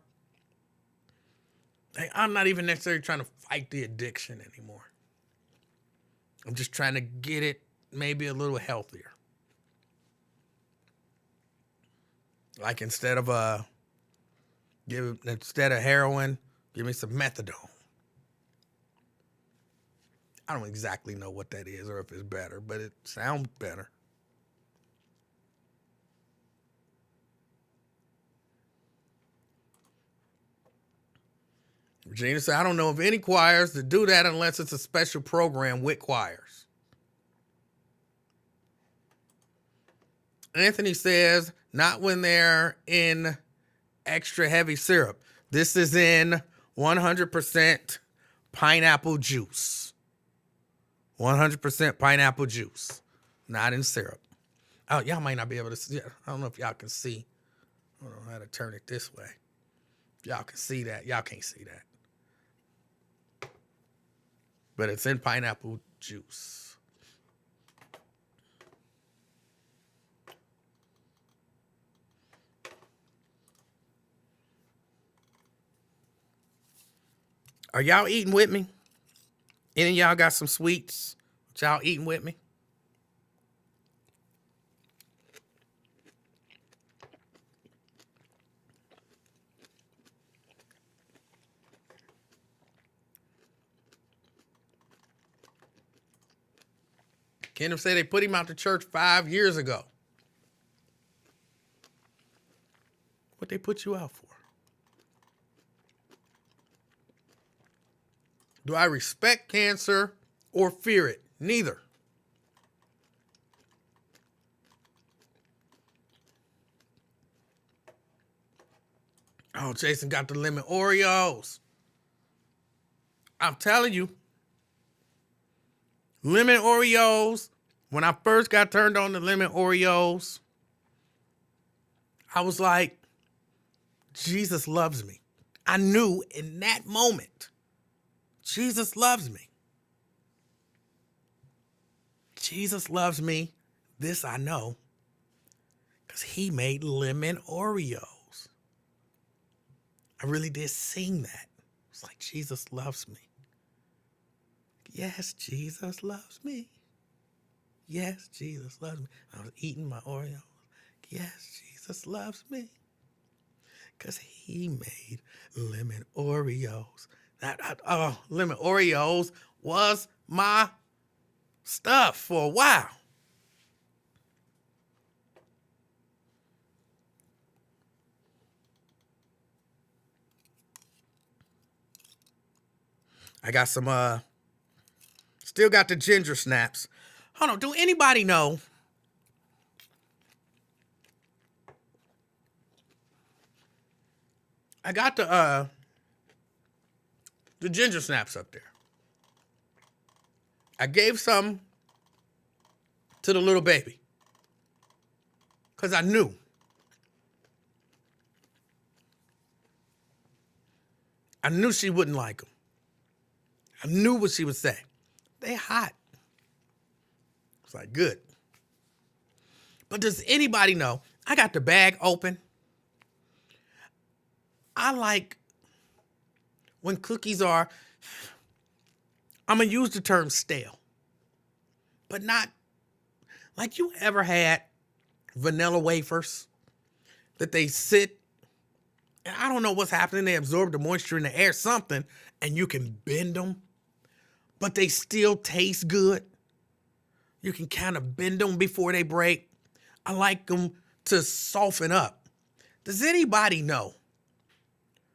I'm not even necessarily trying to fight the addiction anymore. I'm just trying to get it maybe a little healthier. Like instead of heroin, give me some methadone. I don't exactly know what that is or if it's better, but it sounds better. Regina said, I don't know of any choirs that do that unless it's a special program with choirs. Anthony says, not when they're in extra heavy syrup. This is in 100% pineapple juice. 100% pineapple juice, not in syrup. Oh, y'all might not be able to see. I don't know if y'all can see. I don't know how to turn it this way. Y'all can see that. Y'all can't see that. But it's in pineapple juice. Are y'all eating with me? Any of y'all got some sweets? Y'all eating with me? Kenneth said they put him out to church 5 years ago. What they put you out for? Do I respect cancer or fear it? Neither. Oh, Jason got the lemon Oreos. I'm telling you. Lemon Oreos. When I first got turned on to lemon Oreos, I was like, Jesus loves me. I knew in that moment, Jesus loves me. Jesus loves me. This I know. Because he made lemon Oreos. I really did sing that. It's like, Jesus loves me. Yes, Jesus loves me. Yes, Jesus loves me. I was eating my Oreos. Yes, Jesus loves me. Because he made lemon Oreos. Lemon Oreos was my stuff for a while. I got some, still got the ginger snaps. Hold on, do anybody know? I got the ginger snaps up there. I gave some to the little baby. Because I knew. I knew she wouldn't like them. I knew what she would say. They hot. It's like, good. But does anybody know? I got the bag open. I like when cookies are, I'm going to use the term stale. But not, like you ever had vanilla wafers that they sit, and I don't know what's happening. They absorb the moisture in the air, something, and you can bend them, but they still taste good. You can kind of bend them before they break. I like them to soften up. Does anybody know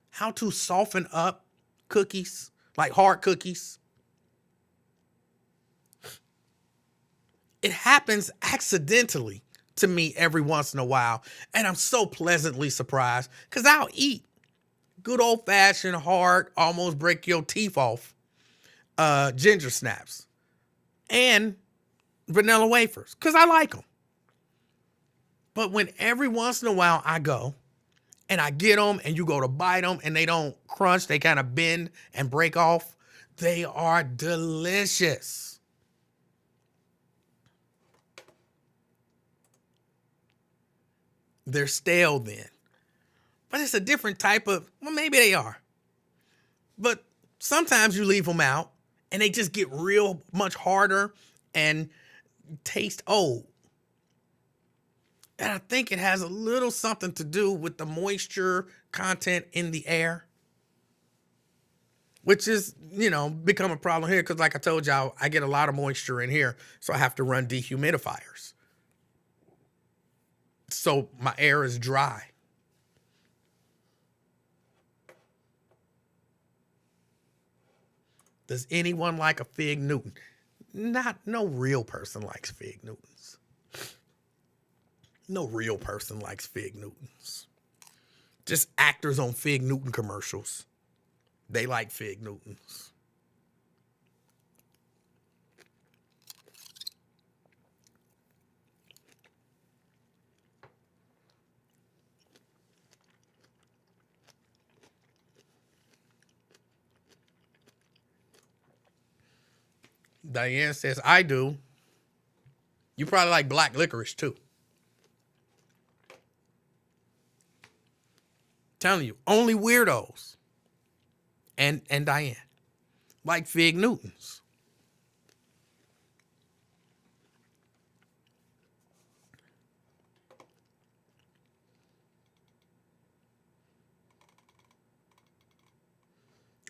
how to soften up cookies, like hard cookies? It happens accidentally to me every once in a while, and I'm so pleasantly surprised because I'll eat good old-fashioned, hard, almost break your teeth off ginger snaps and vanilla wafers because I like them. But when every once in a while I go and I get them and you go to bite them and they don't crunch, they kind of bend and break off, they are delicious. They're stale then. But it's a different type of, well, maybe they are. But sometimes you leave them out and they just get real much harder and taste old. And I think it has a little something to do with the moisture content in the air, which is, become a problem here because like I told y'all, I get a lot of moisture in here, so I have to run dehumidifiers. So my air is dry. Does anyone like a Fig Newton? No real person likes Fig Newtons. No real person likes Fig Newtons. Just actors on Fig Newton commercials. They like Fig Newtons. Diane says, I do. You probably like black licorice too. Telling you, only weirdos and Diane like Fig Newtons.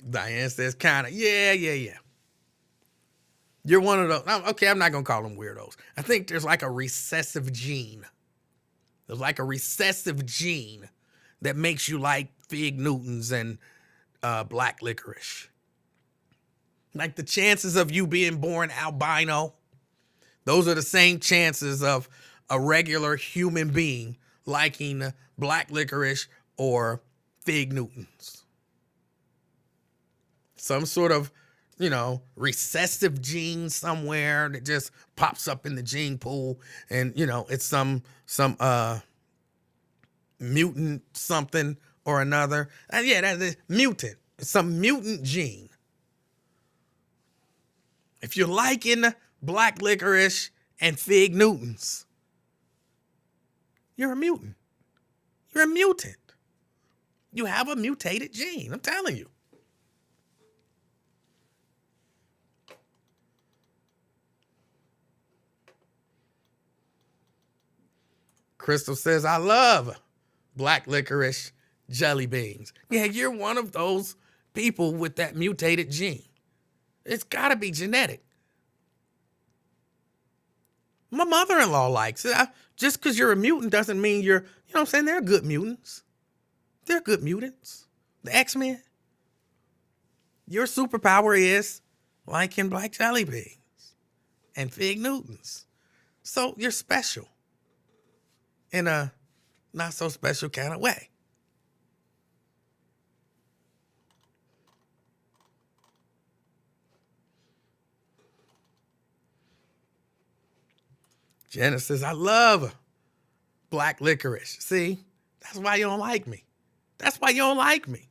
Diane says, kind of, yeah. You're one of those. Okay, I'm not going to call them weirdos. I think there's like a recessive gene. There's like a recessive gene that makes you like Fig Newtons and black licorice. Like the chances of you being born albino, those are the same chances of a regular human being liking black licorice or Fig Newtons. Some sort of, recessive gene somewhere that just pops up in the gene pool, and it's some mutant something or another. And yeah, that is mutant. It's some mutant gene. If you're liking black licorice and Fig Newtons, You're a mutant. You're a mutant. You have a mutated gene. I'm telling you. Crystal says, I love black licorice jelly beans. Yeah, you're one of those people with that mutated gene. It's got to be genetic. My mother-in-law likes it. Just because you're a mutant doesn't mean you're, you know what I'm saying? They're good mutants. They're good mutants. The X-Men. Your superpower is liking black jelly beans and fig Newtons. So you're special in a not so special kind of way. Jenna says, I love black licorice. See, that's why you don't like me. That's why you don't like me.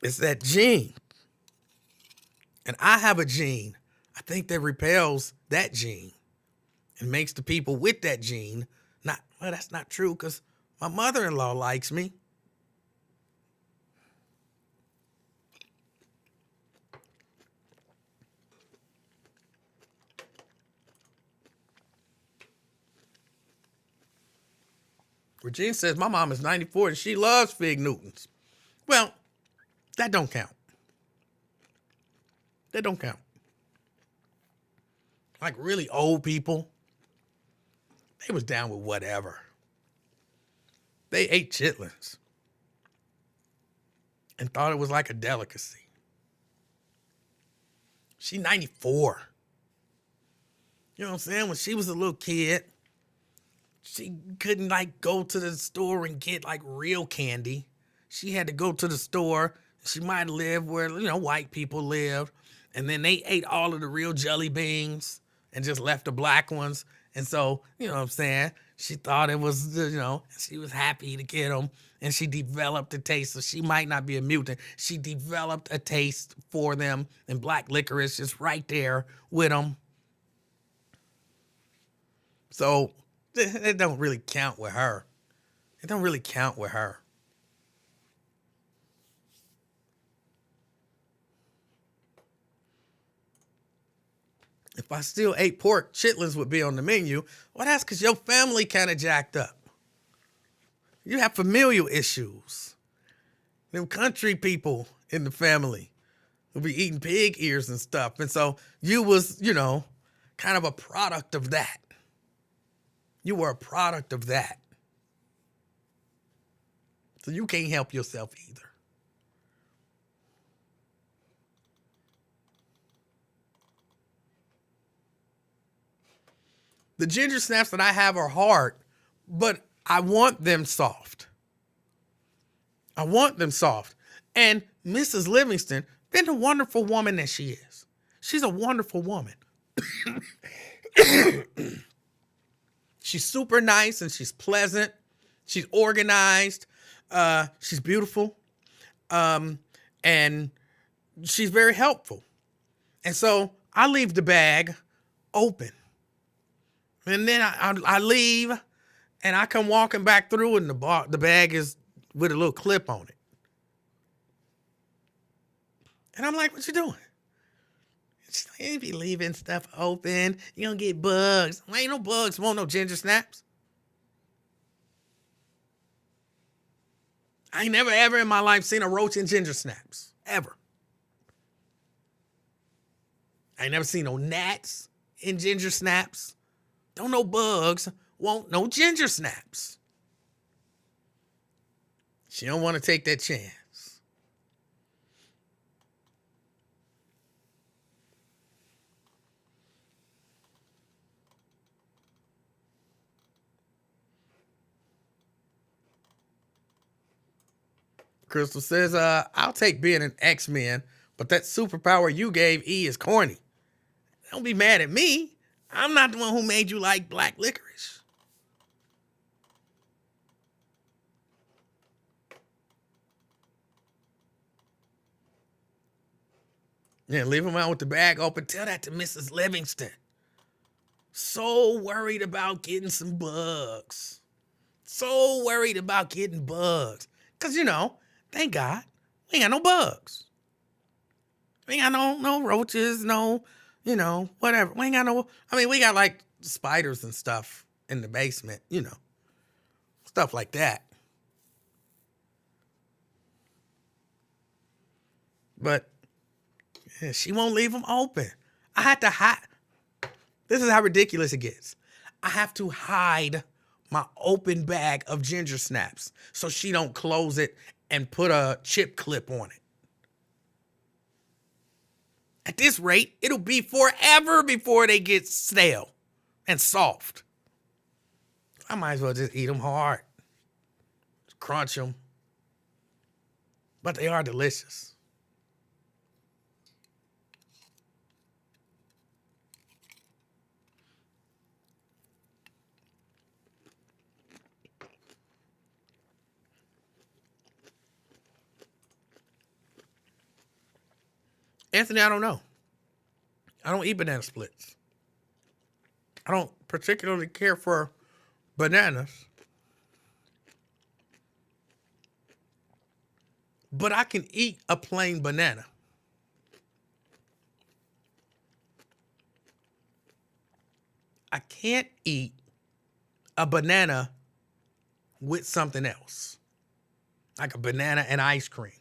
It's that gene. And I have a gene, I think, that repels that gene and makes the people with that gene not, well, that's not true because my mother-in-law likes me. Regina says, my mom is 94 and she loves fig Newtons. Well, that don't count. That don't count. Like really old people, they was down with whatever. They ate chitlins and thought it was like a delicacy. She 94. You know what I'm saying? When she was a little kid, she couldn't like go to the store and get like real candy. She had to go to the store. She might have lived where, you know, white people lived. And then they ate all of the real jelly beans and just left the black ones. And so, you know what I'm saying? She thought it was, you know, she was happy to get them. And she developed a taste. So she might not be a mutant. She developed a taste for them. And black licorice is right there with them. So it don't really count with her. It don't really count with her. If I still ate pork, chitlins would be on the menu. Well, that's because your family kind of jacked up. You have familial issues. Them country people in the family will be eating pig ears and stuff. And so you was, you know, kind of a product of that. You were a product of that. So you can't help yourself either. The ginger snaps that I have are hard, but I want them soft. I want them soft. And Mrs. Livingston, being the wonderful woman that she is, she's a wonderful woman. She's super nice and she's pleasant. She's organized. She's beautiful. And she's very helpful. And so I leave the bag open. And then I leave and I come walking back through and the bag is with a little clip on it. And I'm like, what you doing? She's like, if you leaving stuff open, you're going to get bugs. Well, ain't no bugs, won't no ginger snaps. I ain't never ever in my life seen a roach in ginger snaps. Ever. I ain't never seen no gnats in ginger snaps. Don't no bugs, won't no ginger snaps. She don't want to take that chance. Crystal says, I'll take being an X-Men, but that superpower you gave E is corny. Don't be mad at me. I'm not the one who made you like black licorice. Yeah, leave him out with the bag open. Tell that to Mrs. Livingston. So worried about getting some bugs. So worried about getting bugs. Because, thank God, we ain't got no bugs. We ain't got no roaches, no, whatever. We ain't got we got like spiders and stuff in the basement, stuff like that. But she won't leave them open. I had to hide. This is how ridiculous it gets. I have to hide my open bag of ginger snaps so she don't close it and put a chip clip on it. At this rate, it'll be forever before they get stale and soft. I might as well just eat them hard. Just crunch them. But they are delicious. Anthony, I don't know. I don't eat banana splits. I don't particularly care for bananas. But I can eat a plain banana. I can't eat a banana with something else. Like a banana and ice cream.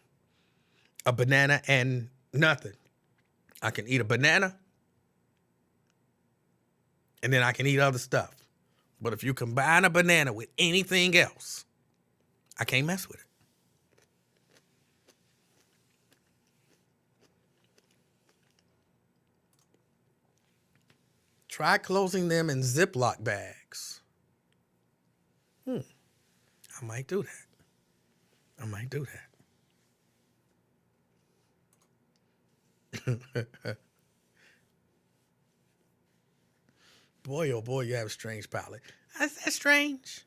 A banana and nothing. I can eat a banana and then I can eat other stuff. But if you combine a banana with anything else, I can't mess with it. Try closing them in Ziploc bags. I might do that. I might do that. Boy, oh boy, you have a strange palate. Is that strange?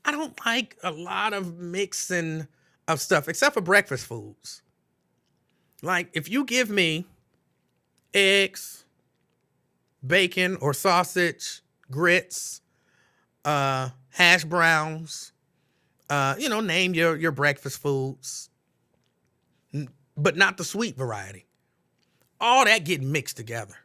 I don't like a lot of mixing of stuff, except for breakfast foods. Like, if you give me eggs, bacon or sausage, grits, hash browns, name your breakfast foods, but not the sweet variety. All that getting mixed together.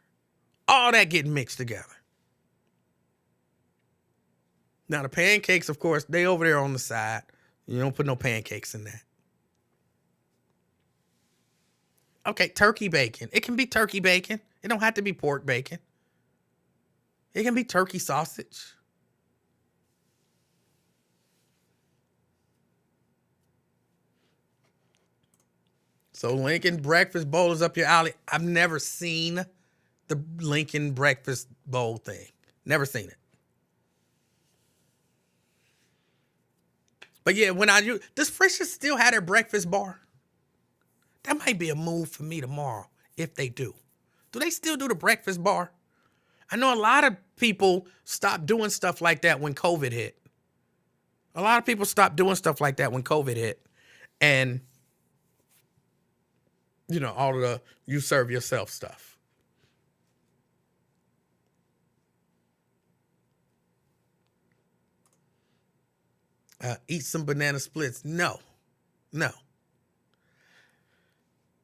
Now, the pancakes, of course, they over there on the side. You don't put no pancakes in that. Okay, turkey bacon. It can be turkey bacon. It don't have to be pork bacon. It can be turkey sausage. So Lincoln breakfast bowl is up your alley. I've never seen the Lincoln breakfast bowl thing. Never seen it. But yeah, does Frisch's still have their breakfast bar? That might be a move for me tomorrow if they do. Do they still do the breakfast bar? I know a lot of people stopped doing stuff like that when COVID hit. And, all of the you serve yourself stuff. Eat some banana splits. No.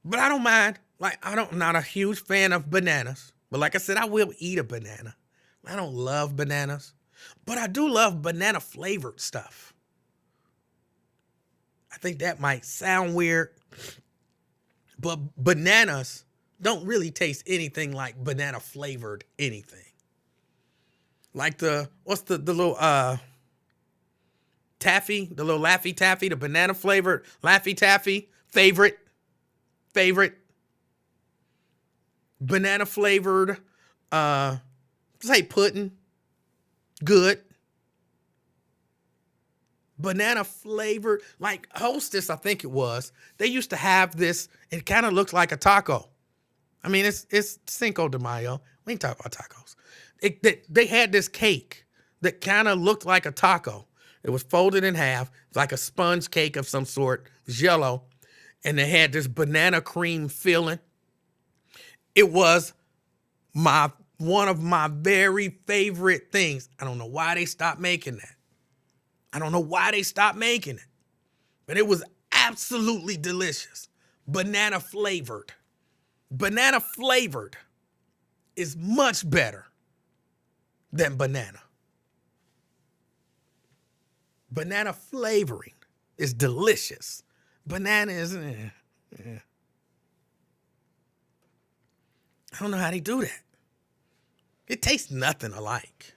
But I don't mind. I'm not a huge fan of bananas. But like I said, I will eat a banana. I don't love bananas. But I do love banana flavored stuff. I think that might sound weird. But bananas don't really taste anything like banana flavored anything. Like what's the little taffy, the little Laffy Taffy, the banana flavored Laffy Taffy, favorite. Banana flavored, say pudding, good. Banana flavored, like Hostess, I think it was. They used to have this. It kind of looks like a taco. I mean, it's Cinco de Mayo. We ain't talking about tacos. They had this cake that kind of looked like a taco. It was folded in half. It's like a sponge cake of some sort. It was yellow. And they had this banana cream filling. It was my One of my very favorite things. I don't know why they stopped making that. I don't know why they stopped making it. But it was absolutely delicious. Banana flavored. Banana flavored is much better than banana. Banana flavoring is delicious. Banana is, I don't know how they do that. It tastes nothing alike.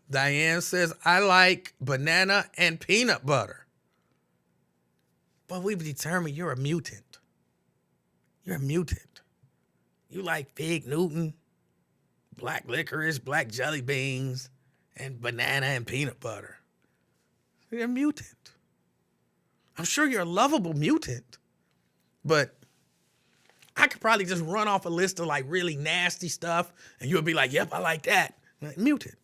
Diane says, I like banana and peanut butter. But we've determined you're a mutant. You're a mutant. You like fig Newton, black licorice, black jelly beans, and banana and peanut butter. You're a mutant. I'm sure you're a lovable mutant, but I could probably just run off a list of like really nasty stuff and you'll be like, yep, I like that. Like, mutant.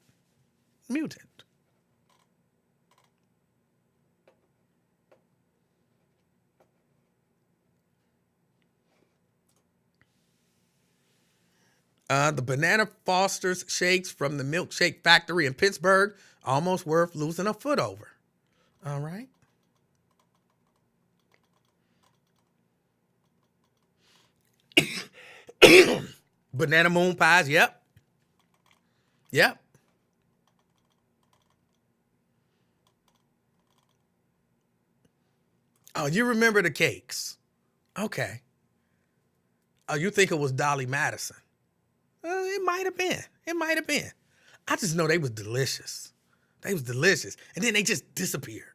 Mutant. The Banana Foster's shakes from the Milkshake Factory in Pittsburgh, almost worth losing a foot over. All right. Banana moon pies, yep. Yep. Oh, you remember the cakes. Okay. Oh, you think it was Dolly Madison. It might have been. It might have been. I just know they was delicious. They was delicious. And then they just disappeared.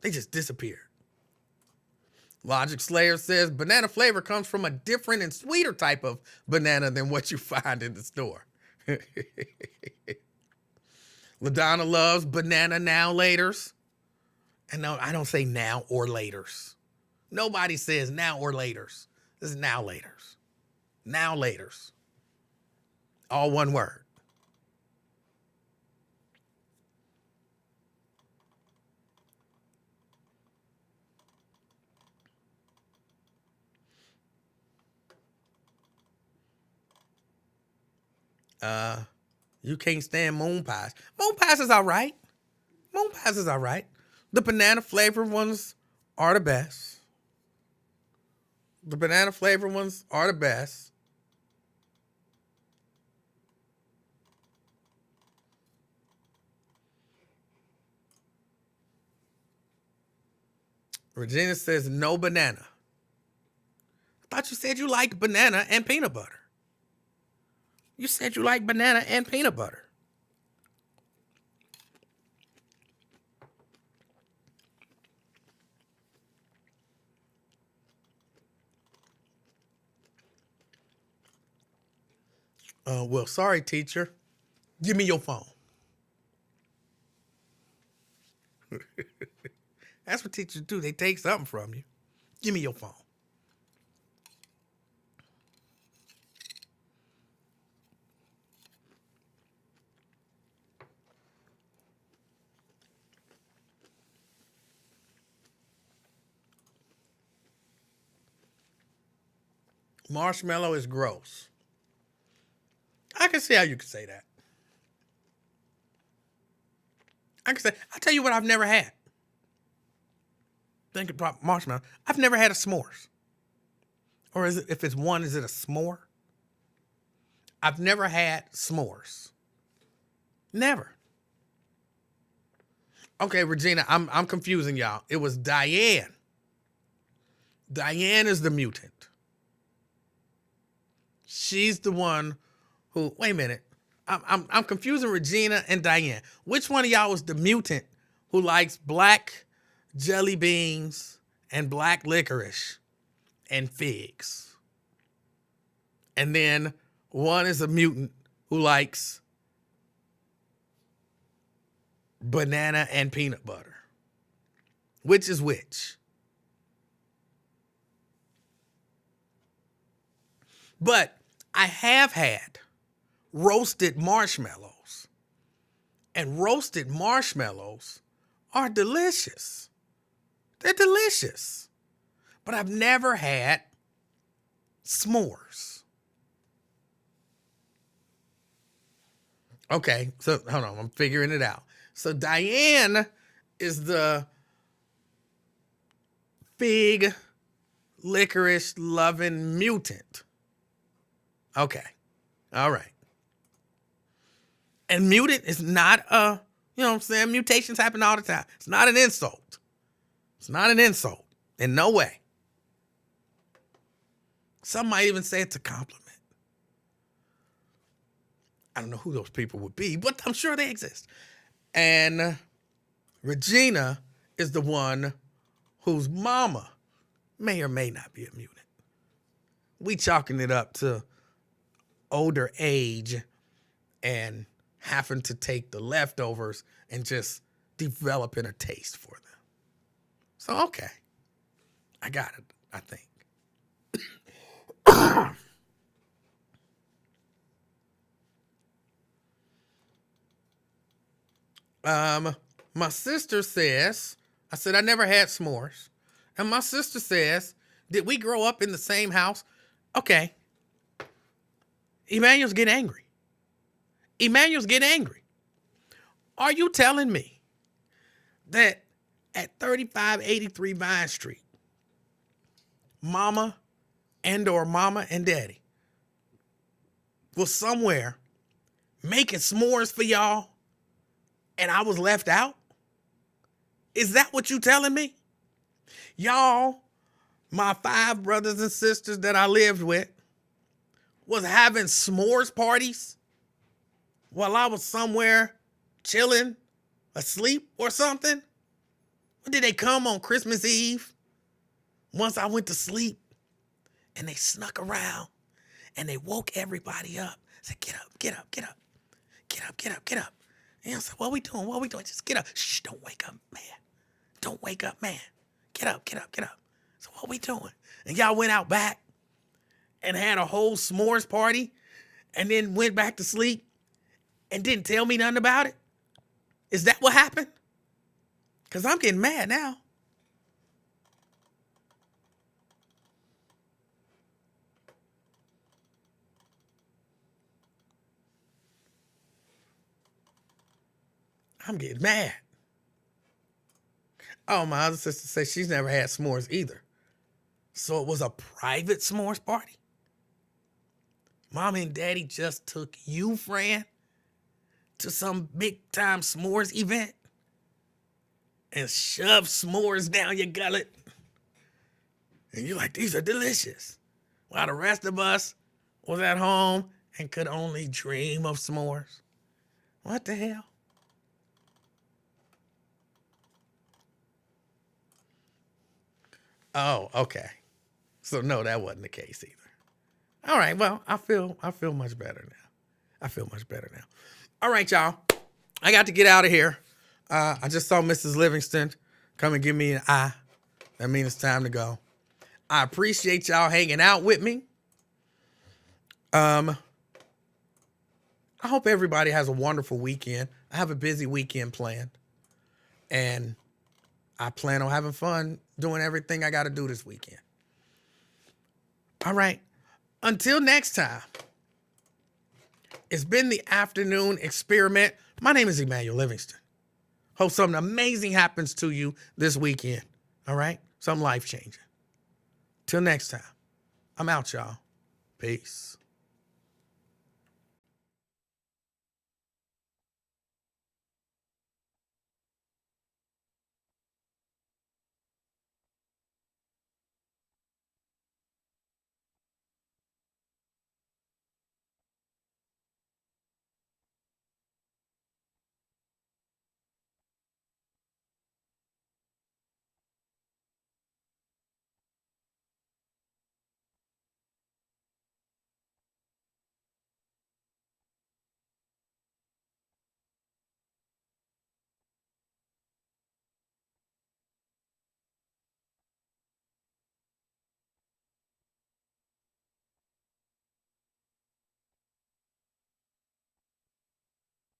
They just disappeared. Logic Slayer says banana flavor comes from a different and sweeter type of banana than what you find in the store. LaDonna loves banana now laters. And no, I don't say now or laters. Nobody says now or laters. This is now laters. Now laters. All one word. You can't stand moon pies. Moon pies is all right. Moon pies is all right. The banana flavored ones are the best. The banana flavored ones are the best. Regina says no banana. I thought you said you liked banana and peanut butter. You said you like banana and peanut butter. Well, sorry, teacher. Give me your phone. That's what teachers do. They take something from you. Give me your phone. Marshmallow is gross. I can see how you could say that. I can say, I'll tell you what I've never had. Think about marshmallow. I've never had a s'mores. Or is it, if it's one, is it a s'more? I've never had s'mores. Never. Okay, Regina, I'm confusing y'all. It was Diane. Diane is the mutant. She's the one who, wait a minute. I'm confusing Regina and Diane. Which one of y'all was the mutant who likes black jelly beans and black licorice and figs? And then one is a mutant who likes banana and peanut butter. Which is which? But I have had roasted marshmallows and roasted marshmallows are delicious. They're delicious. But I've never had s'mores. Okay, so hold on, I'm figuring it out. So Diane is the fig licorice loving mutant. Okay, all right. And mutant is not a, you know what I'm saying? Mutations happen all the time. It's not an insult. It's not an insult in no way. Some might even say it's a compliment. I don't know who those people would be, but I'm sure they exist. And Regina is the one whose mama may or may not be a mutant. We chalking it up to older age and having to take the leftovers and just developing a taste for them. So, okay. I got it, I think. My sister says, I said I never had s'mores. And my sister says, did we grow up in the same house? Okay. Emanuel's getting angry. Emanuel's getting angry. Are you telling me that at 3583 Vine Street, mama and daddy was somewhere making s'mores for y'all and I was left out? Is that what you telling me? Y'all, my 5 brothers and sisters that I lived with, was having s'mores parties while I was somewhere chilling, asleep or something? Or did they come on Christmas Eve once I went to sleep and they snuck around and they woke everybody up? Said, get up, get up, get up, get up, get up, get up. And I said, what we doing? What we doing? Just get up. Shh, don't wake up, man. Don't wake up, man. Get up, get up, get up. So what we doing? And y'all went out back and had a whole s'mores party and then went back to sleep and didn't tell me nothing about it? Is that what happened? Because I'm getting mad now. I'm getting mad. Oh, my other sister says she's never had s'mores either. So it was a private s'mores party? Mommy and daddy just took you, Fran, to some big-time s'mores event and shoved s'mores down your gullet. And you're like, these are delicious. While the rest of us was at home and could only dream of s'mores. What the hell? Oh, okay. So no, that wasn't the case either. All right, well, I feel much better now. I feel much better now. All right, y'all. I got to get out of here. I just saw Mrs. Livingston come and give me an eye. That means it's time to go. I appreciate y'all hanging out with me. I hope everybody has a wonderful weekend. I have a busy weekend planned. And I plan on having fun doing everything I got to do this weekend. All right. Until next time, it's been the afternoon experiment. My name is Emanuel Livingston. Hope something amazing happens to you this weekend. All right? Something life-changing. Till next time, I'm out, y'all. Peace.